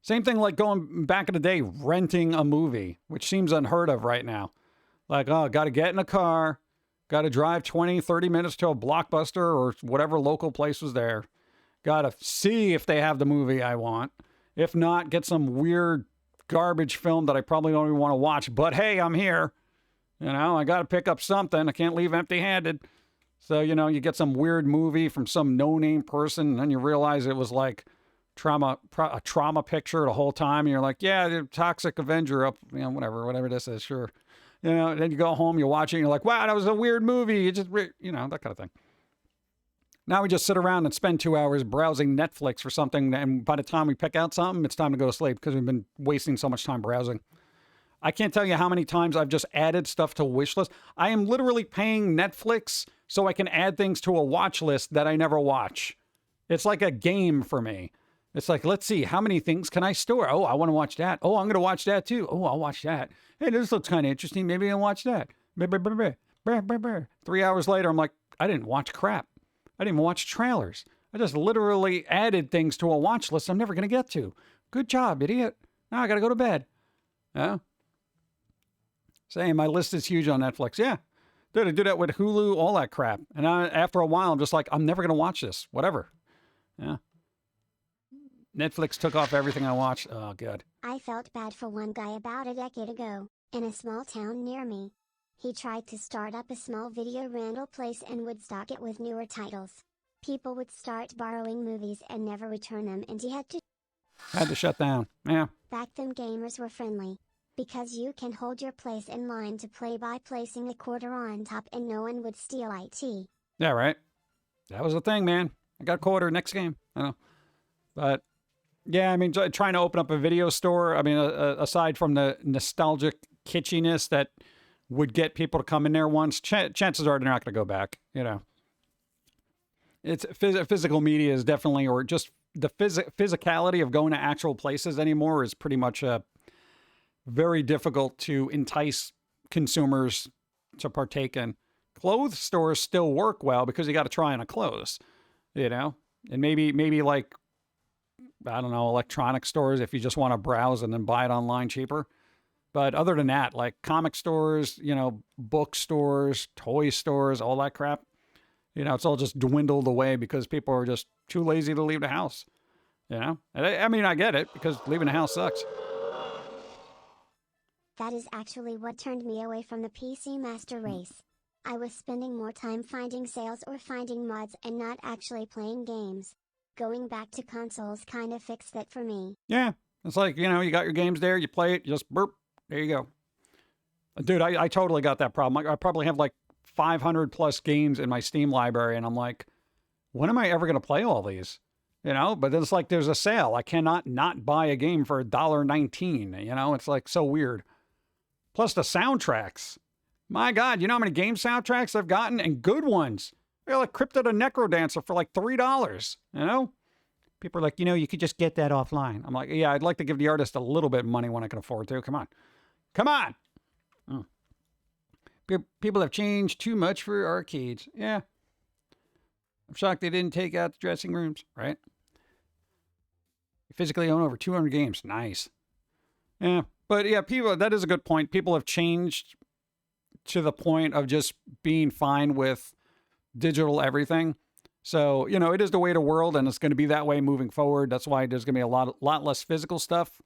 Same thing like going back in the day, renting a movie, which seems unheard of right now. Like, oh, got to get in a car, got to drive 20, 30 minutes to a Blockbuster or whatever local place was there. Got to see if they have the movie I want. If not, get some weird garbage film that I probably don't even want to watch. But hey, I'm here. I got to pick up something. I can't leave empty-handed. So, you get some weird movie from some no-name person, and then you realize it was like a trauma picture the whole time, and you're like, yeah, the Toxic Avenger up, whatever this is, sure. Then you go home, you watch it, and you're like, wow, that was a weird movie. You just, that kind of thing. Now we just sit around and spend 2 hours browsing Netflix for something, and by the time we pick out something, it's time to go to sleep because we've been wasting so much time browsing. I can't tell you how many times I've just added stuff to wish list. I am literally paying Netflix so I can add things to a watch list that I never watch. It's like a game for me. It's like, let's see, how many things can I store? Oh, I want to watch that. Oh, I'm going to watch that too. Oh, I'll watch that. Hey, this looks kind of interesting. Maybe I'll watch that. 3 hours later, I'm like, I didn't watch crap. I didn't even watch trailers. I just literally added things to a watch list I'm never going to get to. Good job, idiot. Now I got to go to bed. Yeah. Saying my list is huge on Netflix. Yeah. Dude, I do that with Hulu, all that crap. And after a while, I'm just like, I'm never going to watch this. Whatever. Yeah. Netflix took off everything I watched. Oh, good. I felt bad for one guy about a decade ago, in a small town near me. He tried to start up a small video rental place and would stock it with newer titles. People would start borrowing movies and never return them, and he had to. Had to shut down. Yeah. Back then gamers were friendly. Because you can hold your place in line to play by placing a quarter on top and no one would steal it. Yeah, right. That was the thing, man. I got a quarter next game. I know. But, yeah, I mean, trying to open up a video store, I mean, aside from the nostalgic kitschiness that would get people to come in there once, chances are they're not going to go back, you know. It's physical media is definitely, or just the physicality of going to actual places anymore is pretty much very difficult to entice consumers to partake in. Clothes stores still work well because you got to try on a clothes, you know, and maybe like, I don't know, electronic stores if you just want to browse and then buy it online cheaper. But other than that, like comic stores, you know, bookstores, toy stores, all that crap, you know, it's all just dwindled away because people are just too lazy to leave the house, you know? I mean, I get it because leaving the house sucks. That is actually what turned me away from the PC Master Race. I was spending more time finding sales or finding mods and not actually playing games. Going back to consoles kind of fixed it for me. Yeah, it's like, you know, you got your games there, you play it, you just burp, there you go. Dude, I totally got that problem. I probably have like 500 plus games in my Steam library, and I'm like, when am I ever going to play all these? You know, but then it's like there's a sale. I cannot not buy a game for $1.19. You know, it's like so weird. Plus the soundtracks. My God, you know how many game soundtracks I've gotten? And good ones. They're like Crypto the Necrodancer for like $3, you know? People are like, you know, you could just get that offline. I'm like, yeah, I'd like to give the artist a little bit of money when I can afford to. Come on. Come on. People have changed too much for arcades. Yeah. I'm shocked they didn't take out the dressing rooms, right? You physically own over 200 games. Nice. Yeah. But yeah, people, that is a good point. People have changed to the point of just being fine with digital everything. So, you know, it is the way of the world, and it's going to be that way moving forward. That's why there's going to be a lot less physical stuff,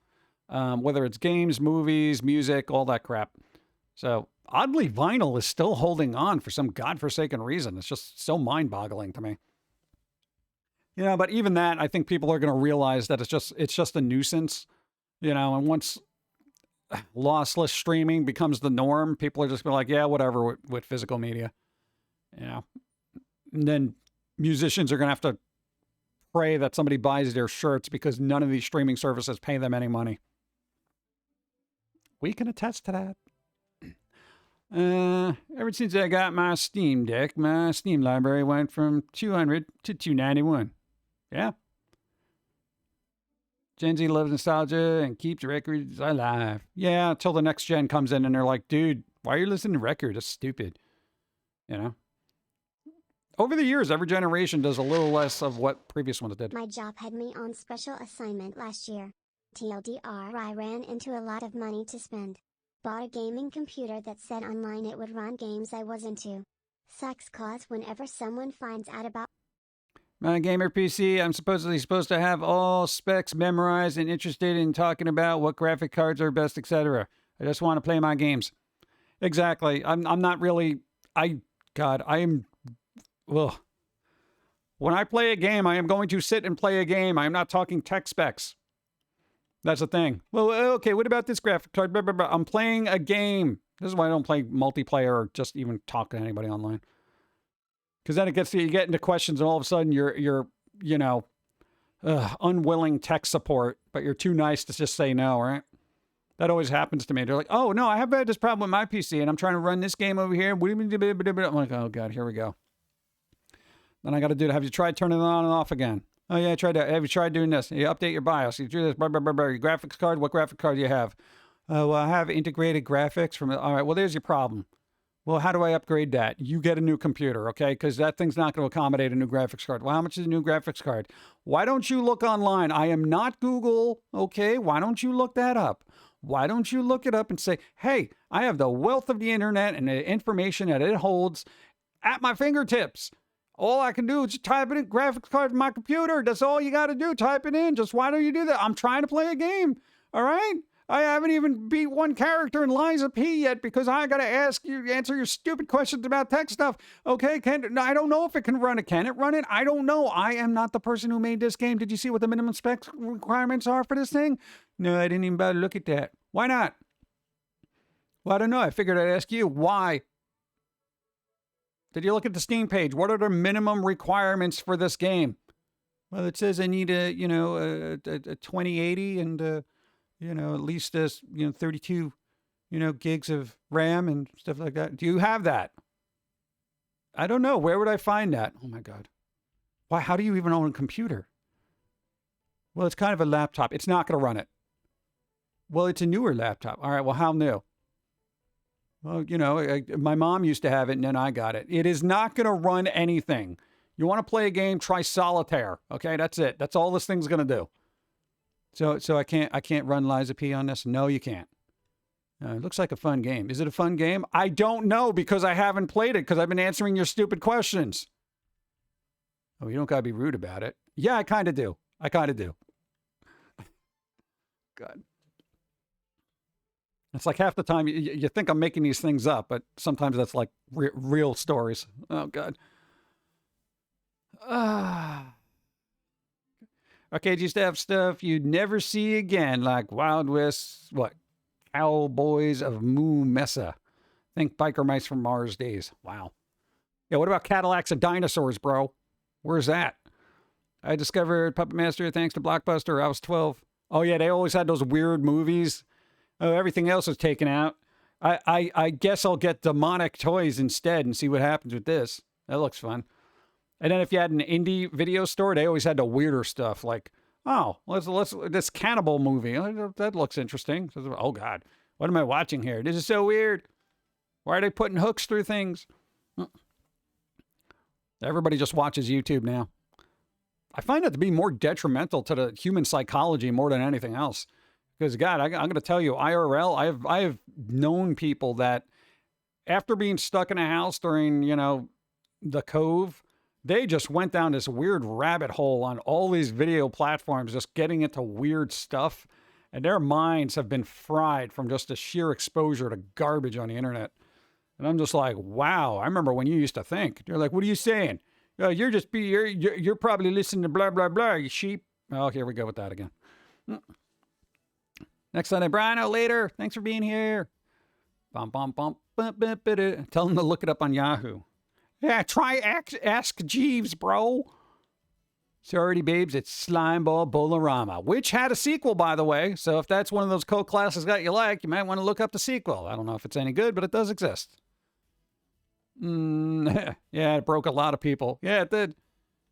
whether it's games, movies, music, all that crap. So, oddly, vinyl is still holding on for some godforsaken reason. It's just so mind-boggling to me. You know, but even that, I think people are going to realize that it's just a nuisance, you know, and once lossless streaming becomes the norm, people are just going to be like, yeah, whatever with physical media, you know. And then musicians are going to have to pray that somebody buys their shirts because none of these streaming services pay them any money. We can attest to that. Ever since I got my Steam Deck, my Steam library went from 200 to 291. Yeah. Gen Z loves nostalgia and keeps records alive. Yeah, until the next gen comes in and they're like, dude, why are you listening to records? That's stupid. You know? Over the years, every generation does a little less of what previous ones did. My job had me on special assignment last year. TLDR, I ran into a lot of money to spend. Bought a gaming computer that said online it would run games I was into. Sucks cause whenever someone finds out about my gamer PC, I'm supposedly supposed to have all specs memorized and interested in talking about what graphic cards are best, etc. I just want to play my games. Exactly. I'm not really, well, when I play a game, I am going to sit and play a game. I am not talking tech specs. That's the thing. Well, okay, what about this graphic card? Blah, blah, blah. I'm playing a game. This is why I don't play multiplayer or just even talk to anybody online. Because then you get into questions and all of a sudden you're you know, unwilling tech support, but you're too nice to just say no, right? That always happens to me. They're like, oh, no, I have had this problem with my PC and I'm trying to run this game over here. I'm like, oh, God, here we go. Then I got to do it. Have you tried turning it on and off again? Oh, yeah, I tried that. Have you tried doing this? You update your BIOS. You do this, blah, blah, blah, blah. Your graphics card, what graphic card do you have? Well, I have integrated graphics from it. All right, well, there's your problem. Well, how do I upgrade that? You get a new computer, okay? Because that thing's not going to accommodate a new graphics card. Well, how much is a new graphics card? Why don't you look online? I am not Google, okay? Why don't you look that up? Why don't you look it up and say, hey, I have the wealth of the internet and the information that it holds at my fingertips. All I can do is just type it in, graphics card in my computer. That's all you got to do. Type it in. Just why don't you do that? I'm trying to play a game, all right? I haven't even beat one character in Liza P yet because I gotta answer your stupid questions about tech stuff. Okay, I don't know if it can run it. Can it run it? I don't know. I am not the person who made this game. Did you see what the minimum specs requirements are for this thing? No, I didn't even bother to look at that. Why not? Well, I don't know. I figured I'd ask you. Why? Did you look at the Steam page? What are the minimum requirements for this game? Well, it says I need a 2080 and at least 32 gigs of RAM and stuff like that. Do you have that? I don't know. Where would I find that? Oh my God. Why? How do you even own a computer? Well, it's kind of a laptop. It's not going to run it. Well, it's a newer laptop. All right. Well, how new? Well, my mom used to have it and then I got it. It is not going to run anything. You want to play a game, try solitaire. Okay, that's it. That's all this thing's going to do. So I can't run Liza P on this? No, you can't. It looks like a fun game. Is it a fun game? I don't know because I haven't played it because I've been answering your stupid questions. Oh, you don't got to be rude about it. Yeah, I kind of do. God. It's like half the time you think I'm making these things up, but sometimes that's like real stories. Oh, God. Arcade used to have stuff you'd never see again, like Wild West, Cowboys of Moo Mesa. Think Biker Mice from Mars days. Wow. Yeah, what about Cadillacs and Dinosaurs, bro? Where's that? I discovered Puppet Master thanks to Blockbuster. I was 12. Oh, yeah, they always had those weird movies. Oh, everything else was taken out. I guess I'll get Demonic Toys instead and see what happens with this. That looks fun. And then if you had an indie video store, they always had the weirder stuff like, oh, let's this cannibal movie. That looks interesting. Oh, God. What am I watching here? This is so weird. Why are they putting hooks through things? Everybody just watches YouTube now. I find that to be more detrimental to the human psychology more than anything else. Because, God, I'm going to tell you, IRL, I have known people that after being stuck in a house during, the Cove, they just went down this weird rabbit hole on all these video platforms, just getting into weird stuff. And their minds have been fried from just the sheer exposure to garbage on the internet. And I'm just like, wow, I remember when you used to think. They're like, what are you saying? You're probably listening to blah, blah, blah, you sheep. Oh, here we go with that again. Next Sunday, Brian, later. Thanks for being here. Tell them to look it up on Yahoo. Yeah, try Ask Jeeves, bro. Sorry, babes, it's Slimeball Bolorama, which had a sequel, by the way. So if that's one of those cult classes that you like, you might want to look up the sequel. I don't know if it's any good, but it does exist. Yeah, it broke a lot of people. Yeah, it did.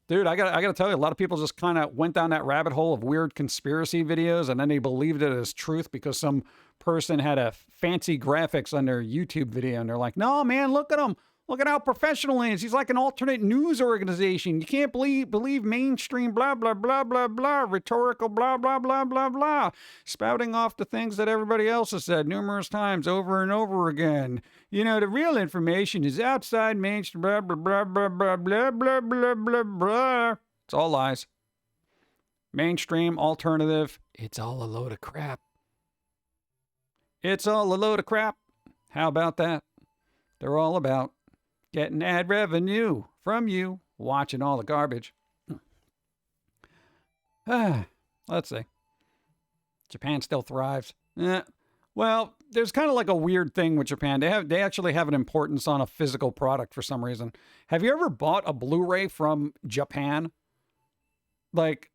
Dude, I gotta tell you, a lot of people just kind of went down that rabbit hole of weird conspiracy videos, and then they believed it as truth because some person had a fancy graphics on their YouTube video, and they're like, no, man, look at him. Look at how professional he is. He's like an alternate news organization. You can't believe mainstream blah, blah, blah, blah, blah, rhetorical blah, blah, blah, blah, blah, spouting off the things that everybody else has said numerous times over and over again. The real information is outside mainstream blah, blah, blah, blah, blah, blah, blah, blah, blah, blah. It's all lies. Mainstream, alternative, it's all a load of crap. It's all a load of crap. How about that? They're all about getting ad revenue from you, watching all the garbage. Let's see. Japan still thrives. Well, there's kind of like a weird thing with Japan. They actually have an importance on a physical product for some reason. Have you ever bought a Blu-ray from Japan? Like,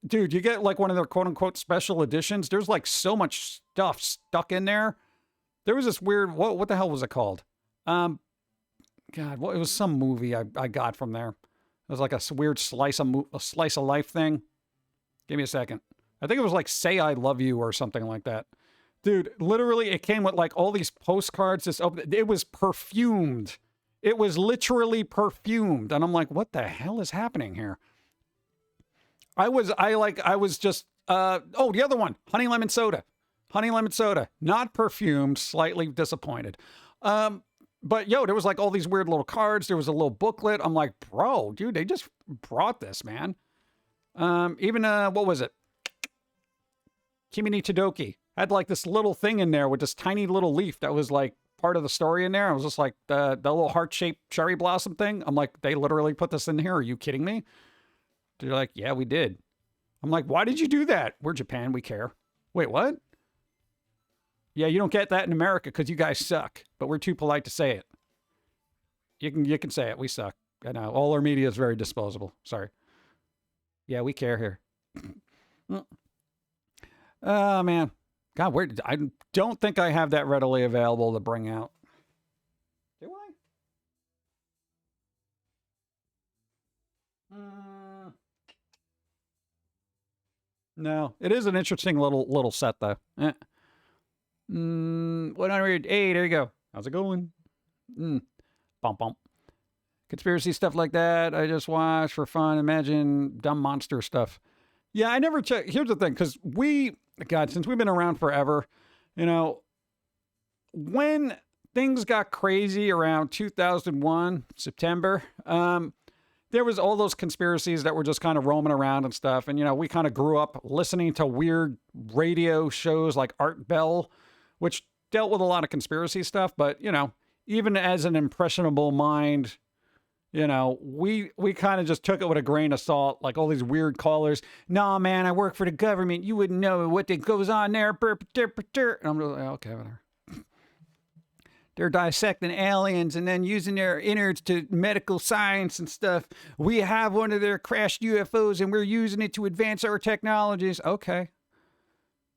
dude, you get like one of their quote-unquote special editions. There's like so much stuff stuck in there. There was this weird, what the hell was it called? God, it was some movie I got from there. It was like a weird slice of life thing. Give me a second. I think it was like Say I Love You or something like that. Dude, literally it came with like all these postcards. It was perfumed. It was literally perfumed. And I'm like, what the hell is happening here? The other one, honey lemon soda. Honey lemon soda, not perfumed, slightly disappointed. But there was like all these weird little cards. There was a little booklet. I'm like, bro, dude, they just brought this, man. What was it? Kimi ni Todoki. had like this little thing in there with this tiny little leaf that was like part of the story in there. I was just like, the little heart-shaped cherry blossom thing. I'm like, they literally put this in here. Are you kidding me? They're like, yeah, we did. I'm like, why did you do that? We're Japan. We care. Wait, what? Yeah, you don't get that in America because you guys suck, but we're too polite to say it. You can say it. We suck. I know. All our media is very disposable. Sorry. Yeah, we care here. Oh, man. God, I don't think I have that readily available to bring out. Do I? No. It is an interesting little set, though. 100. Hey, there you go. How's it going? Bump, bump. Conspiracy stuff like that, I just watch for fun. Imagine dumb monster stuff. Yeah, I never check. Here's the thing, because since we've been around forever, you know, when things got crazy around 2001, September, there was all those conspiracies that were just kind of roaming around and stuff. And, you know, we kind of grew up listening to weird radio shows like Art Bell, which dealt with a lot of conspiracy stuff. But, you know, even as an impressionable mind, you know, we kind of just took it with a grain of salt, like all these weird callers. Nah, man, I work for the government. You wouldn't know what goes on there. And I'm just like, okay, whatever. They're dissecting aliens and then using their innards to medical science and stuff. We have one of their crashed UFOs and we're using it to advance our technologies. Okay.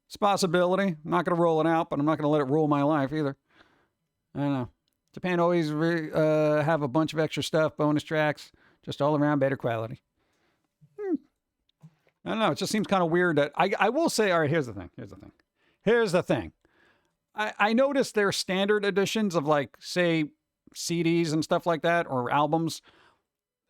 It's a possibility. I'm not going to roll it out, but I'm not going to let it rule my life either. I don't know. Japan always have a bunch of extra stuff, bonus tracks, just all around better quality. I don't know. It just seems kind of weird that I will say, all right, here's the thing. I noticed their standard editions of like, say, CDs and stuff like that, or albums.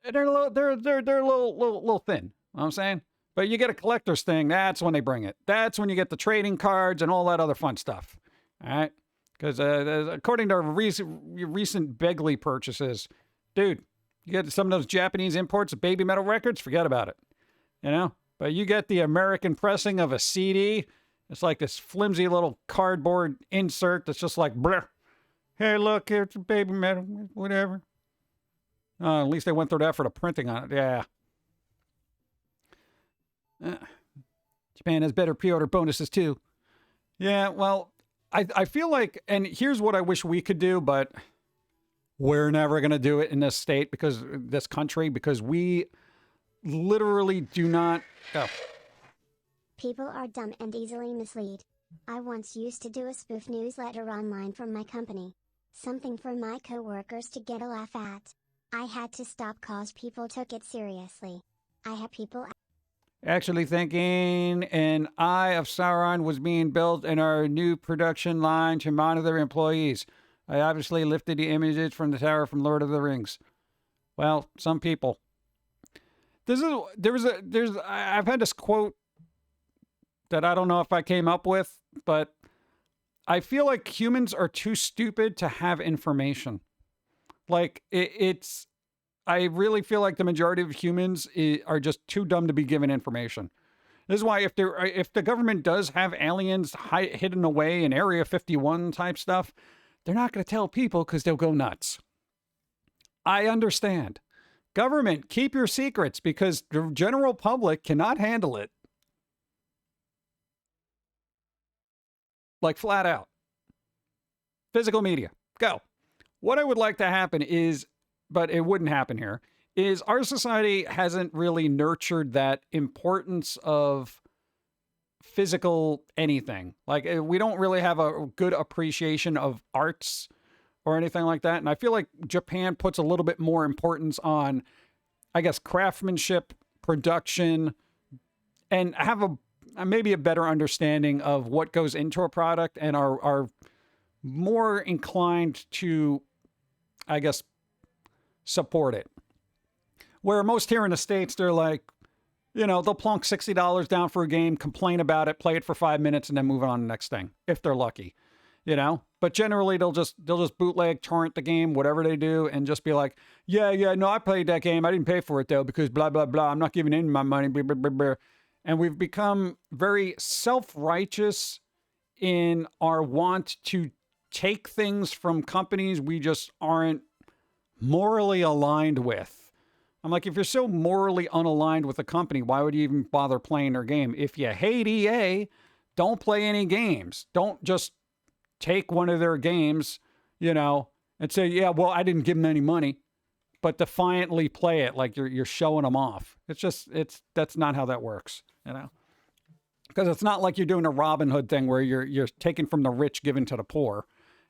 They're a little thin. You know what I'm saying? But you get a collector's thing. That's when they bring it. That's when you get the trading cards and all that other fun stuff. All right. Because according to recent Begley purchases, dude, you get some of those Japanese imports of Baby Metal records, forget about it. You know? But you get the American pressing of a CD. It's like this flimsy little cardboard insert that's just like, bleh. Hey, look, it's Baby Metal, whatever. At least they went through the effort of printing on it. Yeah. Japan has better pre-order bonuses, too. Yeah, well, I feel like, and here's what I wish we could do, but we're never going to do it in this state this country, because we literally do not. Oh. People are dumb and easily misled. I once used to do a spoof newsletter online from my company. Something for my coworkers to get a laugh at. I had to stop cause people took it seriously. I had people Actually thinking an Eye of Sauron was being built in our new production line to monitor employees. I obviously lifted the images from the tower from Lord of the Rings. Well, some people. I've had this quote that I don't know if I came up with, but I feel like humans are too stupid to have information. Like, I really feel like the majority of humans are just too dumb to be given information. This is why if the government does have aliens hidden away in Area 51 type stuff, they're not going to tell people because they'll go nuts. I understand. Government, keep your secrets because the general public cannot handle it. Like flat out. Physical media, go. What I would like to happen is, but it wouldn't happen here, is our society hasn't really nurtured that importance of physical anything. Like, we don't really have a good appreciation of arts or anything like that. And I feel like Japan puts a little bit more importance on, I guess, craftsmanship, production, and have maybe a better understanding of what goes into a product and are more inclined to, I guess, support it. Where most here in the States, they're like, you know, they'll plunk $60 down for a game, complain about it, play it for 5 minutes, and then move on to the next thing, if they're lucky, you know? But generally, they'll just bootleg, torrent the game, whatever they do, and just be like, yeah, no, I played that game. I didn't pay for it, though, because blah, blah, blah. I'm not giving in my money, blah, blah, blah, blah. And we've become very self-righteous in our want to take things from companies we just aren't morally aligned with. I'm like, if you're so morally unaligned with a company, why would you even bother playing their game? If you hate EA, don't play any games. Don't just take one of their games, and say, yeah, well, I didn't give them any money, but defiantly play it like you're showing them off. That's not how that works, Because it's not like you're doing a Robin Hood thing where you're taking from the rich, giving to the poor.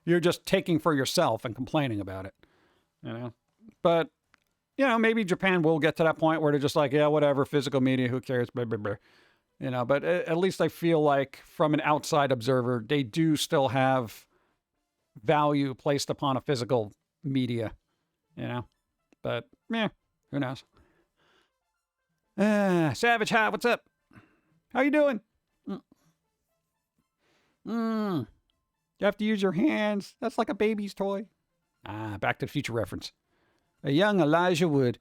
You're just taking for yourself and complaining about it, But, maybe Japan will get to that point where they're just like, yeah, whatever, physical media, who cares, blah, blah, blah. But at least I feel like from an outside observer, they do still have value placed upon a physical media, But, who knows? Savage Hot, what's up? How you doing? You have to use your hands. That's like a baby's toy. Back to the Future reference. A young Elijah Wood.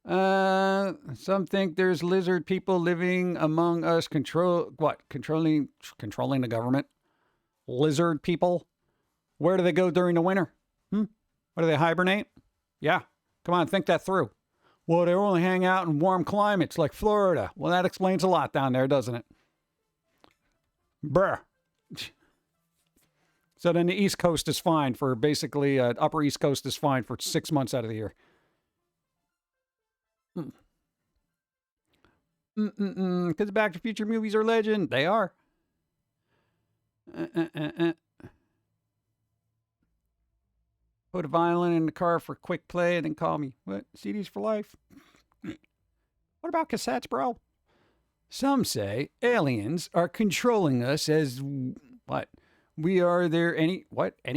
Some think there's lizard people living among us controlling the government? Lizard people? Where do they go during the winter? What do they hibernate? Yeah. Come on, think that through. Well, they only hang out in warm climates like Florida. Well, that explains a lot down there, doesn't it? Brr. So then the East Coast is fine for basically, Upper East Coast is fine for 6 months out of the year. Because Back to the Future movies are legend. They are. Put a violin in the car for quick play and then call me. What? CDs for life? What about cassettes, bro? Some say aliens are controlling us as what? We are their any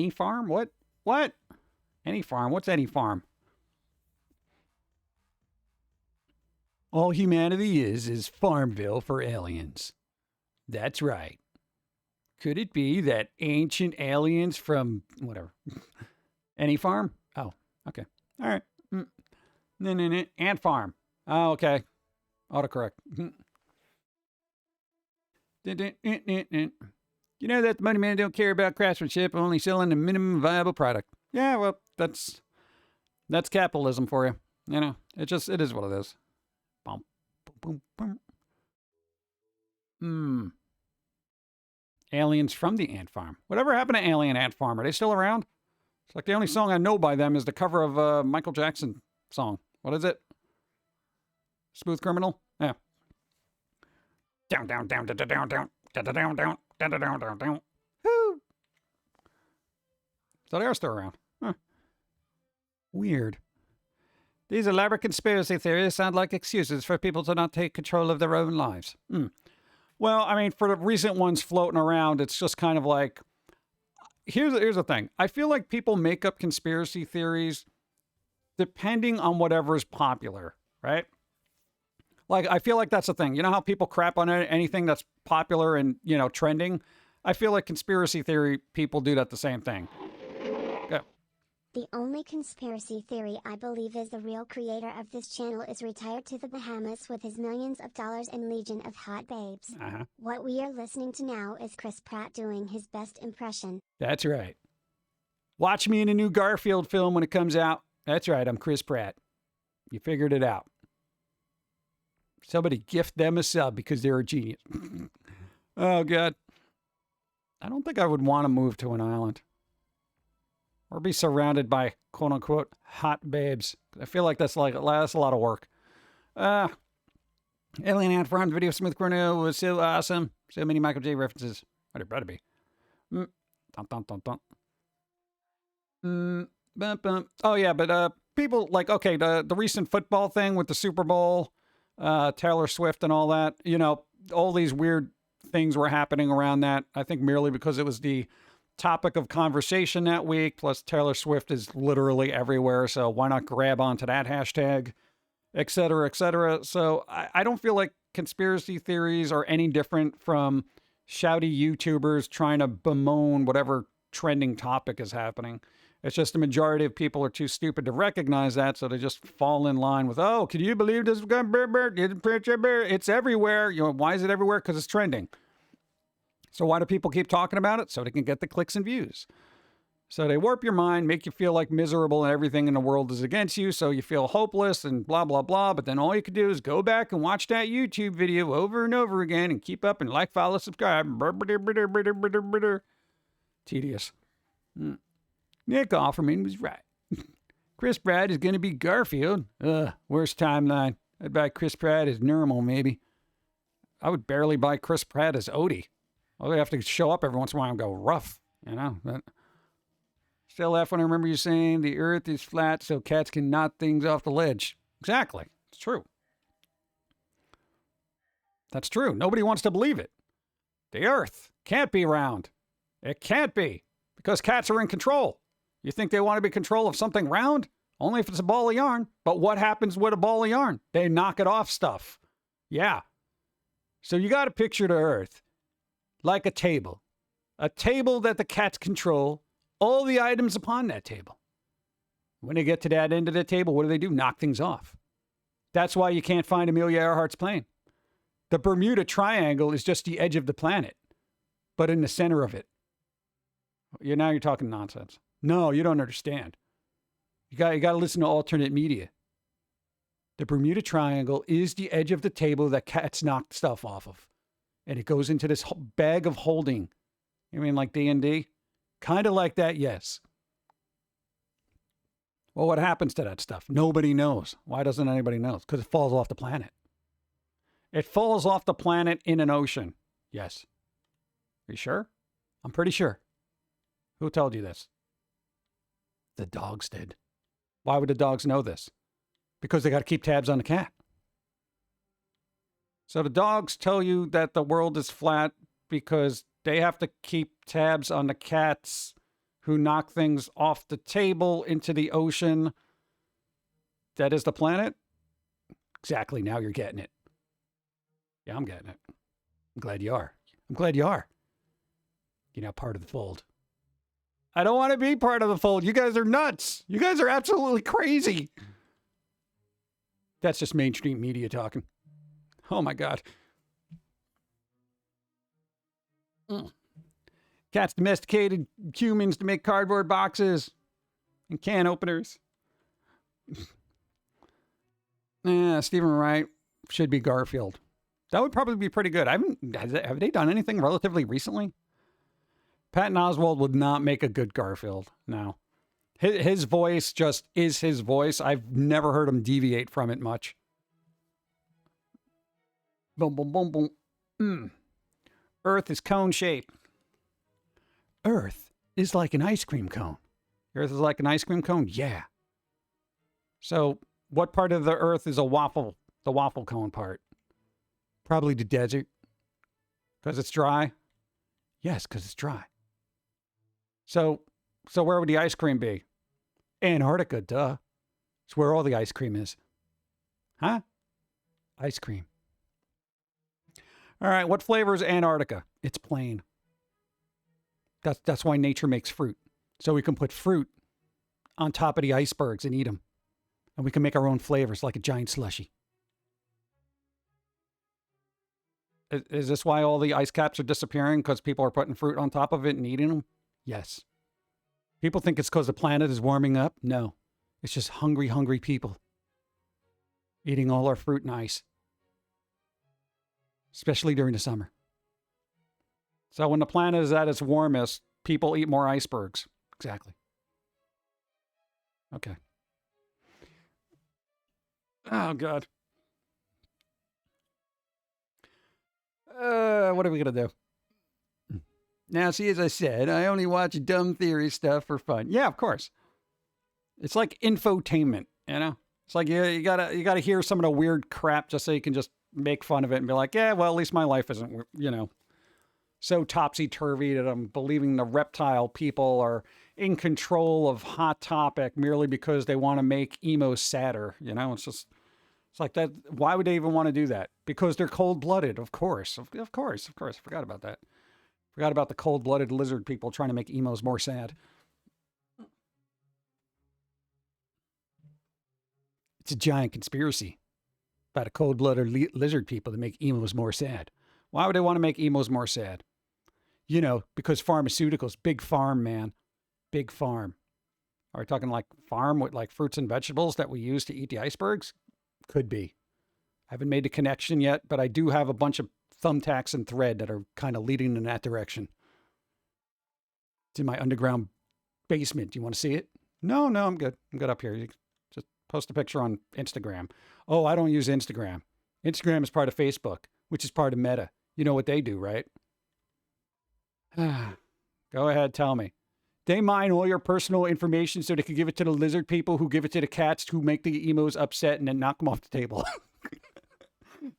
farm? What? Any farm? What's any farm? All humanity is Farmville for aliens. That's right. Could it be that ancient aliens from whatever? Any farm? Oh, okay. All right. No. Ant farm. Oh, okay. Autocorrect. You know that the money men don't care about craftsmanship, only selling the minimum viable product. Yeah, well, that's capitalism for you. It is what it is. Boom, boom, boom. Aliens from the Ant Farm. Whatever happened to Alien Ant Farm? Are they still around? It's like the only song I know by them is the cover of a Michael Jackson song. What is it? Smooth Criminal? Yeah. Down, down, down, down, down, down, down, down, down, down, down, down, down. Woo! So they're still around. Huh. Weird. These elaborate conspiracy theories sound like excuses for people to not take control of their own lives. Well, I mean, for the recent ones floating around, it's just kind of like, here's the thing. I feel like people make up conspiracy theories depending on whatever is popular, right? Like, I feel like that's the thing. You know how people crap on anything that's popular and, trending? I feel like conspiracy theory people do that the same thing. Go. The only conspiracy theory I believe is the real creator of this channel is retired to the Bahamas with his millions of dollars and legion of hot babes. What we are listening to now is Chris Pratt doing his best impression. That's right. Watch me in a new Garfield film when it comes out. That's right, I'm Chris Pratt. You figured it out. Somebody gift them a sub because they're a genius. Oh, God. I don't think I would want to move to an island. Or be surrounded by, quote unquote, hot babes. I feel like that's a lot of work. Alien Ant Farm, the video Smooth Chrono was so awesome. So many Michael J references. What it better be. Dun, dun, dun, dun. Bum, bum. Oh, yeah, but people like, okay, the recent football thing with the Super Bowl, Taylor Swift and all that, all these weird things were happening around that. I think merely because it was the topic of conversation that week, plus Taylor Swift is literally everywhere, so why not grab onto that hashtag, et cetera, et cetera. So I don't feel like conspiracy theories are any different from shouty YouTubers trying to bemoan whatever trending topic is happening. It's just the majority of people are too stupid to recognize that, so they just fall in line with, oh, can you believe this? It's everywhere. Why is it everywhere? Because it's trending. So why do people keep talking about it? So they can get the clicks and views. So they warp your mind, make you feel like miserable and everything in the world is against you, so you feel hopeless and blah, blah, blah. But then all you can do is go back and watch that YouTube video over and over again and keep up and like, follow, subscribe. Tedious. Nick Offerman was right. Chris Pratt is going to be Garfield. Worst timeline. I'd buy Chris Pratt as normal, maybe. I would barely buy Chris Pratt as Odie. Well, they have to show up every once in a while and go rough, you know. But still laugh when I remember you saying the earth is flat so cats can knock things off the ledge. Exactly. It's true. That's true. Nobody wants to believe it. The earth can't be round. It can't be because cats are in control. You think they want to be in control of something round? Only if it's a ball of yarn. But what happens with a ball of yarn? They knock it off stuff. Yeah. So you got to picture the earth like a table that the cats control all the items upon that table. When they get to that end of the table, what do? Knock things off. That's why you can't find Amelia Earhart's plane. The Bermuda Triangle is just the edge of the planet, but in the center of it. Now you're talking nonsense. No, you don't understand. You got to listen to alternate media. The Bermuda Triangle is the edge of the table that cats knock stuff off of. And it goes into this bag of holding. You mean like D&D? Kind of like that, yes. Well, what happens to that stuff? Nobody knows. Why doesn't anybody know? Because it falls off the planet. It falls off the planet in an ocean. Yes. Are you sure? I'm pretty sure. Who told you this? The dogs did. Why would the dogs know this? Because they got to keep tabs on the cat. So the dogs tell you that the world is flat because they have to keep tabs on the cats who knock things off the table into the ocean. That is the planet? Exactly. Now you're getting it. Yeah, I'm getting it. I'm glad you are. I'm glad you are. You're now part of the fold. I don't want to be part of the fold. You guys are nuts. You guys are absolutely crazy. That's just mainstream media talking. Oh, my God. Cats domesticated humans to make cardboard boxes and can openers. Stephen Wright should be Garfield. That would probably be pretty good. Have they done anything relatively recently? Patton Oswalt would not make a good Garfield. No. His voice just is his voice. I've never heard him deviate from it much. Boom, boom, boom, boom. Earth is cone shaped. Earth is like an ice cream cone. Earth is like an ice cream cone? Yeah. So what part of the earth is a waffle? The waffle cone part. Probably the desert. Because it's dry? Yes, because it's dry. So where would the ice cream be? Antarctica, duh. It's where all the ice cream is. Huh? Ice cream. All right, what flavor is Antarctica? It's plain. That's why nature makes fruit. So we can put fruit on top of the icebergs and eat them. And we can make our own flavors like a giant slushie. Is this why all the ice caps are disappearing? Because people are putting fruit on top of it and eating them? Yes. People think it's because the planet is warming up? No. It's just hungry, hungry people eating all our fruit and ice. Especially during the summer. So when the planet is at its warmest, people eat more icebergs. Exactly. Okay. Oh, God. What are we going to do? Now, see, as I said, I only watch dumb theory stuff for fun. Yeah, of course. It's like infotainment, you know? It's like you gotta hear some of the weird crap just so you can just make fun of it and be like, yeah, well, at least my life isn't, so topsy-turvy that I'm believing the reptile people are in control of Hot Topic merely because they want to make emo sadder, It's like that. Why would they even want to do that? Because they're cold-blooded, of course. Of course. I forgot about that. Forgot about the cold-blooded lizard people trying to make emos more sad. It's a giant conspiracy about a cold-blooded lizard people to make emos more sad. Why would they want to make emos more sad? You know, because pharmaceuticals, big farm, man. Big farm. Are we talking like farm with like fruits and vegetables that we use to eat the icebergs? Could be. I haven't made the connection yet, but I do have a bunch of thumbtacks and thread that are kind of leading in that direction. It's in my underground basement. Do you want to see it? No, I'm good. I'm good up here. You just post a picture on Instagram. Oh, I don't use Instagram. Instagram is part of Facebook, which is part of Meta. You know what they do, right? Go ahead, tell me. They mine all your personal information so they can give it to the lizard people who give it to the cats who make the emos upset and then knock them off the table.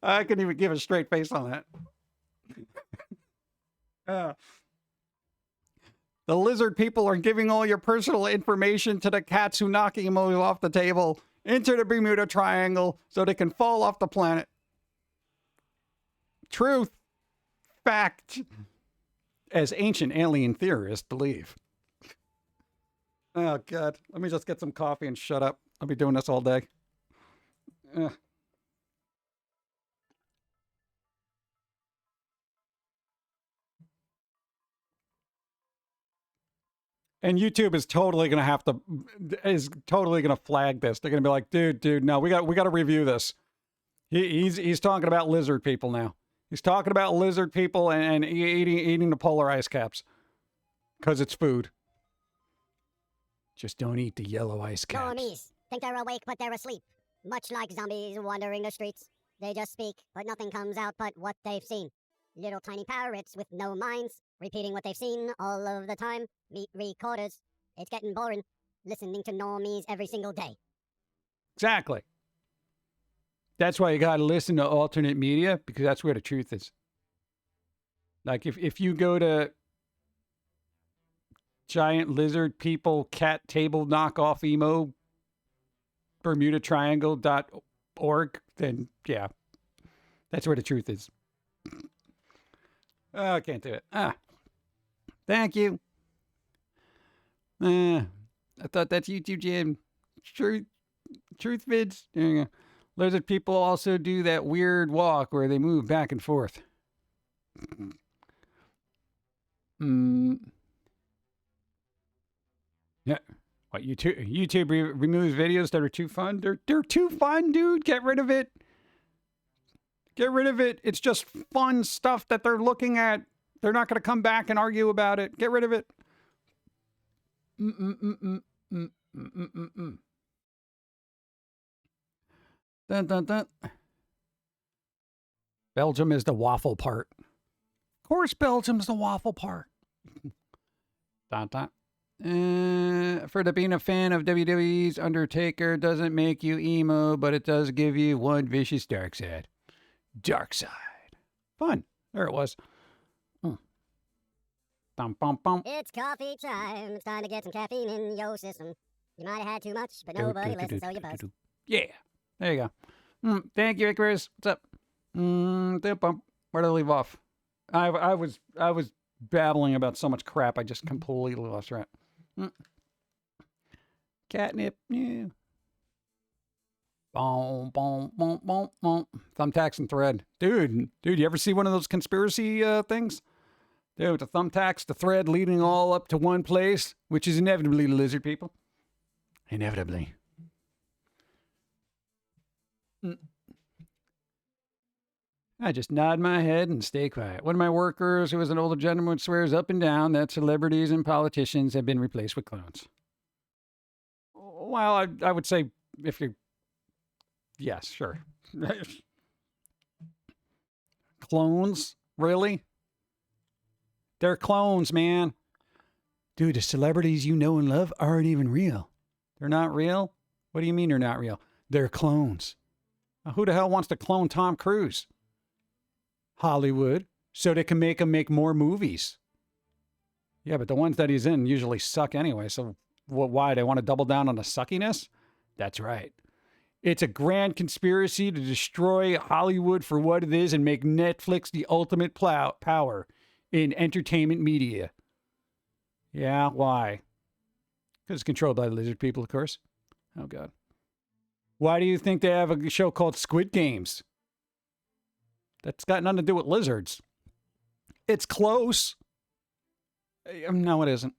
I couldn't even give a straight face on that. The lizard people are giving all your personal information to the cats who knock emos off the table into the Bermuda Triangle so they can fall off the planet. Truth. Fact. As ancient alien theorists believe. Oh, God. Let me just get some coffee and shut up. I'll be doing this all day. And YouTube is totally going to flag this. They're going to be like, dude, no, we got to review this. He's talking about lizard people now. He's talking about lizard people and eating the polar ice caps because it's food. Just don't eat the yellow ice caps. Normies think they're awake, but they're asleep. Much like zombies wandering the streets. They just speak, but nothing comes out but what they've seen. Little tiny parrots with no minds, repeating what they've seen all of the time. Meet recorders. It's getting boring, listening to normies every single day. Exactly. That's why you got to listen to alternate media, because that's where the truth is. Like if you go to giant lizard people cat table knockoff emo bermudatriangle.org, then yeah, that's where the truth is. Oh, I can't do it. Thank you. I thought that's YouTube Jam. Truth vids. There you go. Lizard people also do that weird walk where they move back and forth. Yeah. What, YouTube removes videos that are too fun? They're too fun, dude. Get rid of it. Get rid of it. It's just fun stuff that they're looking at. They're not going to come back and argue about it. Get rid of it. Dun, dun, dun. Belgium is the waffle part. Of course, Belgium's the waffle part. Dun, dun. For the being a fan of WWE's Undertaker doesn't make you emo, but it does give you one vicious dark side. Dark side. Fun. There it was. Bum, bum, bum. It's coffee time. It's time to get some caffeine in your system. You might have had too much, but nobody listens, so you buzz. Yeah. There you go. Thank you, Icarus. What's up? Where did I leave off? I was babbling about so much crap. I just completely lost track. Catnip. Yeah. Boom, boom, boom, boom, boom. Thumbtacks and thread. Dude, you ever see one of those conspiracy things? Dude, the thumbtacks, the thread leading all up to one place, which is inevitably the lizard people. Inevitably. I just nod my head and stay quiet. One of my workers, who is an older gentleman, swears up and down that celebrities and politicians have been replaced with clones. Well, I would say if you're... Yes, sure. Clones? Really? They're clones, man. Dude, the celebrities you know and love aren't even real. They're not real? What do you mean they're not real? They're clones. Now, who the hell wants to clone Tom Cruise? Hollywood, so they can make him make more movies. Yeah, but the ones that he's in usually suck anyway, so why? They want to double down on the suckiness? That's right. It's a grand conspiracy to destroy Hollywood for what it is and make Netflix the ultimate power in entertainment media. Yeah, why? Because it's controlled by the lizard people, of course. Oh, God. Why do you think they have a show called Squid Games? That's got nothing to do with lizards. It's close. No, it isn't.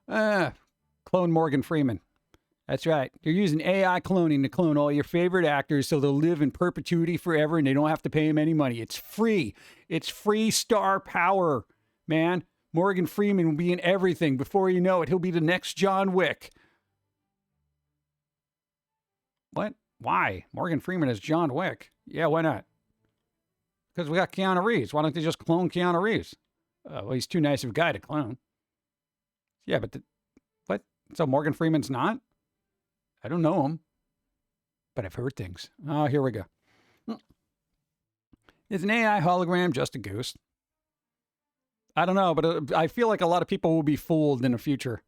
Clone Morgan Freeman. That's right. They're using AI cloning to clone all your favorite actors so they'll live in perpetuity forever and they don't have to pay them any money. It's free. It's free star power, man. Morgan Freeman will be in everything. Before you know it, he'll be the next John Wick. What? Why? Morgan Freeman is John Wick. Yeah, why not? Because we got Keanu Reeves. Why don't they just clone Keanu Reeves? Well, he's too nice of a guy to clone. Yeah, but what? So Morgan Freeman's not? I don't know him, but I've heard things. Oh, here we go. Is an AI hologram just a ghost? I don't know, but I feel like a lot of people will be fooled in the future.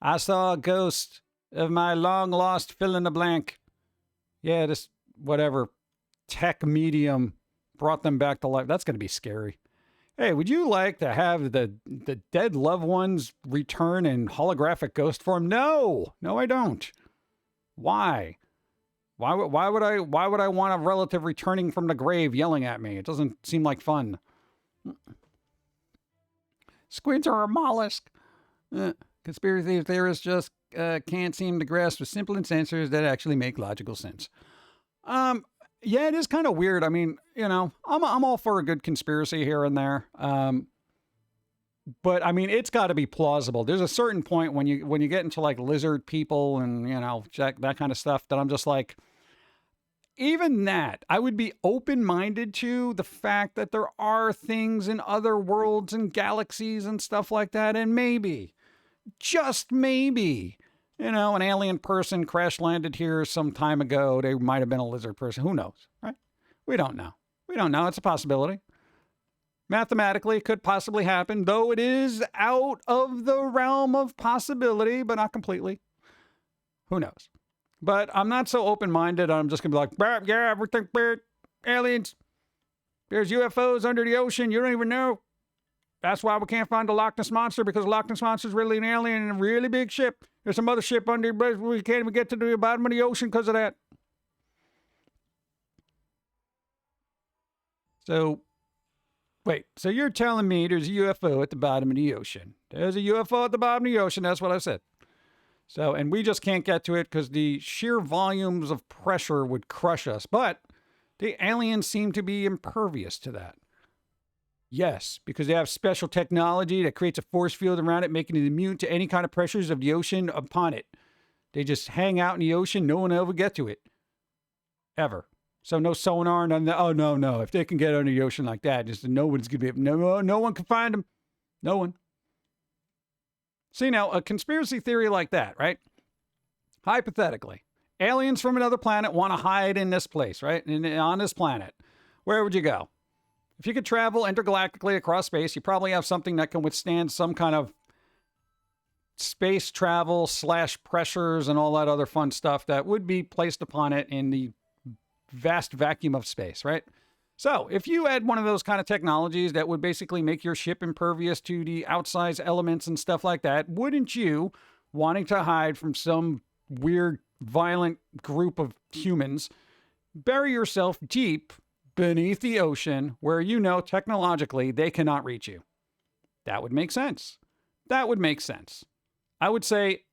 I saw a ghost of my long-lost fill-in-the-blank. Yeah, this whatever tech medium brought them back to life. That's going to be scary. Hey, would you like to have the dead loved ones return in holographic ghost form? No, I don't. Why? Why would I want a relative returning from the grave yelling at me? It doesn't seem like fun. Squids are a mollusk. Conspiracy theorists just can't seem to grasp the simple answers that actually make logical sense. Yeah, it is kind of weird. I mean, I'm all for a good conspiracy here and there. But I mean, it's got to be plausible. There's a certain point when you get into like lizard people and, that kind of stuff that I'm just like, even that, I would be open-minded to the fact that there are things in other worlds and galaxies and stuff like that. And maybe, just maybe, an alien person crash landed here some time ago. They might have been a lizard person. Who knows, right? We don't know. It's a possibility. Mathematically, it could possibly happen, though it is out of the realm of possibility, but not completely. Who knows? But I'm not so open-minded. I'm just going to be like, yeah, everything weird. Aliens. There's UFOs under the ocean. You don't even know. That's why we can't find the Loch Ness Monster, because the Loch Ness Monster is really an alien in a really big ship. There's some other ship under, but we can't even get to the bottom of the ocean because of that. So, wait. So you're telling me there's a UFO at the bottom of the ocean? There's a UFO at the bottom of the ocean. That's what I said. So, and we just can't get to it because the sheer volumes of pressure would crush us. But the aliens seem to be impervious to that. Yes, because they have special technology that creates a force field around it, making it immune to any kind of pressures of the ocean upon it. They just hang out in the ocean. No one will ever get to it. Ever. So no sonar. Oh, no. If they can get under the ocean like that, just no one's going to be no one can find them. No one. See, now, a conspiracy theory like that, right? Hypothetically, aliens from another planet want to hide in this place, right? On this planet. Where would you go? If you could travel intergalactically across space, you probably have something that can withstand some kind of space travel / pressures and all that other fun stuff that would be placed upon it in the vast vacuum of space, right? So if you had one of those kind of technologies that would basically make your ship impervious to the outsized elements and stuff like that, wouldn't you, wanting to hide from some weird, violent group of humans, bury yourself deep beneath the ocean where technologically they cannot reach you? That would make sense. I would say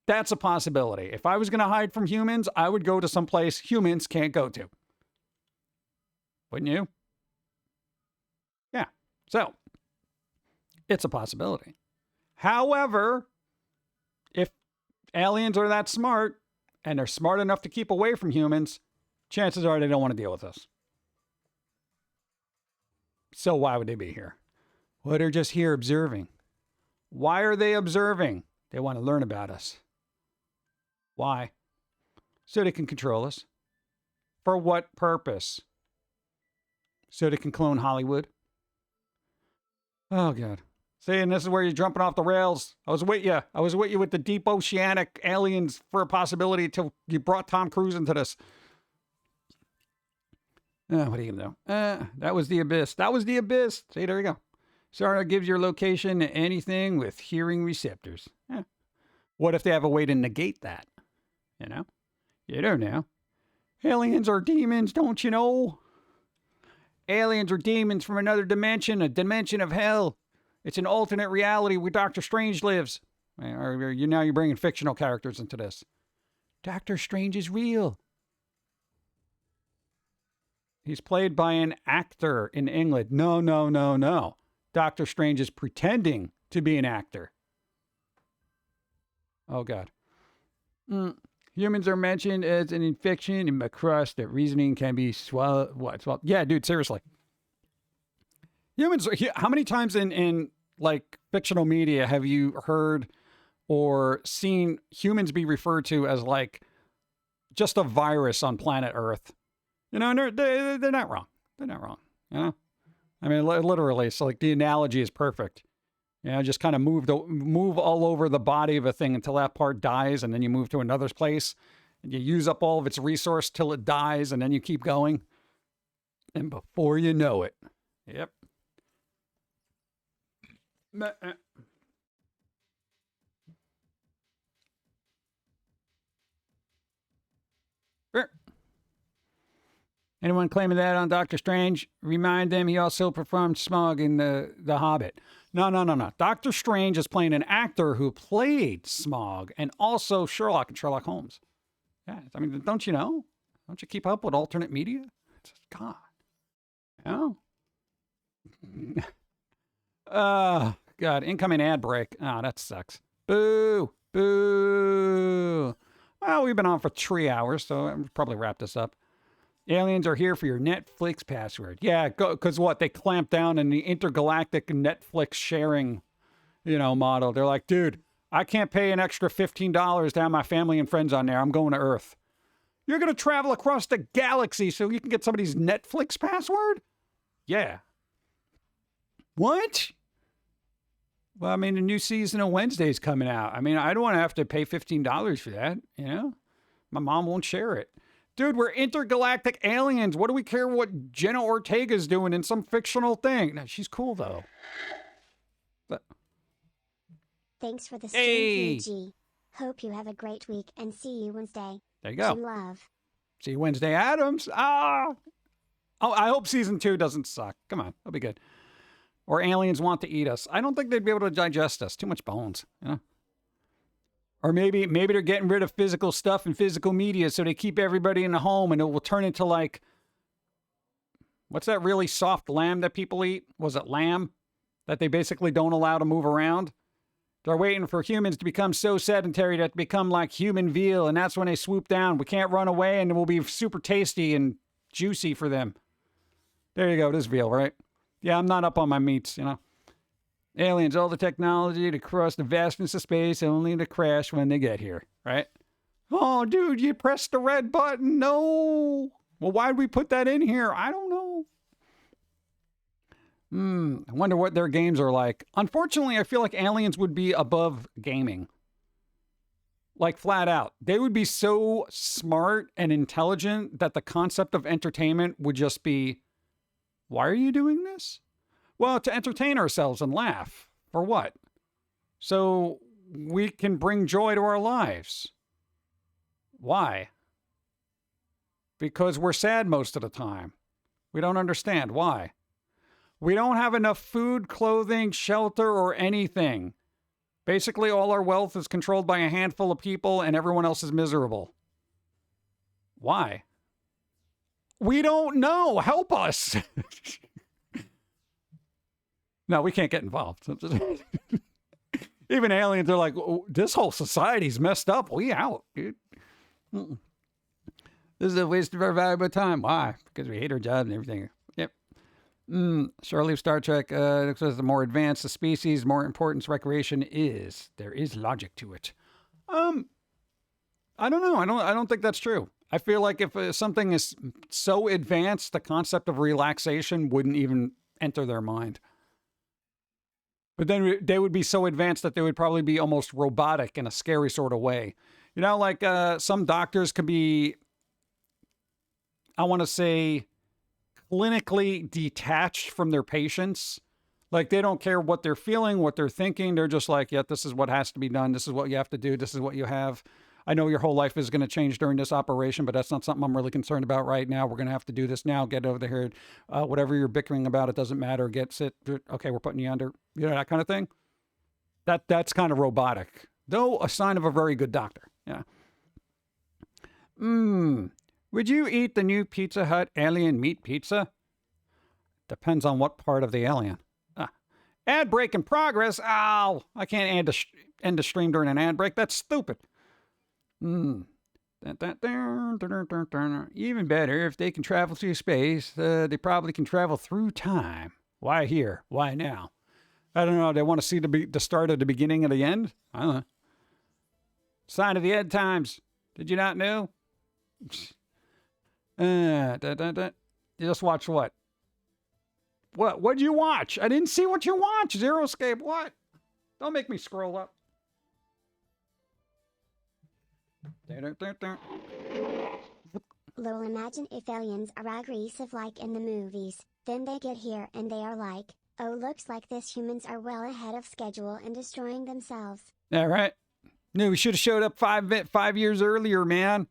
that's a possibility. If I was going to hide from humans, I would go to some place humans can't go to. Wouldn't you? Yeah. So, it's a possibility. However, if aliens are that smart, and they're smart enough to keep away from humans, chances are they don't want to deal with us. So why would they be here? Well, they're just here observing. Why are they observing? They want to learn about us. Why? So they can control us. For what purpose? So they can clone Hollywood. Oh, God. See, and this is where you're jumping off the rails. I was with you with the deep oceanic aliens for a possibility until you brought Tom Cruise into this. What are you going to do? That was the abyss. See, there you go. Sonar gives your location to anything with hearing receptors. What if they have a way to negate that? You don't know. Aliens are demons, don't you know? Aliens are demons from another dimension, a dimension of hell. It's an alternate reality where Doctor Strange lives. Or you're bringing fictional characters into this. Doctor Strange is real. He's played by an actor in England. No. Doctor Strange is pretending to be an actor. Oh, God. Humans are mentioned as an infection in Macross that reasoning can be swallowed. What? Yeah, dude, seriously. Humans, how many times in like fictional media have you heard or seen humans be referred to as like just a virus on planet Earth? You know, they're not wrong. They're not wrong. You know, I mean, literally, so like the analogy is perfect. You know, just kind of move all over the body of a thing until that part dies, and then you move to another place, and you use up all of its resource till it dies, and then you keep going. And before you know it, yep. Anyone claiming that on Doctor Strange? Remind them he also performed Smaug in the Hobbit. No. Doctor Strange is playing an actor who played Smaug and also Sherlock and Sherlock Holmes. Yeah, I mean, don't you know? Don't you keep up with alternate media? God. You know? God, incoming ad break. Oh, that sucks. Boo. Well, we've been on for 3 hours, so I'll probably wrap this up. Aliens are here for your Netflix password. Yeah, because what? They clamped down in the intergalactic Netflix sharing, model. They're like, dude, I can't pay an extra $15 to have my family and friends on there. I'm going to Earth. You're going to travel across the galaxy so you can get somebody's Netflix password? Yeah. What? Well, I mean, the new season of Wednesday's coming out. I mean, I don't want to have to pay $15 for that, My mom won't share it. Dude, we're intergalactic aliens. What do we care what Jenna Ortega's doing in some fictional thing? No, she's cool, though. Thanks for the stream, PG. Hope you have a great week and see you Wednesday. There you go. Jim Love. See you Wednesday, Adams. Oh, I hope season 2 doesn't suck. Come on, it'll be good. Or aliens want to eat us. I don't think they'd be able to digest us. Too much bones, Or maybe they're getting rid of physical stuff and physical media so they keep everybody in the home and it will turn into like, what's that really soft lamb that people eat? Was it lamb? That they basically don't allow to move around? They're waiting for humans to become so sedentary that they become like human veal, and that's when they swoop down. We can't run away and it will be super tasty and juicy for them. There you go, this veal, right? Yeah, I'm not up on my meats, Aliens, all the technology to cross the vastness of space, only to crash when they get here, right? Oh, dude, you pressed the red button. No. Well, why'd we put that in here? I don't know. I wonder what their games are like. Unfortunately, I feel like aliens would be above gaming. Like, flat out. They would be so smart and intelligent that the concept of entertainment would just be, why are you doing this? Well, to entertain ourselves and laugh. For what? So we can bring joy to our lives. Why? Because we're sad most of the time. We don't understand why. We don't have enough food, clothing, shelter, or anything. Basically, all our wealth is controlled by a handful of people and everyone else is miserable. Why? We don't know. Help us. No, we can't get involved. Even aliens are like, oh, this whole society's messed up. We out, dude. This is a waste of our valuable time. Why? Because we hate our jobs and everything. Yep. Surely Star Trek says the more advanced the species, more importance recreation is. There is logic to it. I don't know. I don't think that's true. I feel like if something is so advanced, the concept of relaxation wouldn't even enter their mind. But then they would be so advanced that they would probably be almost robotic in a scary sort of way. Like some doctors could be, I want to say, clinically detached from their patients. Like they don't care what they're feeling, what they're thinking. They're just like, yeah, this is what has to be done. This is what you have to do. This is what you have. I know your whole life is going to change during this operation, but that's not something I'm really concerned about right now. We're going to have to do this now. Get over here. Whatever you're bickering about, it doesn't matter. Sit. Okay, we're putting you under. You know, that kind of thing. That's kind of robotic. Though a sign of a very good doctor. Yeah. Would you eat the new Pizza Hut alien meat pizza? Depends on what part of the alien. Ad break in progress. Ow! I can't end the stream during an ad break. That's stupid. Even better, if they can travel through space, they probably can travel through time. Why here? Why now? I don't know. They want to see the start of the beginning of the end? I don't know. Sign of the end times. Did you not know? You just watch what? What'd you watch? I didn't see what you watched. Zero Escape. What? Don't make me scroll up. Lol, imagine if aliens are aggressive like in the movies. Then they get here and they are like, oh, looks like this humans are well ahead of schedule and destroying themselves. All right. No, we should have showed up 5 years earlier, man.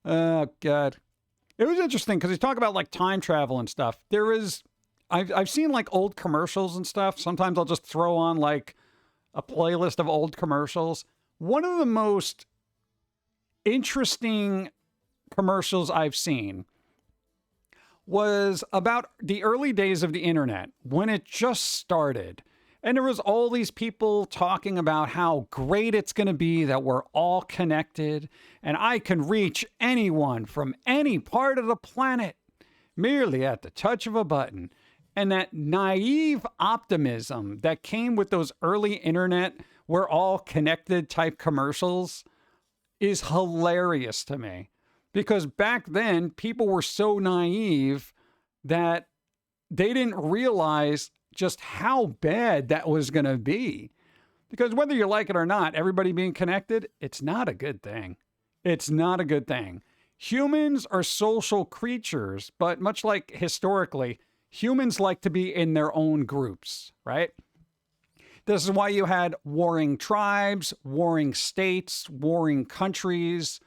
Oh, God. It was interesting because they talk about like time travel and stuff. I've seen like old commercials and stuff. Sometimes I'll just throw on like a playlist of old commercials. One of the most interesting commercials I've seen was about the early days of the internet when it just started. And there was all these people talking about how great it's going to be that we're all connected and I can reach anyone from any part of the planet merely at the touch of a button. And that naive optimism that came with those early internet, we're all connected type commercials is hilarious to me. Because back then, people were so naive that they didn't realize just how bad that was going to be. Because whether you like it or not, everybody being connected, it's not a good thing. It's not a good thing. Humans are social creatures, but much like historically, humans like to be in their own groups, right? This is why you had warring tribes, warring states, warring countries.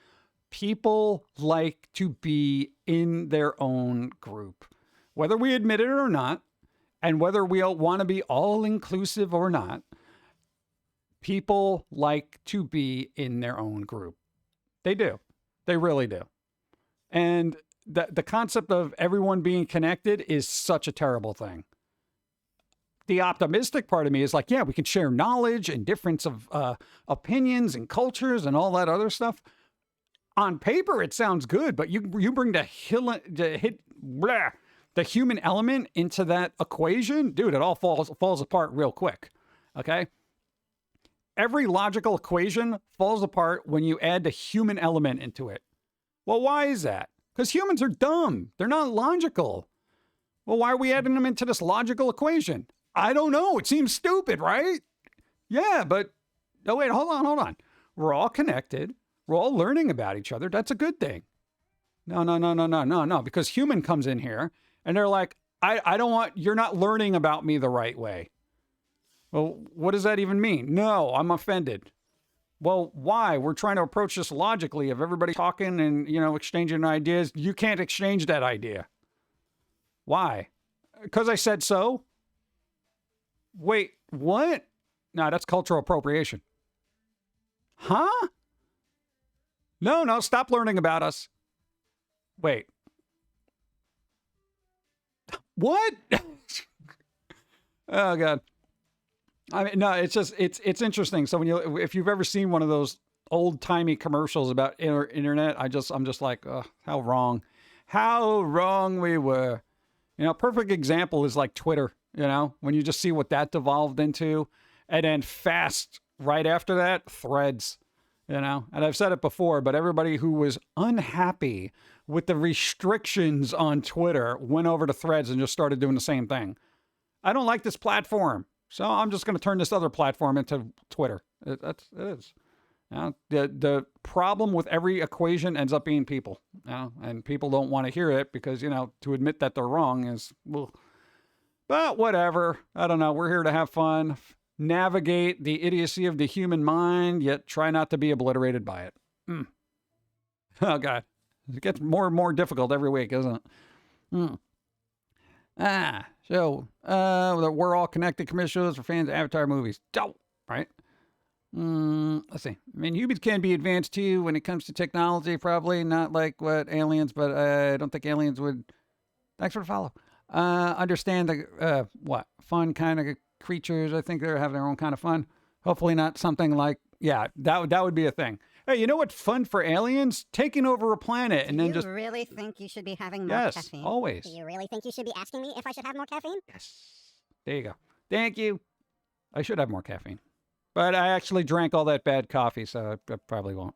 People like to be in their own group, whether we admit it or not. And whether we want to be all-inclusive or not, people like to be in their own group. They do. They really do. And the concept of everyone being connected is such a terrible thing. The optimistic part of me is like, yeah, we can share knowledge and difference of opinions and cultures and all that other stuff. On paper, it sounds good, but you bring the human element into that equation, dude, it all falls apart real quick. Okay? Every logical equation falls apart when you add the human element into it. Well, why is that? Because humans are dumb. They're not logical. Well, why are we adding them into this logical equation? I don't know. It seems stupid, right? Yeah, but no, wait, hold on. We're all connected. We're all learning about each other. That's a good thing. No, because human comes in here and they're like, I don't want, you're not learning about me the right way. Well, what does that even mean? No, I'm offended. Well, why? We're trying to approach this logically. If everybody talking and, exchanging ideas, you can't exchange that idea. Why? Because I said so? Wait, what? No, that's cultural appropriation. Huh? No, stop learning about us. Wait. What? Oh, God. I mean, no, it's just, it's interesting. So if you've ever seen one of those old timey commercials about internet, I'm just like, how wrong we were. Perfect example is like Twitter, when you just see what that devolved into, and then fast right after that, Threads, and I've said it before, but everybody who was unhappy with the restrictions on Twitter went over to Threads and just started doing the same thing. I don't like this platform, so I'm just going to turn this other platform into Twitter. It is. The problem with every equation ends up being people, and people don't want to hear it because, to admit that they're wrong is, well, but whatever. I don't know. We're here to have fun. navigate the idiocy of the human mind, yet try not to be obliterated by it. Oh, God. It gets more and more difficult every week, isn't it? So, we're all connected commercials for fans of Avatar movies. Dope, right? Let's see. I mean, humans can be advanced too when it comes to technology, probably not like what aliens, but I don't think aliens would. Thanks for the follow. Understand the, fun kind of creatures. I think they're having their own kind of fun. Hopefully not something like, that would be a thing. Hey, you know what's fun for aliens? Taking over a planet and then just... Do you really think you should be having more Yes, caffeine? always. Do you really think you should be asking me if I should have more caffeine? Yes. There you go. Thank you. I should have more caffeine. But I actually drank all that bad coffee, so I probably won't.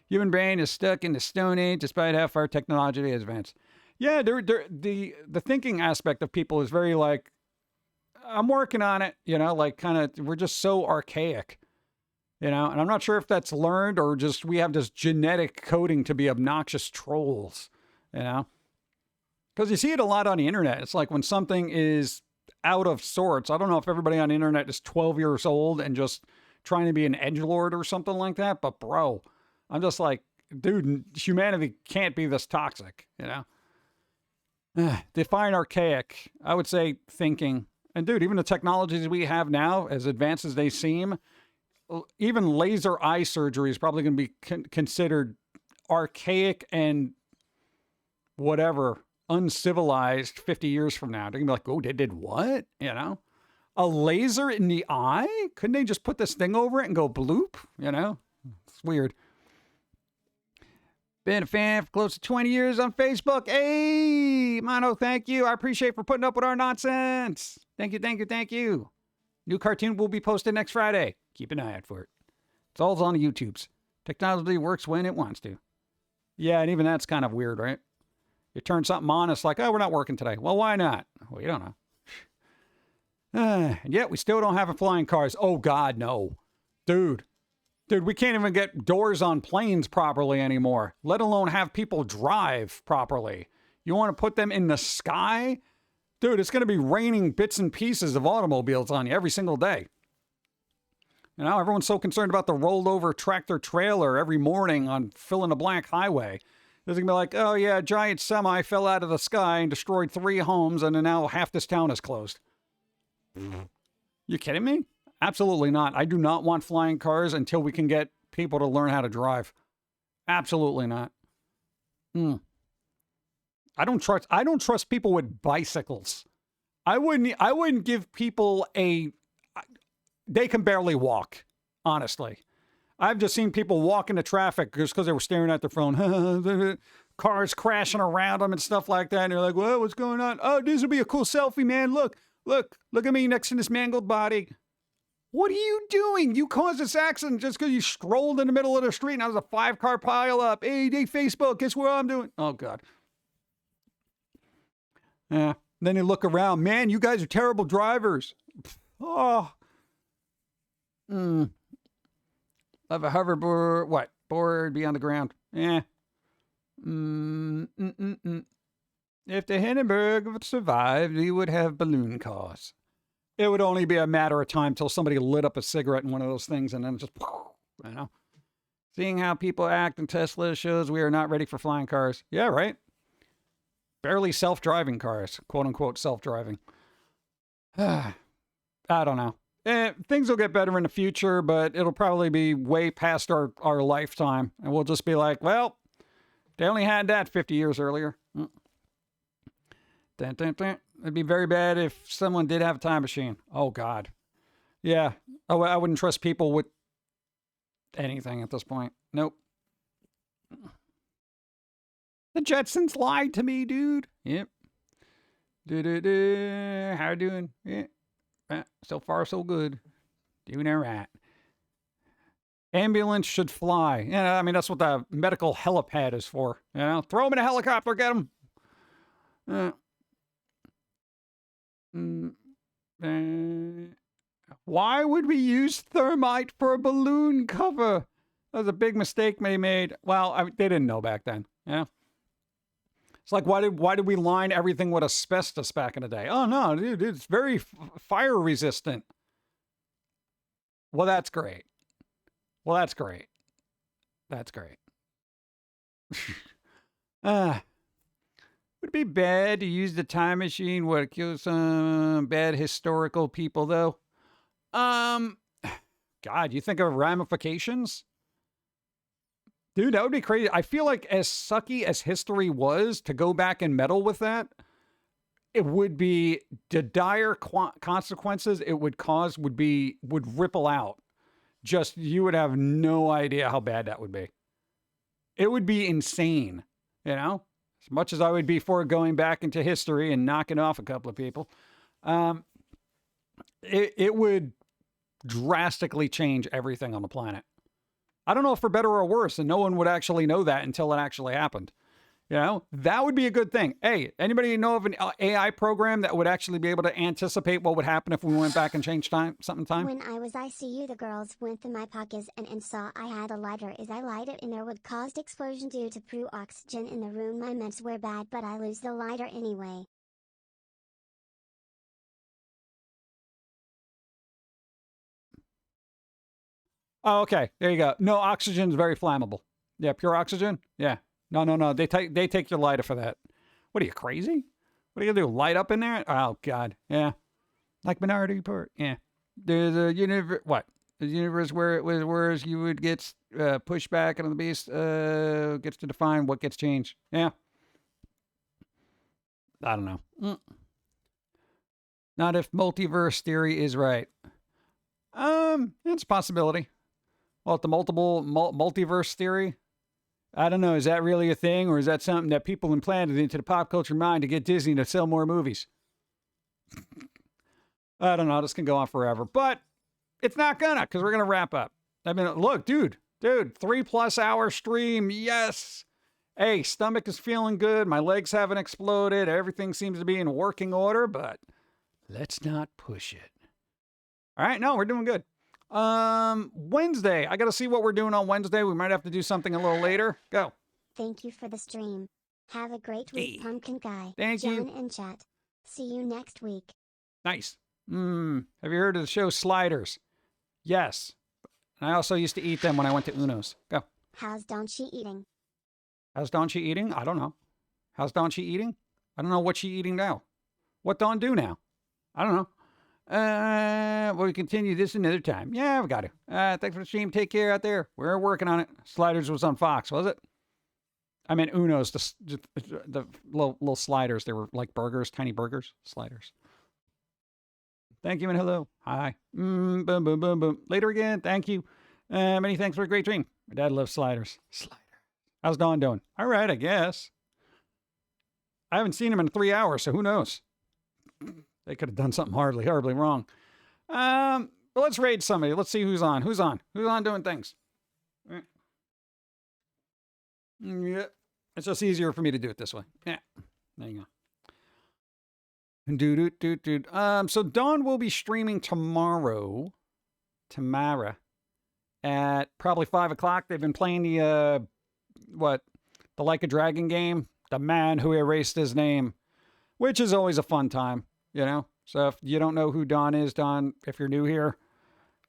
Human brain is stuck in the Stone Age despite how far technology has advanced. Yeah, the thinking aspect of people is very like, I'm working on it, like kind of, we're just so archaic, and I'm not sure if that's learned or just we have this genetic coding to be obnoxious trolls, because you see it a lot on the internet. It's like when something is out of sorts. I don't know if everybody on the internet is 12 years old and just trying to be an edgelord or something like that, but bro, I'm just like, dude, humanity can't be this toxic, Define archaic. I would say thinking. And dude, even the technologies we have now, as advanced as they seem, even laser eye surgery is probably going to be considered archaic and whatever, uncivilized 50 years from now. They're going to be like, oh, they did what? A laser in the eye? Couldn't they just put this thing over it and go bloop? It's weird. Been a fan for close to 20 years on Facebook. Hey, Mono, thank you. I appreciate for putting up with our nonsense. Thank you. New cartoon will be posted next Friday. Keep an eye out for it. It's all on the YouTubes. Technology works when it wants to. Yeah, and even that's kind of weird, right? You turn something on, it's like, oh, we're not working today. Well, why not? Well, you don't know. And yet we still don't have flying cars. Oh, God, no. Dude, we can't even get doors on planes properly anymore, let alone have people drive properly. You want to put them in the sky? Dude, it's going to be raining bits and pieces of automobiles on you every single day. Everyone's so concerned about the rolled over tractor trailer every morning on fill-in-the-blank highway. There's going to be like, oh yeah, a giant semi fell out of the sky and destroyed 3 homes, and then now half this town is closed. You kidding me? Absolutely not. I do not want flying cars until we can get people to learn how to drive. Absolutely not. I don't trust people with bicycles. I wouldn't give people they can barely walk, honestly. I've just seen people walk into traffic just because they were staring at their phone. Cars crashing around them and stuff like that. And you're like, well, what's going on? Oh, this would be a cool selfie, man. Look at me next to this mangled body. What are you doing? You caused this accident just because you strolled in the middle of the street and there was a 5-car pile up. Hey, Facebook, guess what I'm doing? Oh, God. Yeah. Then you look around. Man, you guys are terrible drivers. Oh. Love a hoverboard. What? Board be on the ground. Yeah. If the Hindenburg would survive, we would have balloon cars. It would only be a matter of time till somebody lit up a cigarette in one of those things and then just, Seeing how people act in Tesla shows we are not ready for flying cars. Yeah, right? Barely self-driving cars. Quote-unquote self-driving. I don't know. Things will get better in the future, but it'll probably be way past our lifetime. And we'll just be like, well, they only had that 50 years earlier. Dun, dun, dun. It'd be very bad if someone did have a time machine. Oh, God. Yeah. Oh, I wouldn't trust people with anything at this point. Nope. The Jetsons lied to me, dude. Yep. How you doing? Yeah. So far, so good. Doing all right. Ambulance should fly. Yeah, I mean, that's what the medical helipad is for. Throw them in a helicopter, get them. Why would we use thermite for a balloon cover? That was a big mistake they made. Well, they didn't know back then. Yeah. It's like, why did we line everything with asbestos back in the day? Oh, no, dude, it's very fire resistant. Well, that's great. Well, that's great. That's great. Would it be bad to use the time machine? What, kill some bad historical people, though? God, you think of ramifications? Dude, that would be crazy. I feel like as sucky as history was, to go back and meddle with that, it would be the dire consequences it would cause would ripple out. Just, you would have no idea how bad that would be. It would be insane, you know? As much as I would be for going back into history and knocking off a couple of people, it would drastically change everything on the planet. I don't know if for better or worse, and no one would actually know that until it actually happened. You know, that would be a good thing. Hey, anybody know of an AI program that would actually be able to anticipate what would happen if we went back and changed time? When I was ICU, the girls went through my pockets and saw I had a lighter. As I light it in there would cause explosion due to poor oxygen in the room. My meds were bad, but I lose the lighter anyway. Oh, okay. There you go. No, oxygen is very flammable. Yeah, pure oxygen. Yeah. No. They take your lighter for that. What are you, crazy? What are you gonna do? Light up in there? Oh God. Yeah. Like Minority Report. Yeah. There's a universe. What? The universe where it was, whereas you would get pushed back into the beast gets to define what gets changed. Yeah. I don't know. Not if multiverse theory is right. It's a possibility. Well, the multiverse theory. I don't know. Is that really a thing, or is that something that people implanted into the pop culture mind to get Disney to sell more movies? I don't know. This can go on forever, but it's not gonna, because we're gonna wrap up. I mean, look, dude, 3+ hour stream. Yes. Hey, stomach is feeling good. My legs haven't exploded. Everything seems to be in working order, but let's not push it. All right. No, we're doing good. Wednesday. I got to see what we're doing on Wednesday. We might have to do something a little later. Go. Thank you for the stream. Have a great week, Hey. Pumpkin Guy. Thank you. John and chat. See you next week. Nice. Have you heard of the show Sliders? Yes. And I also used to eat them when I went to Uno's. Go. How's Donchi eating? How's Donchi eating? I don't know. How's Donchi eating? I don't know what she eating now. What Dawn do now? I don't know. We'll continue this another time. Yeah, we got to. Thanks for the stream. Take care out there. We're working on it. Sliders was on Fox, was it? I mean, Uno's, the little sliders. They were like burgers, tiny burgers, sliders. Thank you and hello. Hi. Boom, boom, boom, boom. Later again. Thank you. Many thanks for a great dream. My dad loves sliders. Sliders. How's Dawn doing? All right, I guess. I haven't seen him in 3 hours, so who knows? They could have done something horribly wrong. But let's raid somebody. Let's see who's on. Who's on doing things? Yeah. It's just easier for me to do it this way. Yeah. There you go. So Dawn will be streaming tomorrow at probably 5 o'clock. They've been playing the Like a Dragon game, The Man Who Erased His Name, which is always a fun time, you know? So if you don't know who Dawn is, Dawn, if you're new here,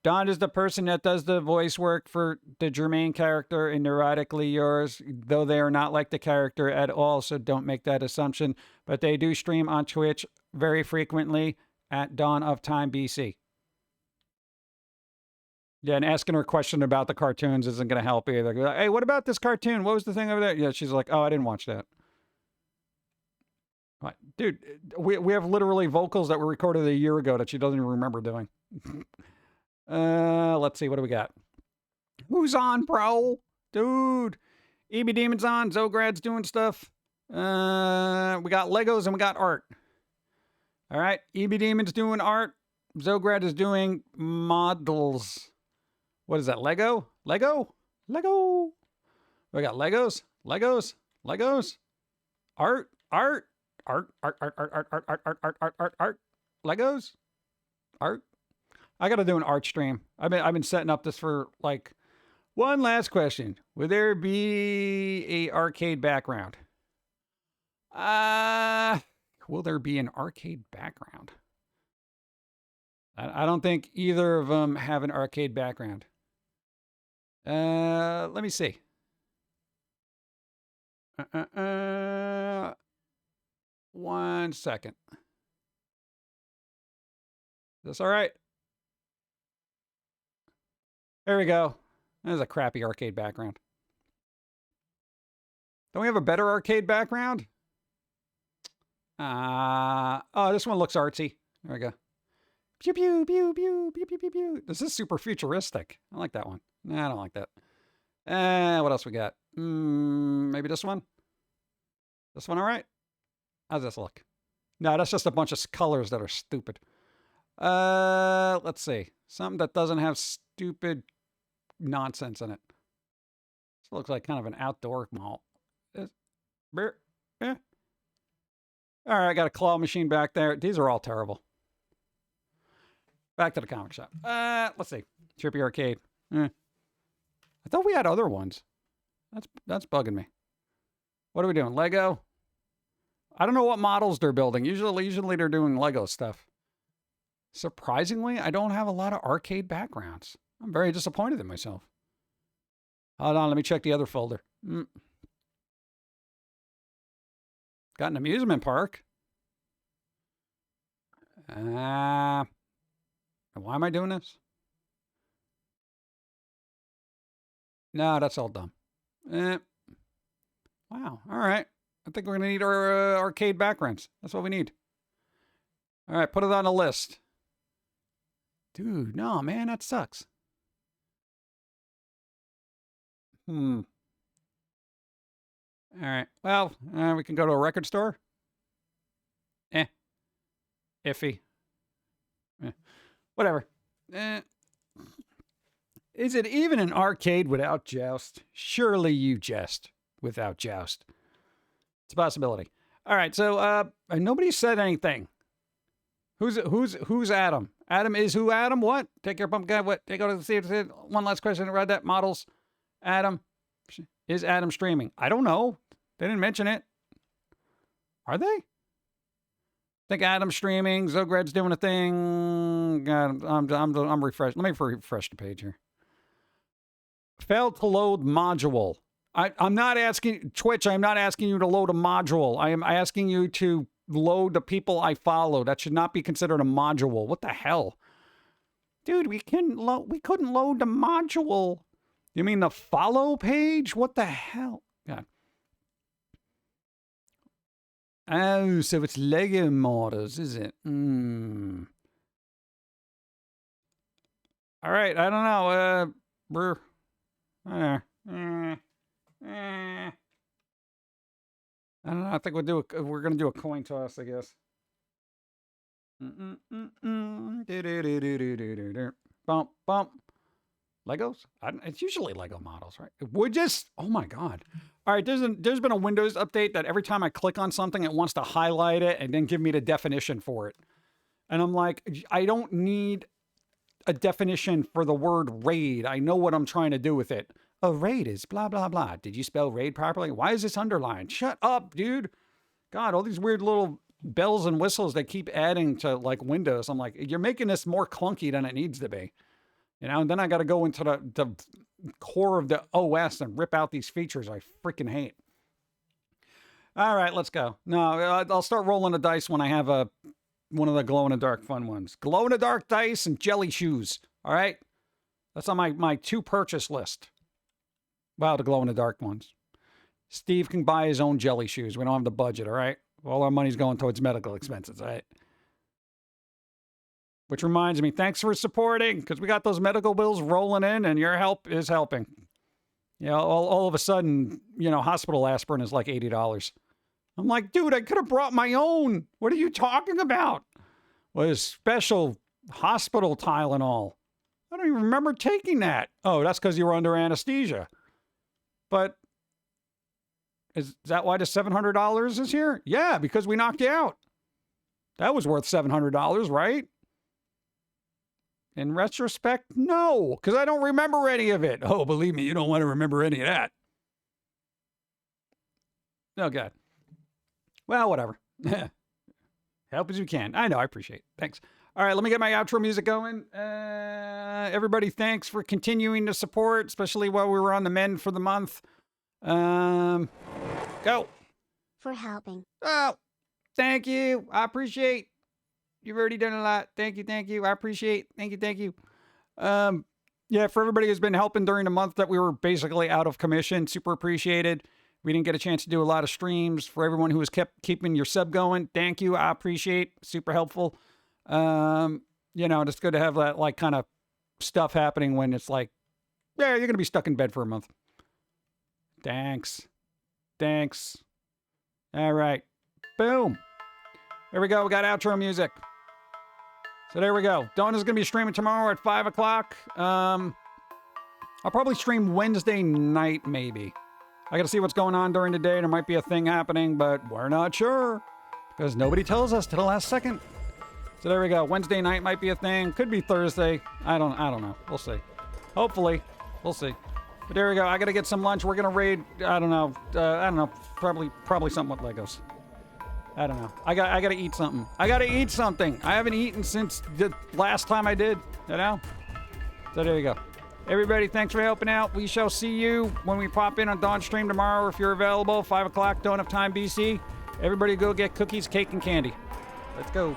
Dawn is the person that does the voice work for the Germain character in Neurotically Yours, though they are not like the character at all, so don't make that assumption. But they do stream on Twitch very frequently at Dawn of Time BC. Yeah, and asking her a question about the cartoons isn't going to help either. Hey, what about this cartoon? What was the thing over there? Yeah, she's like, oh, I didn't watch that. What? Dude, we have literally vocals that were recorded a year ago that she doesn't even remember doing. Let's see. What do we got? Who's on, bro? Dude. EB Demon's on. Zograd's doing stuff. We got Legos and we got art. All right. EB Demon's doing art. Zograd is doing models. What is that? Lego? We got Legos. Art. Legos. Art. I got to do an art stream. I've been setting up this for like one last question. Will there be a arcade background? Will there be an arcade background? I don't think either of them have an arcade background. Let me see. One second. Is this all right? There we go. There's a crappy arcade background. Don't we have a better arcade background? Oh, this one looks artsy. There we go. Pew, pew, pew, pew, pew, pew, pew, pew. This is super futuristic. I like that one. Nah, I don't like that. What else we got? Maybe this one? This one all right? How's this look? No, that's just a bunch of colors that are stupid. Let's see. Something that doesn't have stupid nonsense in it. This looks like kind of an outdoor mall. All right, I got a claw machine back there. These are all terrible. Back to the comic shop. Let's see. Trippy Arcade. I thought we had other ones. That's bugging me. What are we doing? Lego? I don't know what models they're building. Usually they're doing Lego stuff. Surprisingly, I don't have a lot of arcade backgrounds. I'm very disappointed in myself. Hold on, let me check the other folder. Got an amusement park. Why am I doing this? No, that's all dumb. Wow. All right. I think we're going to need our arcade backgrounds. That's what we need. All right. Put it on the list. Dude, no, man, that sucks. All right. Well, we can go to a record store. Iffy. Whatever. Is it even an arcade without Joust? Surely you jest without Joust. It's a possibility. All right, so nobody said anything. Who's Adam? Adam is who? Adam what? Take your Pum'Kin. What? They go to the theater. One last question. Read that. Models. Adam. Is Adam streaming? I don't know. They didn't mention it. Are they? I think Adam's streaming. Zogred's doing a thing. God, I'm refreshed. Let me refresh the page here. Failed to load module. I'm not asking Twitch. I'm not asking you to load a module. I am asking you to load the people I follow. That should not be considered a module. What the hell, dude? We couldn't load the module. You mean the follow page? What the hell? God. Oh, so it's Lego models, is it? All right, I don't know. I don't know. I think we're gonna do a coin toss, I guess. Bump, bump. Legos? It's usually Lego models, right? We're just, oh my God. All right, there's been a Windows update that every time I click on something, it wants to highlight it and then give me the definition for it. And I'm like, I don't need a definition for the word raid. I know what I'm trying to do with it. A raid is blah, blah, blah. Did you spell raid properly? Why is this underlined? Shut up, dude. God, all these weird little bells and whistles they keep adding to like Windows. I'm like, you're making this more clunky than it needs to be. You know, and then I got to go into the core of the OS and rip out these features I freaking hate. All right, let's go. No, I'll start rolling the dice when I have one of the glow-in-the-dark fun ones. Glow-in-the-dark dice and jelly shoes. All right? That's on my to-purchase list. Wow, the glow-in-the-dark ones. Steve can buy his own jelly shoes. We don't have the budget, all right? All our money's going towards medical expenses, all right? Which reminds me, thanks for supporting, because we got those medical bills rolling in, and your help is helping. You know, all of a sudden, you know, hospital aspirin is like $80. I'm like, dude, I could have brought my own. What are you talking about? Well, it's special hospital Tylenol. I don't even remember taking that. Oh, that's because you were under anesthesia. But is that why the $700 is here? Yeah, because we knocked you out. That was worth $700, right? In retrospect, no, because I don't remember any of it. Oh, believe me, you don't want to remember any of that. Oh, God. Well, whatever. Help as you can. I know, I appreciate it. Thanks. All right, let me get my outro music going. Everybody, thanks for continuing to support, especially while we were on the mend for the month. Go. For helping. Oh, thank you. I appreciate. You've already done a lot. Thank you. Thank you. I appreciate. Thank you. Thank you. Yeah, for everybody who's been helping during the month that we were basically out of commission, super appreciated. We didn't get a chance to do a lot of streams. For everyone who has kept keeping your sub going, thank you. I appreciate. Super helpful. You know, it's good to have that like kind of stuff happening when it's like, yeah, you're gonna be stuck in bed for a month. Thanks. Thanks. All right. Boom. There we go. We got outro music. So there we go. Donna's going to be streaming tomorrow at 5 o'clock. I'll probably stream Wednesday night, maybe. I got to see what's going on during the day. There might be a thing happening, but we're not sure because nobody tells us to the last second. So there we go. Wednesday night might be a thing. Could be Thursday. I don't know. We'll see. Hopefully. We'll see. But there we go. I got to get some lunch. We're going to raid, I don't know. Probably something with Legos. I don't know. I got to eat something. I got to eat something. I haven't eaten since the last time I did, you know? So there you go. Everybody, thanks for helping out. We shall see you when we pop in on Dawn stream tomorrow if you're available. 5 o'clock, Dawn of Time, BC. Everybody go get cookies, cake, and candy. Let's go.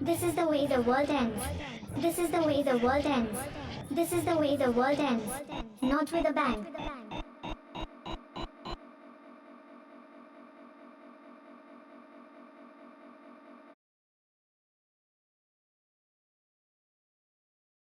This is the way the world ends. This is the way the world ends. This is the way the world ends. Not with a bang.